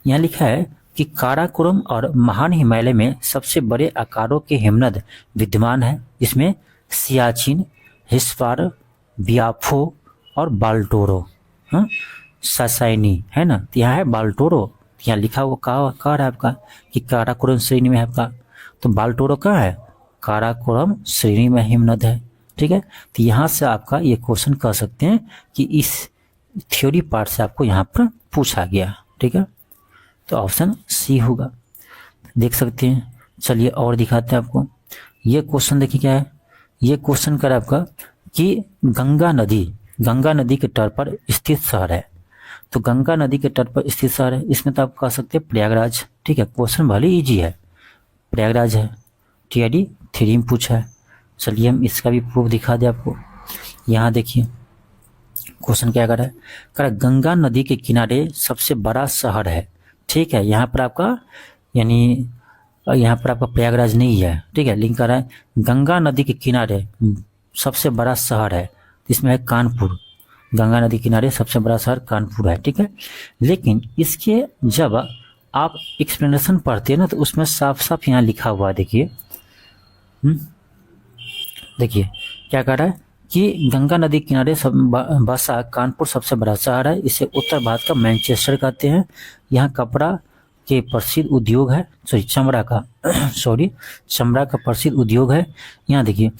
यहाँ लिखा है कि काराकोरम और महान हिमालय में सबसे बड़े आकारों के हिमनद विद्यमान है, जिसमें सियाचिन, हिस्पार, बियाफो और बाल्टोरो, हाँ, सासाइनी है ना, तो यहाँ है बाल्टोरो, यहाँ लिखा हुआ कहाँ है आपका कि काराकोरम श्रेणी में है आपका, तो बाल्टोरो कहाँ है, काराकोरम श्रेणी में हिमनद है, ठीक है। तो यहाँ से आपका ये क्वेश्चन कह सकते हैं कि इस थ्योरी पार्ट से आपको यहाँ पर पूछा गया, ठीक है, तो ऑप्शन सी होगा, देख सकते हैं। चलिए और दिखाते हैं आपको, ये क्वेश्चन देखिए क्या है, ये क्वेश्चन कर आपका कि गंगा नदी के तट पर स्थित शहर है, तो गंगा नदी के तट पर स्थित शहर है, इसमें तो आप कह सकते हैं प्रयागराज, ठीक है, क्वेश्चन भले इजी है, प्रयागराज है, टीआरडी 3 में पूछा है। चलिए हम इसका भी प्रूफ दिखा दें आपको। यहाँ देखिए क्वेश्चन क्या कर रहा है, गंगा नदी के किनारे सबसे बड़ा शहर है, ठीक है, यहाँ पर आपका यानी यहाँ पर आपका प्रयागराज नहीं है, ठीक है, लिंक कर रहा है गंगा नदी के किनारे सबसे बड़ा शहर है, इसमें है कानपुर, गंगा नदी किनारे सबसे बड़ा शहर कानपुर है, ठीक है। लेकिन इसके जब आप एक्सप्लेनेशन पढ़ते हैं ना, तो उसमें साफ साफ यहाँ लिखा हुआ है, देखिए देखिए क्या कह रहा है कि गंगा नदी किनारे बसा कानपुर सबसे बड़ा शहर है, इसे उत्तर भारत का मैनचेस्टर कहते हैं, यहाँ कपड़ा के प्रसिद्ध उद्योग है, चमड़ा का प्रसिद्ध उद्योग है। यहाँ देखिए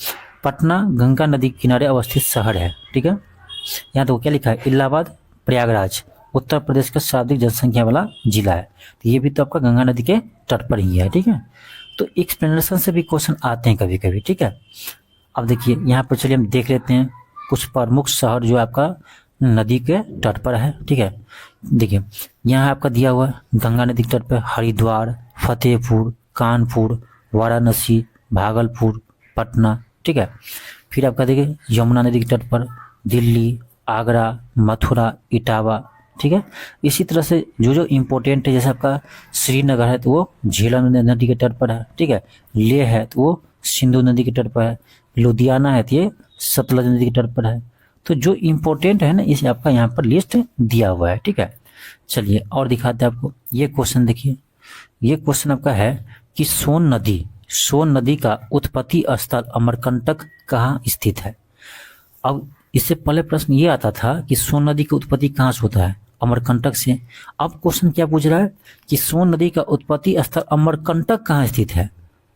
पटना गंगा नदी किनारे अवस्थित शहर है, ठीक है। यहाँ तो क्या लिखा है, इलाहाबाद प्रयागराज उत्तर प्रदेश का सर्वाधिक जनसंख्या वाला जिला है, तो ये भी तो आपका गंगा नदी के तट पर ही है, ठीक है। तो एक्सप्लेनेशन से भी क्वेश्चन आते हैं कभी कभी, ठीक है। अब देखिए यहाँ पर चलिए हम देख लेते हैं कुछ प्रमुख शहर जो आपका नदी के तट पर है, ठीक है। देखिए यहाँ आपका दिया हुआ गंगा नदी के तट पर हरिद्वार, फतेहपुर, कानपुर, वाराणसी, भागलपुर, पटना, ठीक है। फिर आपका देखिए यमुना नदी के तट पर दिल्ली, आगरा, मथुरा, इटावा, ठीक है। इसी तरह से जो इम्पोर्टेंट है, जैसे आपका श्रीनगर है तो वो झेलम नदी के तट पर है, ठीक है। लेह है तो वो सिंधु नदी के तट पर है, लुधियाना है तो ये सतलज नदी के तट पर है। तो जो इम्पोर्टेंट है ना, इसे आपका यहाँ पर लिस्ट दिया हुआ है, ठीक है। चलिए और दिखाते हैं आपको, ये क्वेश्चन देखिए, ये क्वेश्चन आपका है कि सोन नदी का उत्पत्ति स्थल अमरकंटक कहाँ स्थित है। अब इससे पहले प्रश्न ये आता था कि सोन नदी की उत्पत्ति कहाँ से होता है, अमरकंटक से। अब क्वेश्चन क्या पूछ रहा है कि सोन नदी का उत्पत्ति स्थल अमरकंटक कहाँ स्थित है,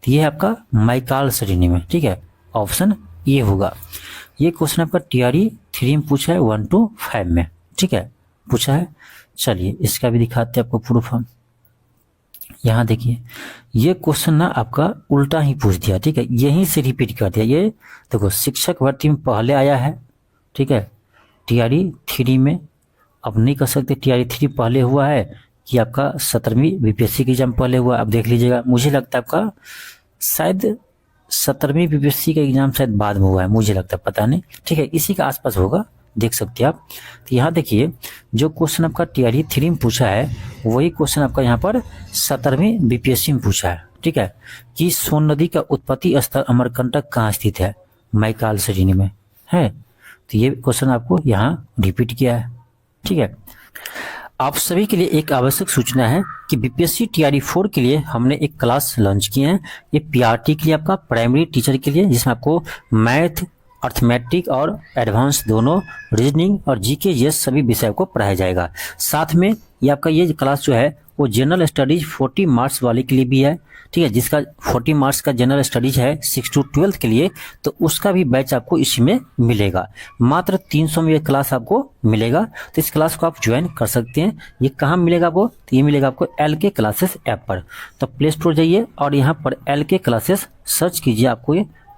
तो ये है आपका मैकाल श्रेणी में, ठीक है, ऑप्शन ये होगा। ये क्वेश्चन आपका टीआरडी 3 में पूछा है, 1 to 5 में, ठीक है, पूछा है। चलिए इसका भी दिखाते हैं आपको प्रूफ हम। यहाँ देखिए ये क्वेश्चन ना आपका उल्टा ही पूछ दिया, ठीक है, यहीं से रिपीट कर दिया। ये देखो शिक्षक भर्ती में पहले आया है, ठीक है, टीआरडी 3 में, अब नहीं कर सकते, टीआरडी 3 पहले हुआ है कि आपका 17वीं बीपीएससी की एग्जाम पहले हुआ। अब देख लीजिएगा, मुझे लगता है आपका शायद 17वीं बीपीएससी का एग्जाम शायद बाद में हुआ है, मुझे लगता है, पता नहीं, ठीक है, इसी का आसपास होगा, देख सकते हैं आप। तो यहाँ देखिए जो क्वेश्चन आपका टीआरडी 3 में पूछा है, वही क्वेश्चन आपका यहाँ पर 17वीं बीपीएससी में पूछा है, ठीक है, कि सोन नदी का उत्पत्ति स्थल अमरकंटक कहाँ स्थित है, मैकाल श्रेणी में है। तो ये क्वेश्चन आपको यहाँ रिपीट किया है, ठीक है। आप सभी के लिए एक आवश्यक सूचना है कि बीपीएससी टीआरडी 4 के लिए हमने एक क्लास लॉन्च किए हैं। ये पीआरटी के लिए आपका प्राइमरी टीचर के लिए, जिसमें आपको मैथ, अर्थमेटिक और एडवांस दोनों, रीजनिंग और जीके ये सभी विषय को पढ़ाया जाएगा। साथ में ये आपका ये क्लास जो है वो जनरल स्टडीज 40 मार्क्स वाले के लिए भी है, ठीक है, जिसका 40 मार्क्स का जनरल स्टडीज है 6 to 12 के लिए, तो उसका भी बैच आपको इसी में मिलेगा। मात्र 300 में ये क्लास आपको मिलेगा, तो इस क्लास को आप ज्वाइन कर सकते हैं। ये कहाँ मिलेगा आपको, तो ये मिलेगा आपको LK क्लासेस ऐप पर। तो प्ले स्टोर जाइए और यहाँ पर LK क्लासेस सर्च कीजिए, आपको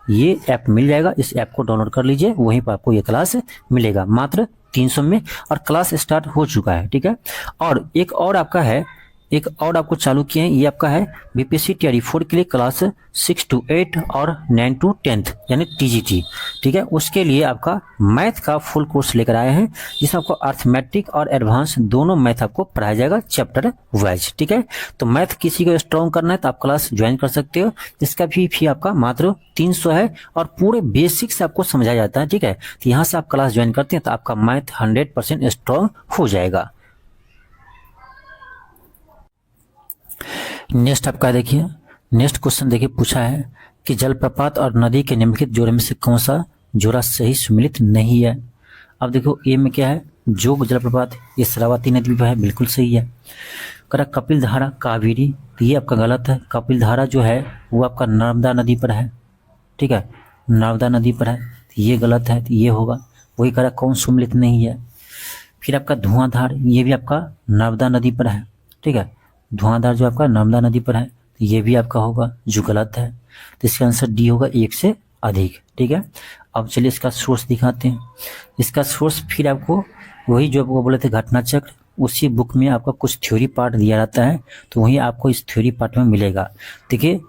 ये ऐप मिल जाएगा। इस ऐप को डाउनलोड कर लीजिए, वहीं पर आपको ये क्लास मिलेगा मात्र 300 में, और क्लास स्टार्ट हो चुका है, ठीक है। और एक और आपका है एक और आपको चालू किए हैं, ये आपका है बीपीएससी टीआरई 4 के लिए क्लास 6 to 8 और 9 to 10 यानी टीजीटी, ठीक है। उसके लिए आपका मैथ का फुल कोर्स लेकर आए हैं, जिसमें आपको अर्थमेटिक और एडवांस दोनों मैथ आपको पढ़ाया जाएगा चैप्टर वाइज, ठीक है। तो मैथ किसी को स्ट्रॉन्ग करना है तो आप क्लास ज्वाइन कर सकते हो, जिसका भी फी आपका मात्र 300 है और पूरे बेसिक से आपको समझाया जाता है, ठीक है। तो यहाँ से आप क्लास ज्वाइन करते हैं तो आपका मैथ 100% स्ट्रॉन्ग हो जाएगा। नेक्स्ट आपका देखिए, नेक्स्ट क्वेश्चन देखिए पूछा है कि जलप्रपात और नदी के निम्नलिखित जोड़े में से कौन सा जोड़ा सही सम्मिलित नहीं है। अब देखो ए में क्या है, जोग जलप्रपात, ये शरावती नदी पर है, बिल्कुल सही है। करा कपिल धारा कावेरी, तो ये आपका गलत है। कपिल धारा जो है वो आपका नर्मदा नदी पर है, ठीक है, नर्मदा नदी पर है, तो ये गलत है, तो ये होगा। वही करा कौन सम्मिलित नहीं है। फिर आपका धुआंधार, ये भी आपका नर्मदा नदी पर है, ठीक है, धुआंधार जो आपका नर्मदा नदी पर है, तो ये भी आपका होगा जो गलत है। तो इसका आंसर डी होगा, एक से अधिक, ठीक है। अब चलिए इसका सोर्स दिखाते हैं। इसका सोर्स फिर आपको वही जो आपको बोले थे घटना चक्र, उसी बुक में आपका कुछ थ्योरी पार्ट दिया रहता है, तो वही आपको इस थ्योरी पार्ट में मिलेगा। देखिए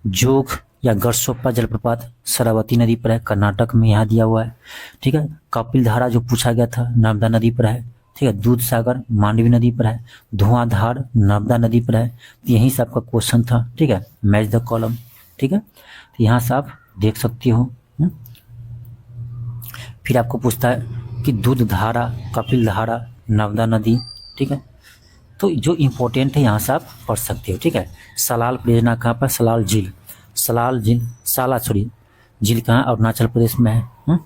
जोग या गढ़सोप्पा जलप्रपात शरावती नदी पर है, कर्नाटक में यहाँ दिया हुआ है, ठीक है। कपिल धारा जो पूछा गया था नर्मदा नदी पर है, ठीक है। दूध सागर मांडवी नदी पर है, धुआंधार नर्मदा नदी पर है, तो यहीं से आपका क्वेश्चन था, ठीक है। मैच द कॉलम, ठीक है, तो यहाँ से आप देख सकती हो। फिर आपको पूछता है कि दूध धारा, कपिल धारा, नर्मदा नदी, ठीक है। तो जो इम्पोर्टेंट है यहाँ से आप पढ़ सकते हो, ठीक है। सलाल परियोजना कहाँ पर, सलाल झील, सलाल झील साला सॉरी झील कहाँ, अरुणाचल प्रदेश में है।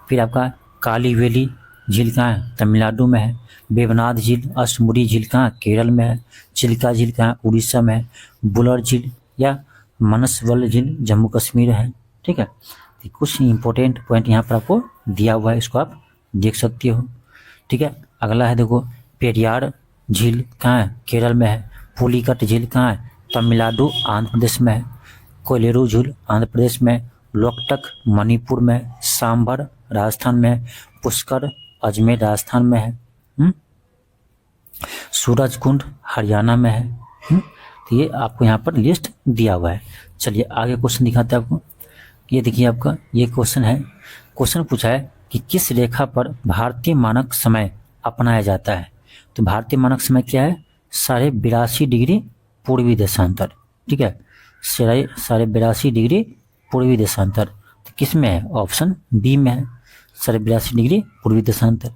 फिर आपका काली वैली झील कहाँ है, तमिलनाडु में है। वेवनाथ झील, अष्टमुडी झील कहाँ, केरल में है। चिल्का झील कहाँ, उड़ीसा में है। बुलर झील या मनसवल झील जम्मू कश्मीर है, ठीक है। तो कुछ इंपॉर्टेंट पॉइंट यहाँ पर आपको दिया हुआ है, इसको आप देख सकते हो, ठीक है। अगला है देखो, पेरियार झील कहाँ है, केरल में है। पुलिकट झील कहाँ है, तमिलनाडु आंध्र प्रदेश में है। कोलेरू झील आंध्र प्रदेश में है। लोकटक मणिपुर में है। सांभर राजस्थान में है। पुष्कर अजमेर राजस्थान में है। सूरजकुंड हरियाणा में है। तो ये आपको यहाँ पर लिस्ट दिया हुआ है। चलिए आगे क्वेश्चन दिखाते हैं आपको। ये देखिए आपका ये क्वेश्चन है, क्वेश्चन पूछा है कि किस रेखा पर भारतीय मानक समय अपनाया जाता है। तो भारतीय मानक समय क्या है, 82.5 डिग्री पूर्वी देशांतर, ठीक है, 82.5 डिग्री पूर्वी देशांतर। तो किस में है, ऑप्शन बी में है, 82.5 डिग्री पूर्वी देशांतर।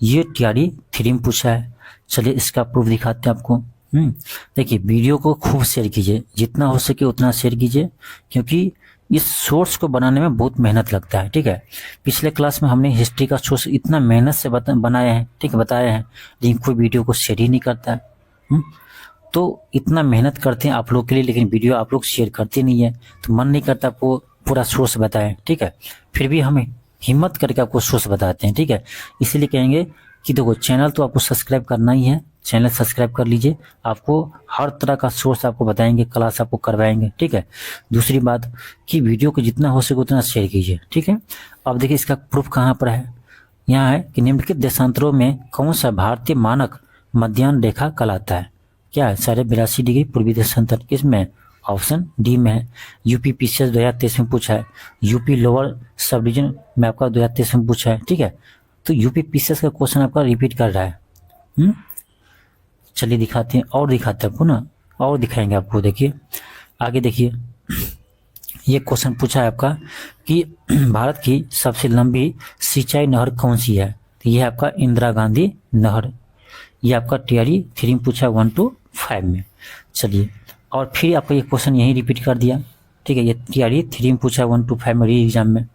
ये टीआरई 3 में पूछा है। चलिए इसका प्रूफ दिखाते हैं आपको। देखिए वीडियो को खूब शेयर कीजिए, जितना हो सके उतना शेयर कीजिए, क्योंकि इस सोर्स को बनाने में बहुत मेहनत लगता है, ठीक है। पिछले क्लास में हमने हिस्ट्री का सोर्स इतना मेहनत से बनाया है, ठीक है, बताया है, लेकिन कोई वीडियो को शेयर ही नहीं करता है। तो इतना मेहनत करते हैं आप लोग के लिए, लेकिन वीडियो आप लोग शेयर करते नहीं है, तो मन नहीं करता आपको पूरा सोर्स बताएं, ठीक है। फिर भी हमें हिम्मत करके आपको सोर्स बताते हैं, ठीक है। इसीलिए कहेंगे कि देखो चैनल तो आपको सब्सक्राइब करना ही है, चैनल सब्सक्राइब कर लीजिए, आपको हर तरह का सोर्स आपको बताएंगे, क्लास आपको करवाएंगे, ठीक है। दूसरी बात कि वीडियो को जितना हो सके उतना शेयर कीजिए, ठीक है। अब देखिए इसका प्रूफ कहाँ पर है, यहाँ है कि निम्नलिखित देशांतरों में कौन सा भारतीय मानक मध्याह्न रेखा कहलाता है। क्या है, 82.5 डिग्री पूर्वी देशांतर, किसमें, ऑप्शन डी में है। यूपी पीसीएस 2023 में पूछा है। यूपी लोअर सब डिवीजन में आपका 2023 में पूछा है, ठीक है। तो यूपी पीसीएस का क्वेश्चन आपका रिपीट कर रहा है। चलिए दिखाते हैं, और दिखाते हैं आपको ना, और दिखाएंगे आपको। देखिए आगे देखिए, ये क्वेश्चन पूछा है आपका कि भारत की सबसे लंबी सिंचाई नहर कौन सी है। तो ये है आपका इंदिरा गांधी नहर। ये आपका टीआरई 3 में पूछा 1 to 5 में। चलिए और फिर आपका ये क्वेश्चन यही रिपीट कर दिया, ठीक है। ये टीआरई 3 में पूछा 1 to 5 में री एग्जाम में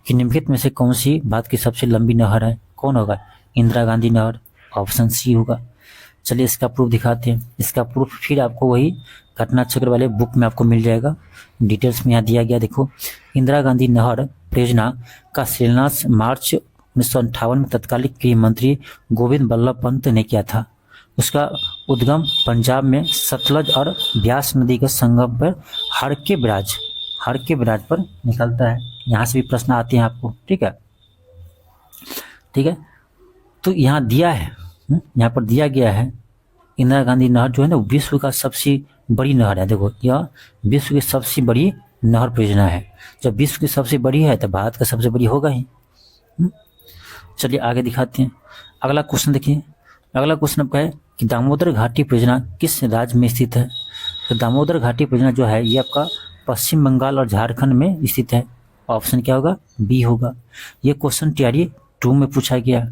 कि निम्नलिखित में से कौन सी भारत की सबसे लंबी नहर है, कौन होगा, इंदिरा गांधी नहर, ऑप्शन सी होगा। चलिए इसका प्रूफ दिखाते हैं। इसका प्रूफ फिर आपको वही घटना चक्र वाले बुक में आपको मिल जाएगा, डिटेल्स में यहाँ दिया गया। देखो इंदिरा गांधी नहर परियोजना का शिलान्यास मार्च 1958 में तत्कालीन गृह मंत्री गोविंद बल्लभ पंत ने किया था। उसका उद्गम पंजाब में सतलज और ब्यास नदी के संगम पर हड़के बिराज पर निकलता है। यहाँ से भी प्रश्न आते हैं आपको, ठीक है, ठीक है। तो यहाँ दिया है, यहाँ पर दिया गया है इंदिरा गांधी नहर जो है ना विश्व का सबसे बड़ी नहर है। देखो यह विश्व की सबसे बड़ी नहर परियोजना है। जब विश्व की सबसे बड़ी है तो भारत का सबसे बड़ी होगा ही। चलिए आगे दिखाते हैं। अगला क्वेश्चन देखिए। अगला क्वेश्चन आपका है कि दामोदर घाटी परियोजना किस राज्य में स्थित है। तो दामोदर घाटी परियोजना जो है ये आपका पश्चिम बंगाल और झारखंड में स्थित है। ऑप्शन क्या होगा, बी होगा। ये क्वेश्चन टीआरई 2 में पूछा गया।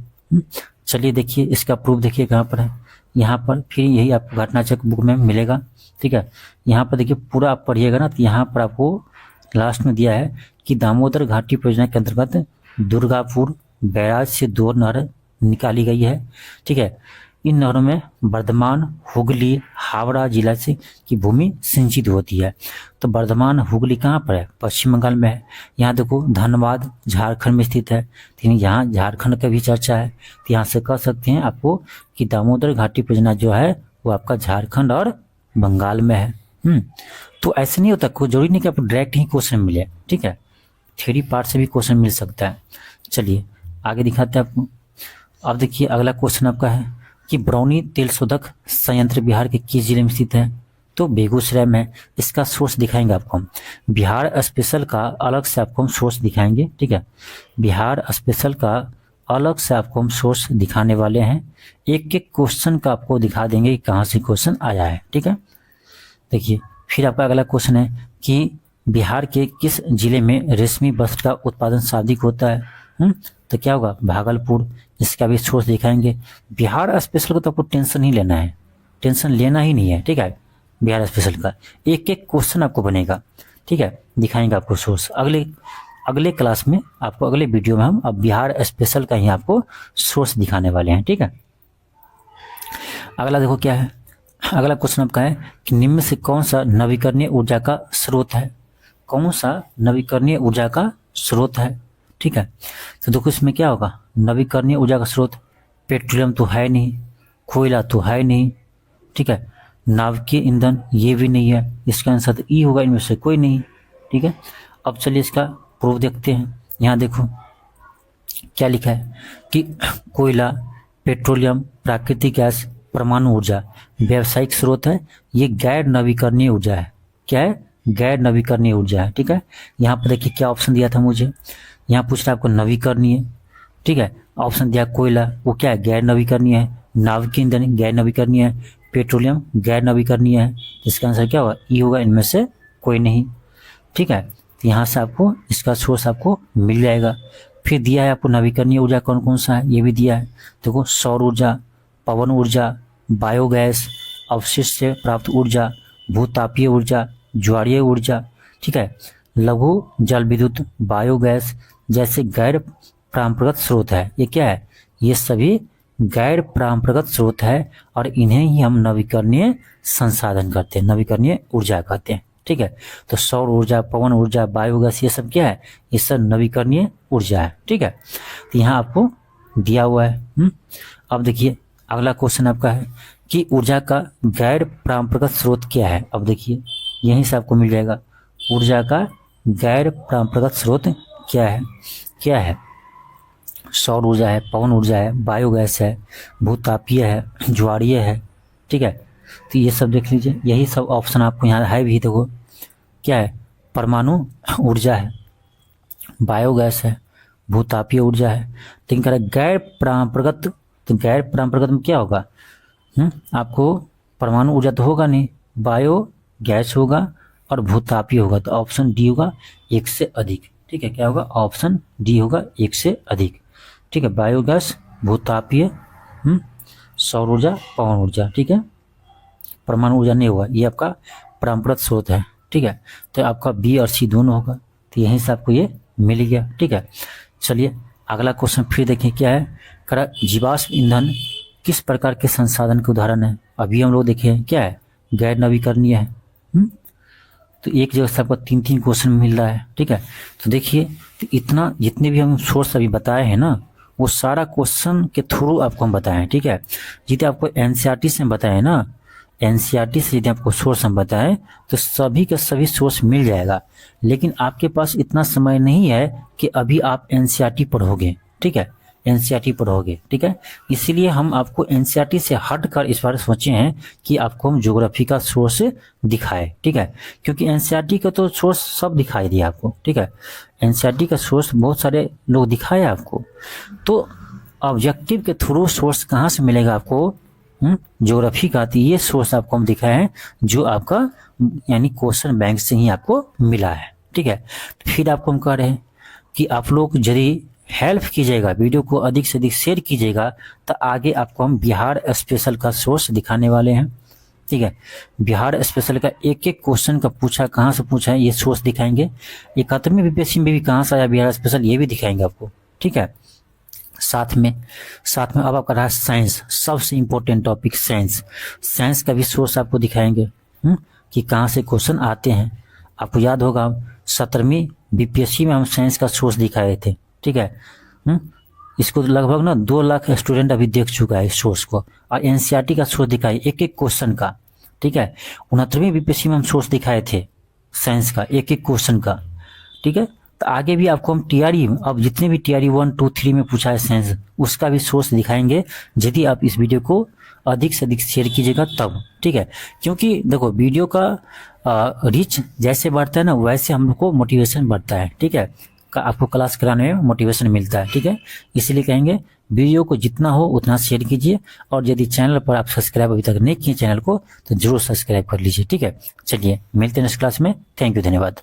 चलिए देखिए इसका प्रूफ देखिए कहाँ पर है। यहाँ पर फिर यही आपको घटना चक्र बुक में मिलेगा। ठीक है, यहाँ पर देखिए पूरा आप पढ़िएगा ना तो यहाँ पर आपको लास्ट में दिया है कि दामोदर घाटी परियोजना के अंतर्गत दुर्गापुर बैराज से 2 नहर निकाली गई है। ठीक है, इन नहरों में वर्धमान, हुगली, हावड़ा जिला से की भूमि सिंचित होती है। तो वर्धमान, हुगली कहाँ पर है, पश्चिम बंगाल में है। यहाँ देखो धनबाद झारखंड में स्थित है। तो यहाँ झारखंड का भी चर्चा है। तो यहाँ से कह सकते हैं आपको कि दामोदर घाटी परियोजना जो है वो आपका झारखंड और बंगाल में है। तो ऐसे नहीं होता, कोई जरूरी नहीं कि आपको डायरेक्ट ही क्वेश्चन मिले। ठीक है, थ्योरी पार्ट से भी क्वेश्चन मिल सकता है। चलिए आगे दिखाते हैं आपको। अब देखिए अगला क्वेश्चन आपका है कि बरौनी तेल शोधक संयंत्र बिहार के किस जिले में स्थित है। तो बेगूसराय में। इसका सोर्स दिखाएंगे आपको हम। बिहार स्पेशल का अलग से आपको हम सोर्स दिखाएंगे। ठीक है, बिहार स्पेशल का अलग से आपको हम सोर्स दिखाने वाले हैं। एक एक क्वेश्चन का आपको दिखा देंगे कि कहाँ से क्वेश्चन आया है। ठीक है, देखिए फिर आपका अगला क्वेश्चन है कि बिहार के किस जिले में रेशमी वस्त्र का उत्पादन सर्वाधिक होता है। तो क्या होगा, भागलपुर। इसका भी सोर्स दिखाएंगे। बिहार स्पेशल को तो आपको टेंशन ही लेना है, टेंशन लेना ही नहीं है। ठीक है, बिहार स्पेशल का एक एक क्वेश्चन आपको बनेगा। ठीक है, दिखाएंगे आपको सोर्स। अगले क्लास में आपको, अगले वीडियो में हम अब बिहार स्पेशल का ही आपको सोर्स दिखाने वाले हैं। ठीक है, अगला देखो क्या है। अगला क्वेश्चन आपका है कि निम्न से कौन सा नवीकरणीय ऊर्जा का स्रोत है। कौन सा नवीकरणीय ऊर्जा का स्रोत है। ठीक है, तो देखो इसमें क्या होगा, नवीकरणीय ऊर्जा का स्रोत पेट्रोलियम तो है नहीं, कोयला तो है नहीं। ठीक है, नाभिकीय ईंधन ये भी नहीं है। इसका आंसर तो ई होगा, इनमें से कोई नहीं। ठीक है, अब चलिए इसका प्रूफ देखते हैं। यहाँ देखो क्या लिखा है कि कोयला, पेट्रोलियम, प्राकृतिक गैस, परमाणु ऊर्जा व्यावसायिक स्रोत है। ये गैर नवीकरणीय ऊर्जा है। क्या है, गैर नवीकरणीय ऊर्जा है। ठीक है, यहाँ पर देखिए क्या ऑप्शन दिया था मुझे। यहाँ पूछ रहा है आपको नवीकरणीय। ठीक है, ऑप्शन दिया कोयला, वो क्या है, गैर नवीकरणीय है। नाभिकीय ईंधन गैर नवीकरणीय है। पेट्रोलियम गैर नवीकरणीय है। इसका आंसर क्या होगा, ई होगा, इनमें से कोई नहीं। ठीक है, तो यहाँ से आपको इसका सोर्स आपको मिल जाएगा। फिर दिया है आपको नवीकरणीय ऊर्जा कौन कौन सा है, ये भी दिया है। देखो सौर ऊर्जा, पवन ऊर्जा, बायोगैस, अवशिष्ट से प्राप्त ऊर्जा, भूतापीय ऊर्जा, ज्वारीय ऊर्जा। ठीक है, लघु जल विद्युत, बायोगैस जैसे गैर परंपरागत स्रोत है। ये क्या है, ये सभी गैर परंपरागत स्रोत है और इन्हें ही हम नवीकरणीय संसाधन करते हैं, नवीकरणीय ऊर्जा कहते हैं। ठीक है, तो सौर ऊर्जा, पवन ऊर्जा, बायोगैस ये सब क्या है, ये सब नवीकरणीय ऊर्जा है। ठीक है, तो यहाँ आपको दिया हुआ है। अब देखिए अगला क्वेश्चन आपका है कि ऊर्जा का गैर परंपरागत स्रोत क्या है। अब देखिए यहीं से आपको मिल जाएगा, ऊर्जा का गैर परंपरागत स्रोत क्या है। क्या है, सौर ऊर्जा है, पवन ऊर्जा है, बायोगैस है, भूतापीय है, ज्वारीय है। ठीक है, तो ये सब देख लीजिए, यही सब ऑप्शन आपको यहाँ है भी। देखो क्या है, परमाणु ऊर्जा है, बायोगैस है, भूतापीय ऊर्जा है। लेकिन कह रहा है गैर परंपरागत, तो गैर परंपरागत में क्या होगा, आपको परमाणु ऊर्जा तो होगा नहीं, बायोगैस होगा और भूतापीय होगा। तो ऑप्शन डी होगा, एक से अधिक। ठीक है, क्या होगा, ऑप्शन डी होगा, एक से अधिक। ठीक है, बायोगैस, भूतापीय, सौर ऊर्जा, पवन ऊर्जा। ठीक है, परमाणु ऊर्जा नहीं होगा, ये आपका परंपरागत स्रोत है। ठीक है, तो आपका बी और सी दोनों होगा। तो यहीं से आपको ये मिल गया। ठीक है, चलिए अगला क्वेश्चन फिर देखें क्या है। करा जीवाश्म ईंधन किस प्रकार के संसाधन के उदाहरण है। अभी हम लोग देखें क्या है, गैर नवीकरणीय है। तो एक जगह से आपको 3-3 क्वेश्चन मिल रहा है। ठीक है, तो देखिए तो इतना जितने भी हम सोर्स अभी बताए हैं ना, वो सारा क्वेश्चन के थ्रू आपको हम बताएं। ठीक है, जितने आपको एनसीईआरटी से बताए ना, एनसीईआरटी से यदि आपको सोर्स हम बताएं तो सभी का सभी सोर्स मिल जाएगा। लेकिन आपके पास इतना समय नहीं है कि अभी आप एनसीईआरटी पढ़ोगे। ठीक है, एनसीईआरटी पढ़ोगे, ठीक है। इसीलिए हम आपको एनसीईआरटी से हटकर इस बार सोचे हैं कि आपको हम ज्योग्राफी का सोर्स दिखाए, ठीक है, क्योंकि एनसीईआरटी का तो सोर्स सब दिखाई दिया आपको, ठीक है। एनसीईआरटी का सोर्स बहुत सारे लोग दिखाए आपको, तो ऑब्जेक्टिव के थ्रू सोर्स कहाँ से मिलेगा आपको, ज्योग्राफी का। तो ये सोर्स आपको हम दिखाए हैं जो आपका यानी क्वेश्चन बैंक से ही आपको मिला है, ठीक है। फिर आपको हम कह रहे हैं कि आप लोग यदि हेल्प कीजिएगा, वीडियो को अधिक से अधिक शेयर कीजिएगा, तो आगे आपको हम बिहार स्पेशल का सोर्स दिखाने वाले हैं, ठीक है। बिहार स्पेशल का एक एक क्वेश्चन का पूछा, कहाँ से पूछा है, ये सोर्स दिखाएंगे। 71वीं बीपीएससी में भी कहाँ से आया बिहार स्पेशल, ये भी दिखाएंगे आपको, ठीक है। साथ में अब आपका रहा साइंस, सबसे इम्पोर्टेंट टॉपिक साइंस। साइंस का भी सोर्स आपको दिखाएंगे कि कहाँ से क्वेश्चन आते हैं। आपको याद होगा 17वीं बीपीएससी में हम साइंस का सोर्स दिखाए थे, ठीक है। इसको लगभग ना 2 लाख स्टूडेंट अभी देख चुका है इस सोर्स को। और एनसीईआरटी का सोर्स दिखाए एक एक क्वेश्चन का, ठीक है। 69वीं बीपीएससी में हम सोर्स दिखाए थे साइंस का एक एक क्वेश्चन का, ठीक है। तो आगे भी आपको हम टीआरई, अब जितने भी टीआरई 1, 2, 3 में पूछा है साइंस, उसका भी सोर्स दिखाएंगे यदि आप इस वीडियो को अधिक से अधिक शेयर कीजिएगा तब, ठीक है। क्योंकि देखो वीडियो का रीच जैसे बढ़ता है ना, वैसे हम लोग को मोटिवेशन बढ़ता है, ठीक है। आपको क्लास कराने में मोटिवेशन मिलता है, ठीक है। इसलिए कहेंगे वीडियो को जितना हो उतना शेयर कीजिए, और यदि चैनल पर आप सब्सक्राइब अभी तक नहीं किए चैनल को तो जरूर सब्सक्राइब कर लीजिए, ठीक है। चलिए मिलते हैं नेक्स्ट क्लास में। थैंक यू, धन्यवाद।